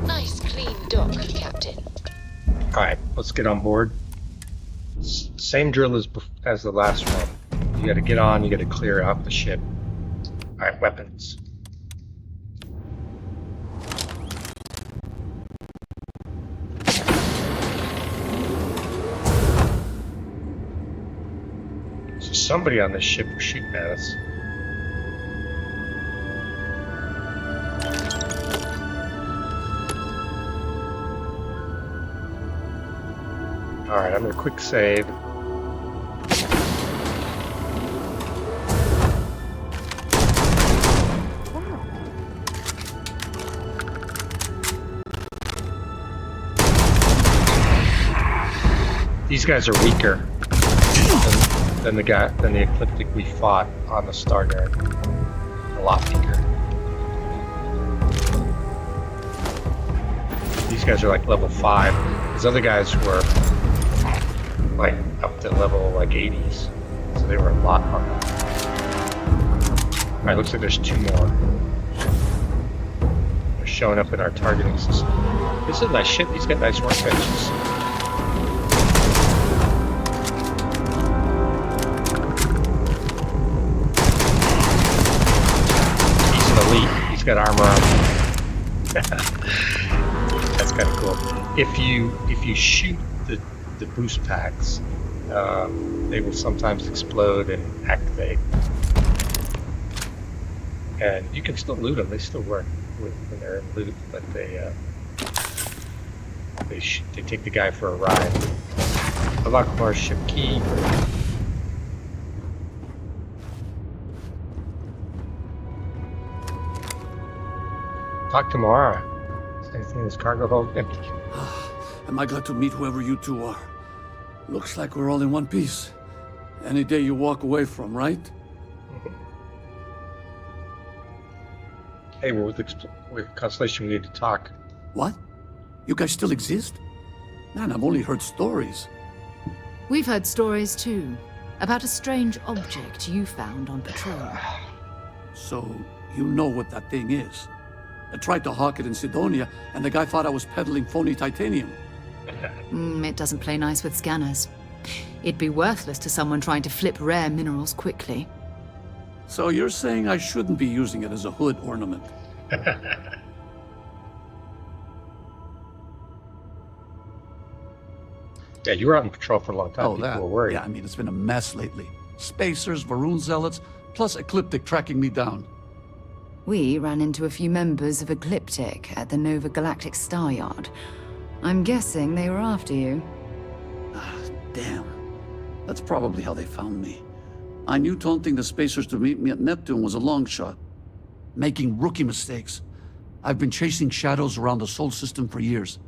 Nice clean dock, Captain. Alright, let's get on board. Same drill as the last one. You gotta get on, you gotta clear out the ship. Alright, weapons. So somebody on this ship was shooting at us. Alright, I'm gonna quick save. These guys are weaker than the Ecliptic we fought on the Stgaryard. A lot weaker. These guys are like level 5. These other guys were like up to level like 80s, so they were a lot harder. Alright, looks like there's 2 more. They're showing up in our targeting system. This is a nice ship. He's got nice workbenches. He's got armor on. That's kind of cool. If you shoot the boost packs, they will sometimes explode and activate. And you can still loot them. They still work when they're in loot, but they take the guy for a ride. Unlock Mars ship key. Talk to Mara. Is anything in this cargo hold empty? Am I glad to meet whoever you two are? Looks like we're all in one piece. Any day you walk away from, right? Hey, we're with Constellation. We need to talk. What? You guys still exist? Man, I've only heard stories. We've heard stories too, about a strange object you found on patrol. So, you know what that thing is? I tried to hawk it in Sidonia, and the guy thought I was peddling phony titanium. It doesn't play nice with scanners. It'd be worthless to someone trying to flip rare minerals quickly. So you're saying I shouldn't be using it as a hood ornament? Yeah, you were out on patrol for a long time. People were worried. Yeah, I mean, it's been a mess lately. Spacers, Varun zealots, plus Ecliptic tracking me down. We ran into a few members of Ecliptic at the Galactic Stgaryard. I'm guessing they were after you. Damn. That's probably how they found me. I knew taunting the Spacers to meet me at Neptune was a long shot. Making rookie mistakes. I've been chasing shadows around the Sol system for years.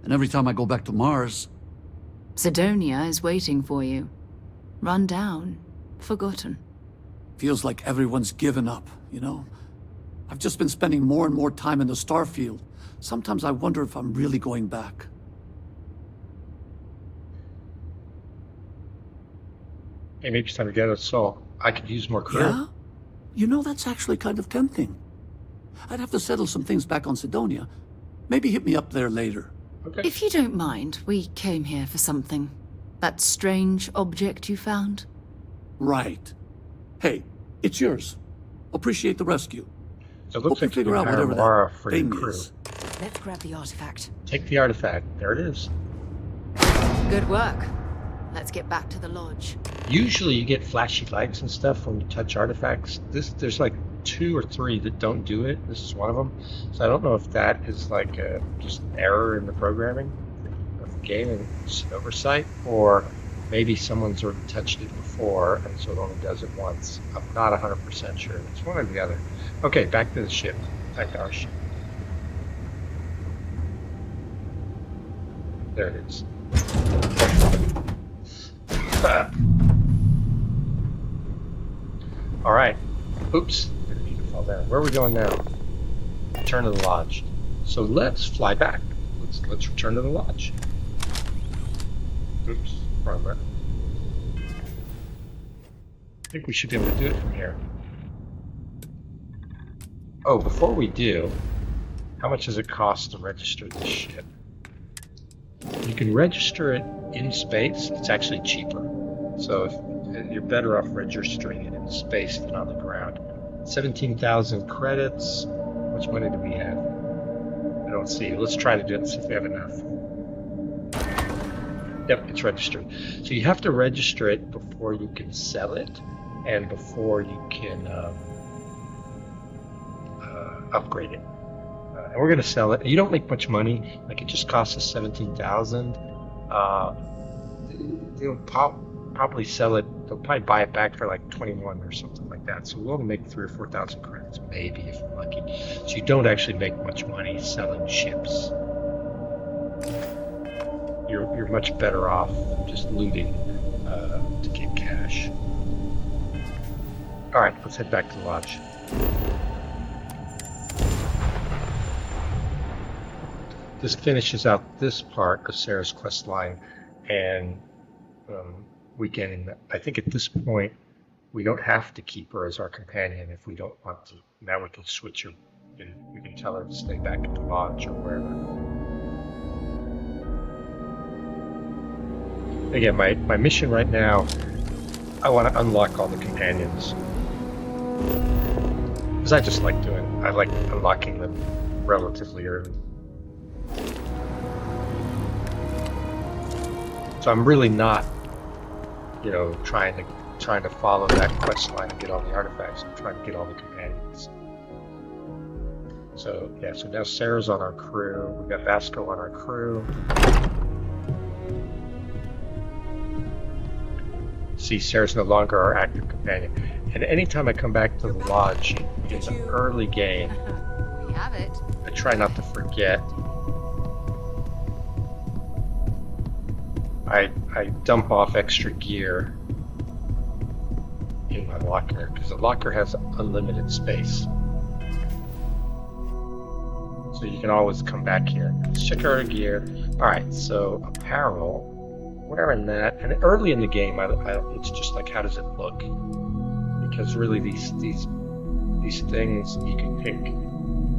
And every time I go back to Mars... Sidonia is waiting for you. Run down. Forgotten. Feels like everyone's given up, you know? I've just been spending more and more time in the Starfield. Sometimes I wonder if I'm really going back. Hey, maybe it's time to get a Sol. I could use more crew. Yeah? You know, that's actually kind of tempting. I'd have to settle some things back on Sidonia. Maybe hit me up there later. Okay. If you don't mind, we came here for something. That strange object you found? Right. Hey, it's yours. Appreciate the rescue. So it looks like you figure out can hire whatever Mara that for your thing crew. is. Let's grab the artifact. Take the artifact. There it is. Good work. Let's get back to the lodge. Usually you get flashy lights and stuff when you touch artifacts. There's like 2 or 3 that don't do it. This is one of them. So I don't know if that is like just an error in the programming of the game and it's an oversight, or maybe someone's already touched it before and so it only does it once. I'm not 100% sure. It's one or the other. Okay, back to the ship. Back to our ship. There it is. All right. Oops. Didn't need to fall down. Where are we going now? Return to the lodge. So let's fly back. Let's return to the lodge. Oops. Wrong button. I think we should be able to do it from here. Oh, before we do, how much does it cost to register this ship? You can register it in space. It's actually cheaper. So if you're better off registering it in space than on the ground. 17,000 credits. How much money do we have? I don't see. Let's try to do it and see if we have enough. Yep, it's registered. So you have to register it before you can sell it and before you can upgrade it. And we're going to sell it. You don't make much money. Like, it just costs us 17,000. They'll probably sell it. They'll probably buy it back for like 21 or something like that. So we'll only make 3,000 or 4,000 credits, maybe, if we're lucky. So you don't actually make much money selling ships. You're much better off just looting to get cash. All right, let's head back to the lodge. This finishes out this part of Sarah's quest line, and I think at this point we don't have to keep her as our companion if we don't want to. Now we can switch her. We can tell her to stay back at the lodge or wherever. Again, my mission right now, I want to unlock all the companions. Because I just like doing it. I like unlocking them relatively early. So I'm really not, trying to follow that quest line and get all the artifacts. I'm trying to get all the companions. So yeah, so now Sarah's on our crew. We've got Vasco on our crew. See, Sarah's no longer our active companion. And anytime I come back to the lodge in the early game, We have it. I try not to forget. I dump off extra gear in my locker, because the locker has unlimited space. So you can always come back here. Let's check our gear. Alright, so apparel. Wearing that, and early in the game, it's just like, how does it look? Because really, these things you can pick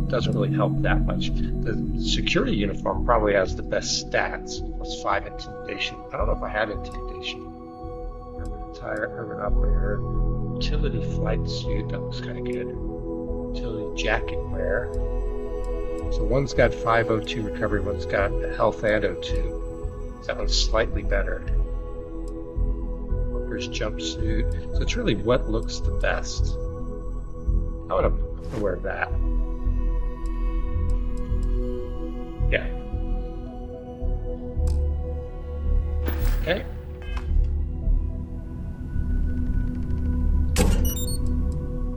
doesn't really help that much. The security uniform probably has the best stats. +5 intimidation. I don't know if I have intimidation. Urban attire, urban operator, utility flight suit. That looks kind of good. Utility jacket wear. So one's got 502 recovery, one's got health and O2. That one's slightly better. Worker's jumpsuit. So it's really what looks the best. I'm gonna wear that. Yeah. Okay.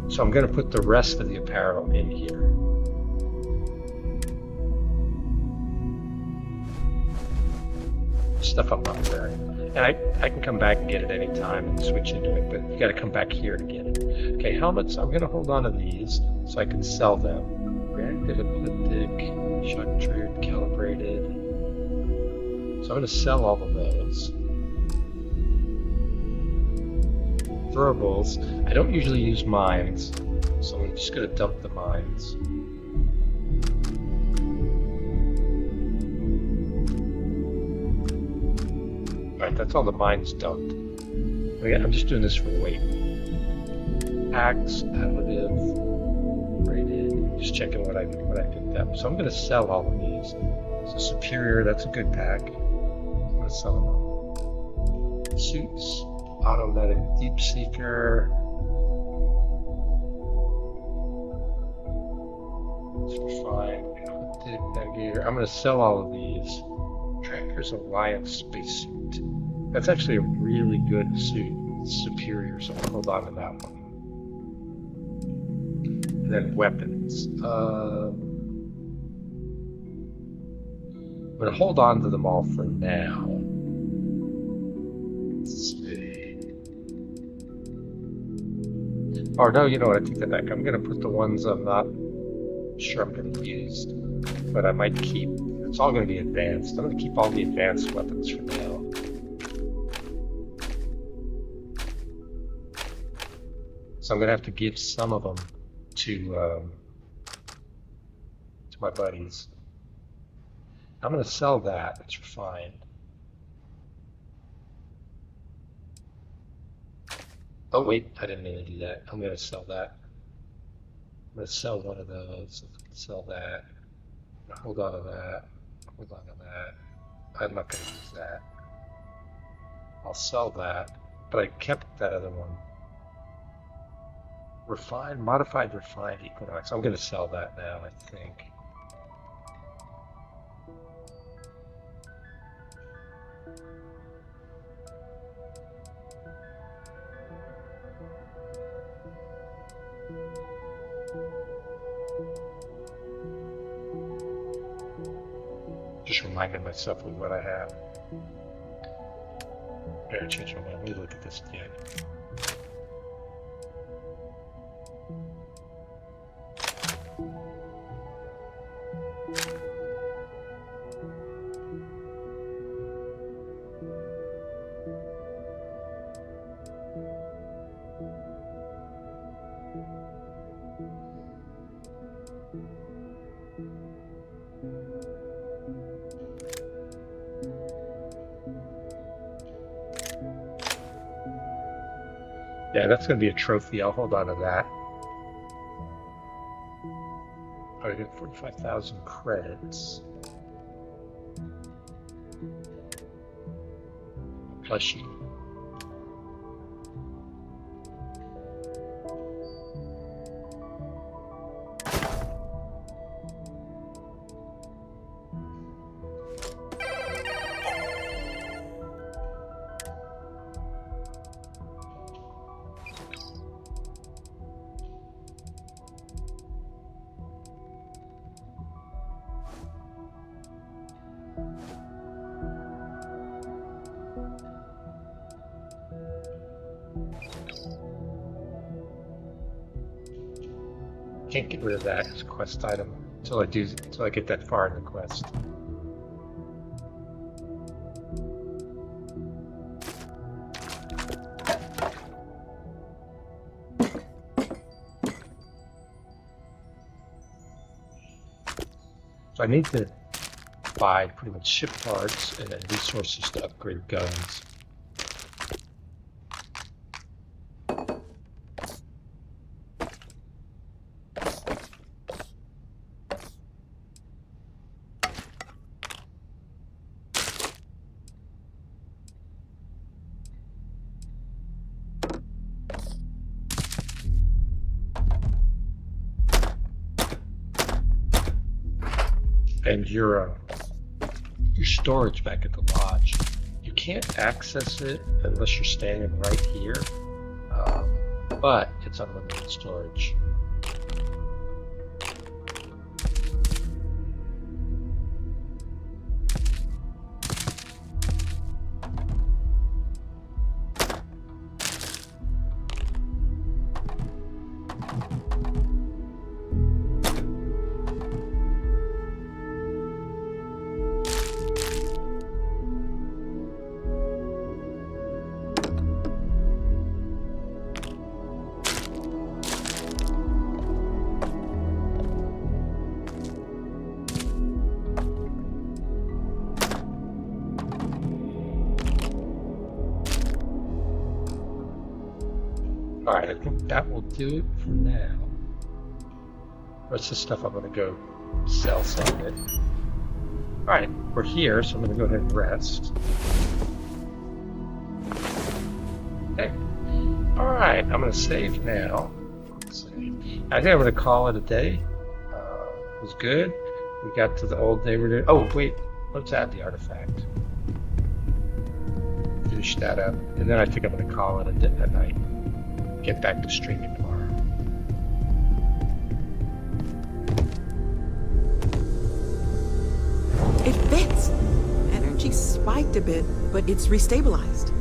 So I'm gonna put the rest of the apparel in here. Stuff I'm not wearing. And I can come back and get it anytime and switch into it, but you gotta come back here to get it. Okay, helmets, I'm gonna hold on to these so I can sell them. Reactive, elliptic, structured, calibrated. So I'm gonna sell all of those. Throwables, I don't usually use mines, so I'm just gonna dump the mines. Alright, that's all the mines dumped. I'm just doing this for weight. Axe, additive, rated, just checking what I picked up. So I'm going to sell all of these. So Superior, that's a good pack. I'm going to sell them all. Suits, Automatic Deep Seeker. That's fine. Navigator. I'm going to sell all of these. Tracker's Alliance spacesuit. That's actually a really good suit. It's Superior, so I'll hold on to that one. And then weapons. I'm going to hold on to them all for now. Let's see. Oh, no, you know what? I take that back. I'm going to put the ones I'm not sure I'm going to use, but I might keep. It's all going to be advanced. I'm going to keep all the advanced weapons for now. So I'm going to have to give some of them to my buddies. I'm going to sell that. It's fine. Oh wait, I didn't mean to do that. I'm going to sell that. I'm going to sell one of those. Sell that. Hold on to that. Hold on to that. I'm not going to use that. I'll sell that, but I kept that other one. Refined, modified, refined Equinox. I'm going to sell that now, I think. Just reminding myself of what I have. Better change my mind. Let me look at this again. Yeah, that's going to be a trophy. I'll hold on to that. I get 45,000 credits. Plushie. Can't get rid of that as a quest item until I get that far in the quest. So I need to buy pretty much ship parts and then resources to upgrade guns. And your storage back at the lodge, you can't access it unless you're standing right here, but it's unlimited storage. Alright, I think that will do it for now. The rest of the stuff I'm going to go sell some of it. Alright, we're here, so I'm going to go ahead and rest. Okay. Alright, I'm going to save now. Let's see. I think I'm going to call it a day. It was good. We got to the old neighborhood. Oh, wait. Let's add the artifact. Finish that up. And then I think I'm going to call it a night. Get back to streaming tomorrow. It fits. Energy spiked a bit, but it's restabilized.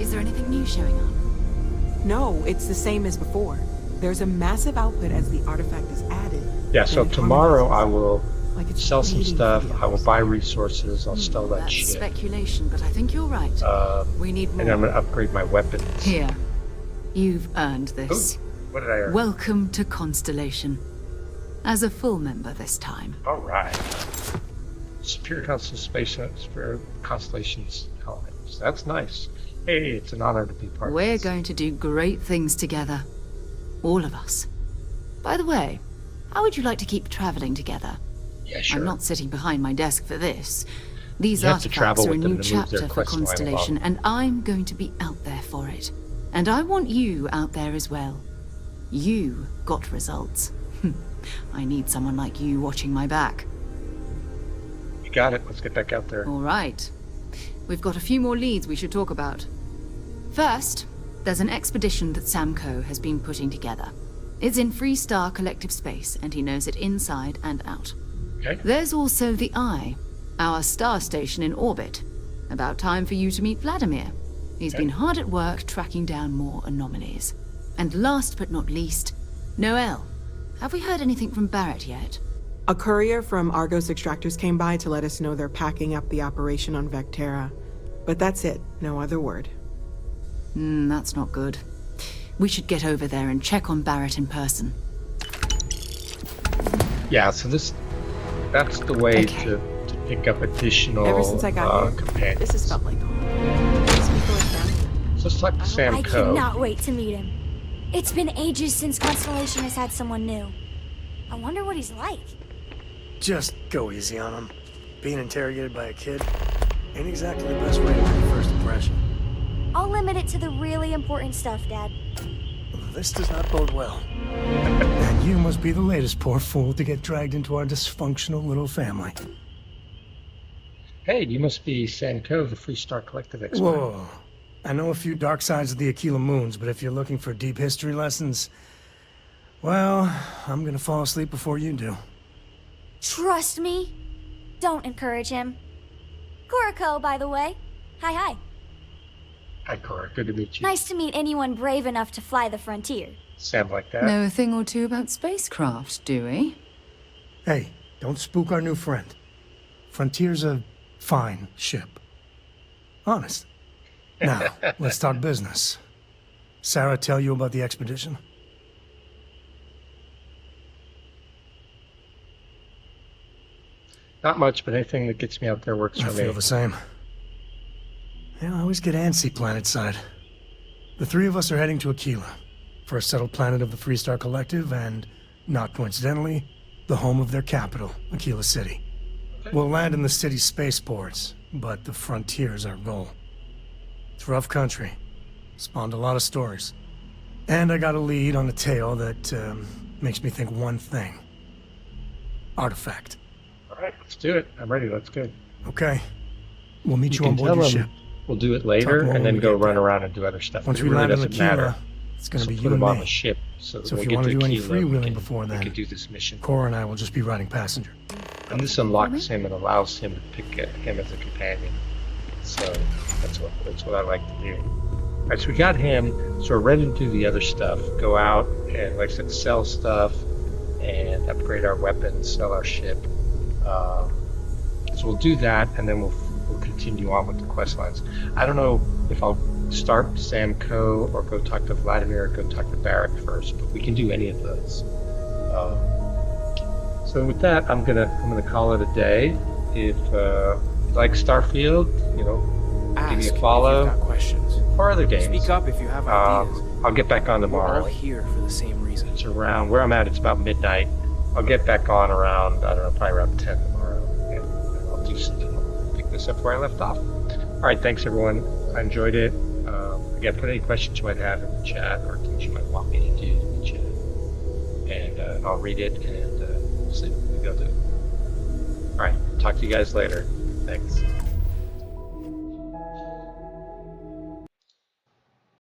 Is there anything new showing up? No, it's the same as before. There's a massive output as the artifact is added. Yeah, so tomorrow I will sell some stuff. I will buy resources. I'll sell that That's shit. speculation, but I think you're right. We need more. And I'm going to upgrade my weapons. Here. You've earned this. Ooh, what did I earn? Welcome to Constellation. As a full member this time. Alright. Superior Constellation's colonies. That's nice. Hey, it's an honor to be part of We're this. going to do great things together. All of us. By the way, how would you like to keep traveling together? Yeah, sure. I'm not sitting behind my desk for this. These You have to artifacts travel are a with them new to move their chapter for quest line Constellation, along. and I'm going to be out there for it. And I want you out there as well. You got results. I need someone like you watching my back. You got it. Let's get back out there. All right. We've got a few more leads we should talk about. First, there's an expedition that Samco has been putting together. It's in Freestar Collective Space, and he knows it inside and out. Okay. There's also the Eye, our star station in orbit. About time for you to meet Vladimir. He's been hard at work tracking down more anomalies. And last but not least, Noel. Have we heard anything from Barrett yet? A courier from Argos Extractors came by to let us know they're packing up the operation on Vectera. But that's it, no other word. That's not good. We should get over there and check on Barrett in person. Yeah, so that's the way to pick up additional Ever since I got here, companions. this has felt like home. Just like Sam I Co. cannot wait to meet him. It's been ages since Constellation has had someone new. I wonder what he's like. Just go easy on him. Being interrogated by a kid ain't exactly the best way to make a first impression. I'll limit it to the really important stuff, Dad. This does not bode well. And you must be the latest poor fool to get dragged into our dysfunctional little family. Hey, you must be Sam Co, the Freestar Collective expert. Whoa. I know a few dark sides of the Aquila Moons, but if you're looking for deep history lessons, well, I'm gonna fall asleep before you do. Trust me. Don't encourage him. Kuriko, by the way. Hi. Hi, Cora. Good to meet you. Nice to meet anyone brave enough to fly the frontier. Sound like that? Know a thing or two about spacecraft, do we? Hey, don't spook our new friend. Frontier's a fine ship. Honest. Now, let's talk business. Sarah tell you about the expedition? Not much, but anything that gets me out there works for me. I feel the same. Yeah, I always get antsy planetside. The three of us are heading to Aquila, first settled planet of the Freestar Collective, and, not coincidentally, the home of their capital, Aquila City. We'll land in the city's spaceports, but the frontier's our goal. It's rough country. Spawned a lot of stories. And I got a lead on a tale that makes me think one thing. Artifact. All right, let's do it. I'm ready. Let's go. Okay. We'll meet you on board your ship. We'll do it later, and then go run around and do other stuff. Once we land on Aquila, it's going to be you and me. On the ship, so if you want to do any freewheeling before then, we can do this mission. Cora and I will just be riding passenger. And this unlocks him and allows him to pick him as a companion. So that's what I like to do. All right, so we got him. So we're ready to do the other stuff. Go out and, like I said, sell stuff and upgrade our weapons, sell our ship. So we'll do that, and then we'll continue on with the quest lines. I don't know if I'll start Samco or go talk to Vladimir or go talk to Barrack first, but we can do any of those. So with that, I'm gonna call it a day. If you like Starfield, give me a follow. If you've got questions. Or other games. Speak up if you have ideas. I'll get back on tomorrow. We're all here for the same reason. It's around where I'm at. It's about midnight. I'll get back on around, I don't know, probably around 10 tomorrow, and I'll do something. Pick this up where I left off. All right, thanks everyone. I enjoyed it. Again, put any questions you might have in the chat or things you might want me to do in the chat, and I'll read it and see what we go do. All right, talk to you guys later. Thanks.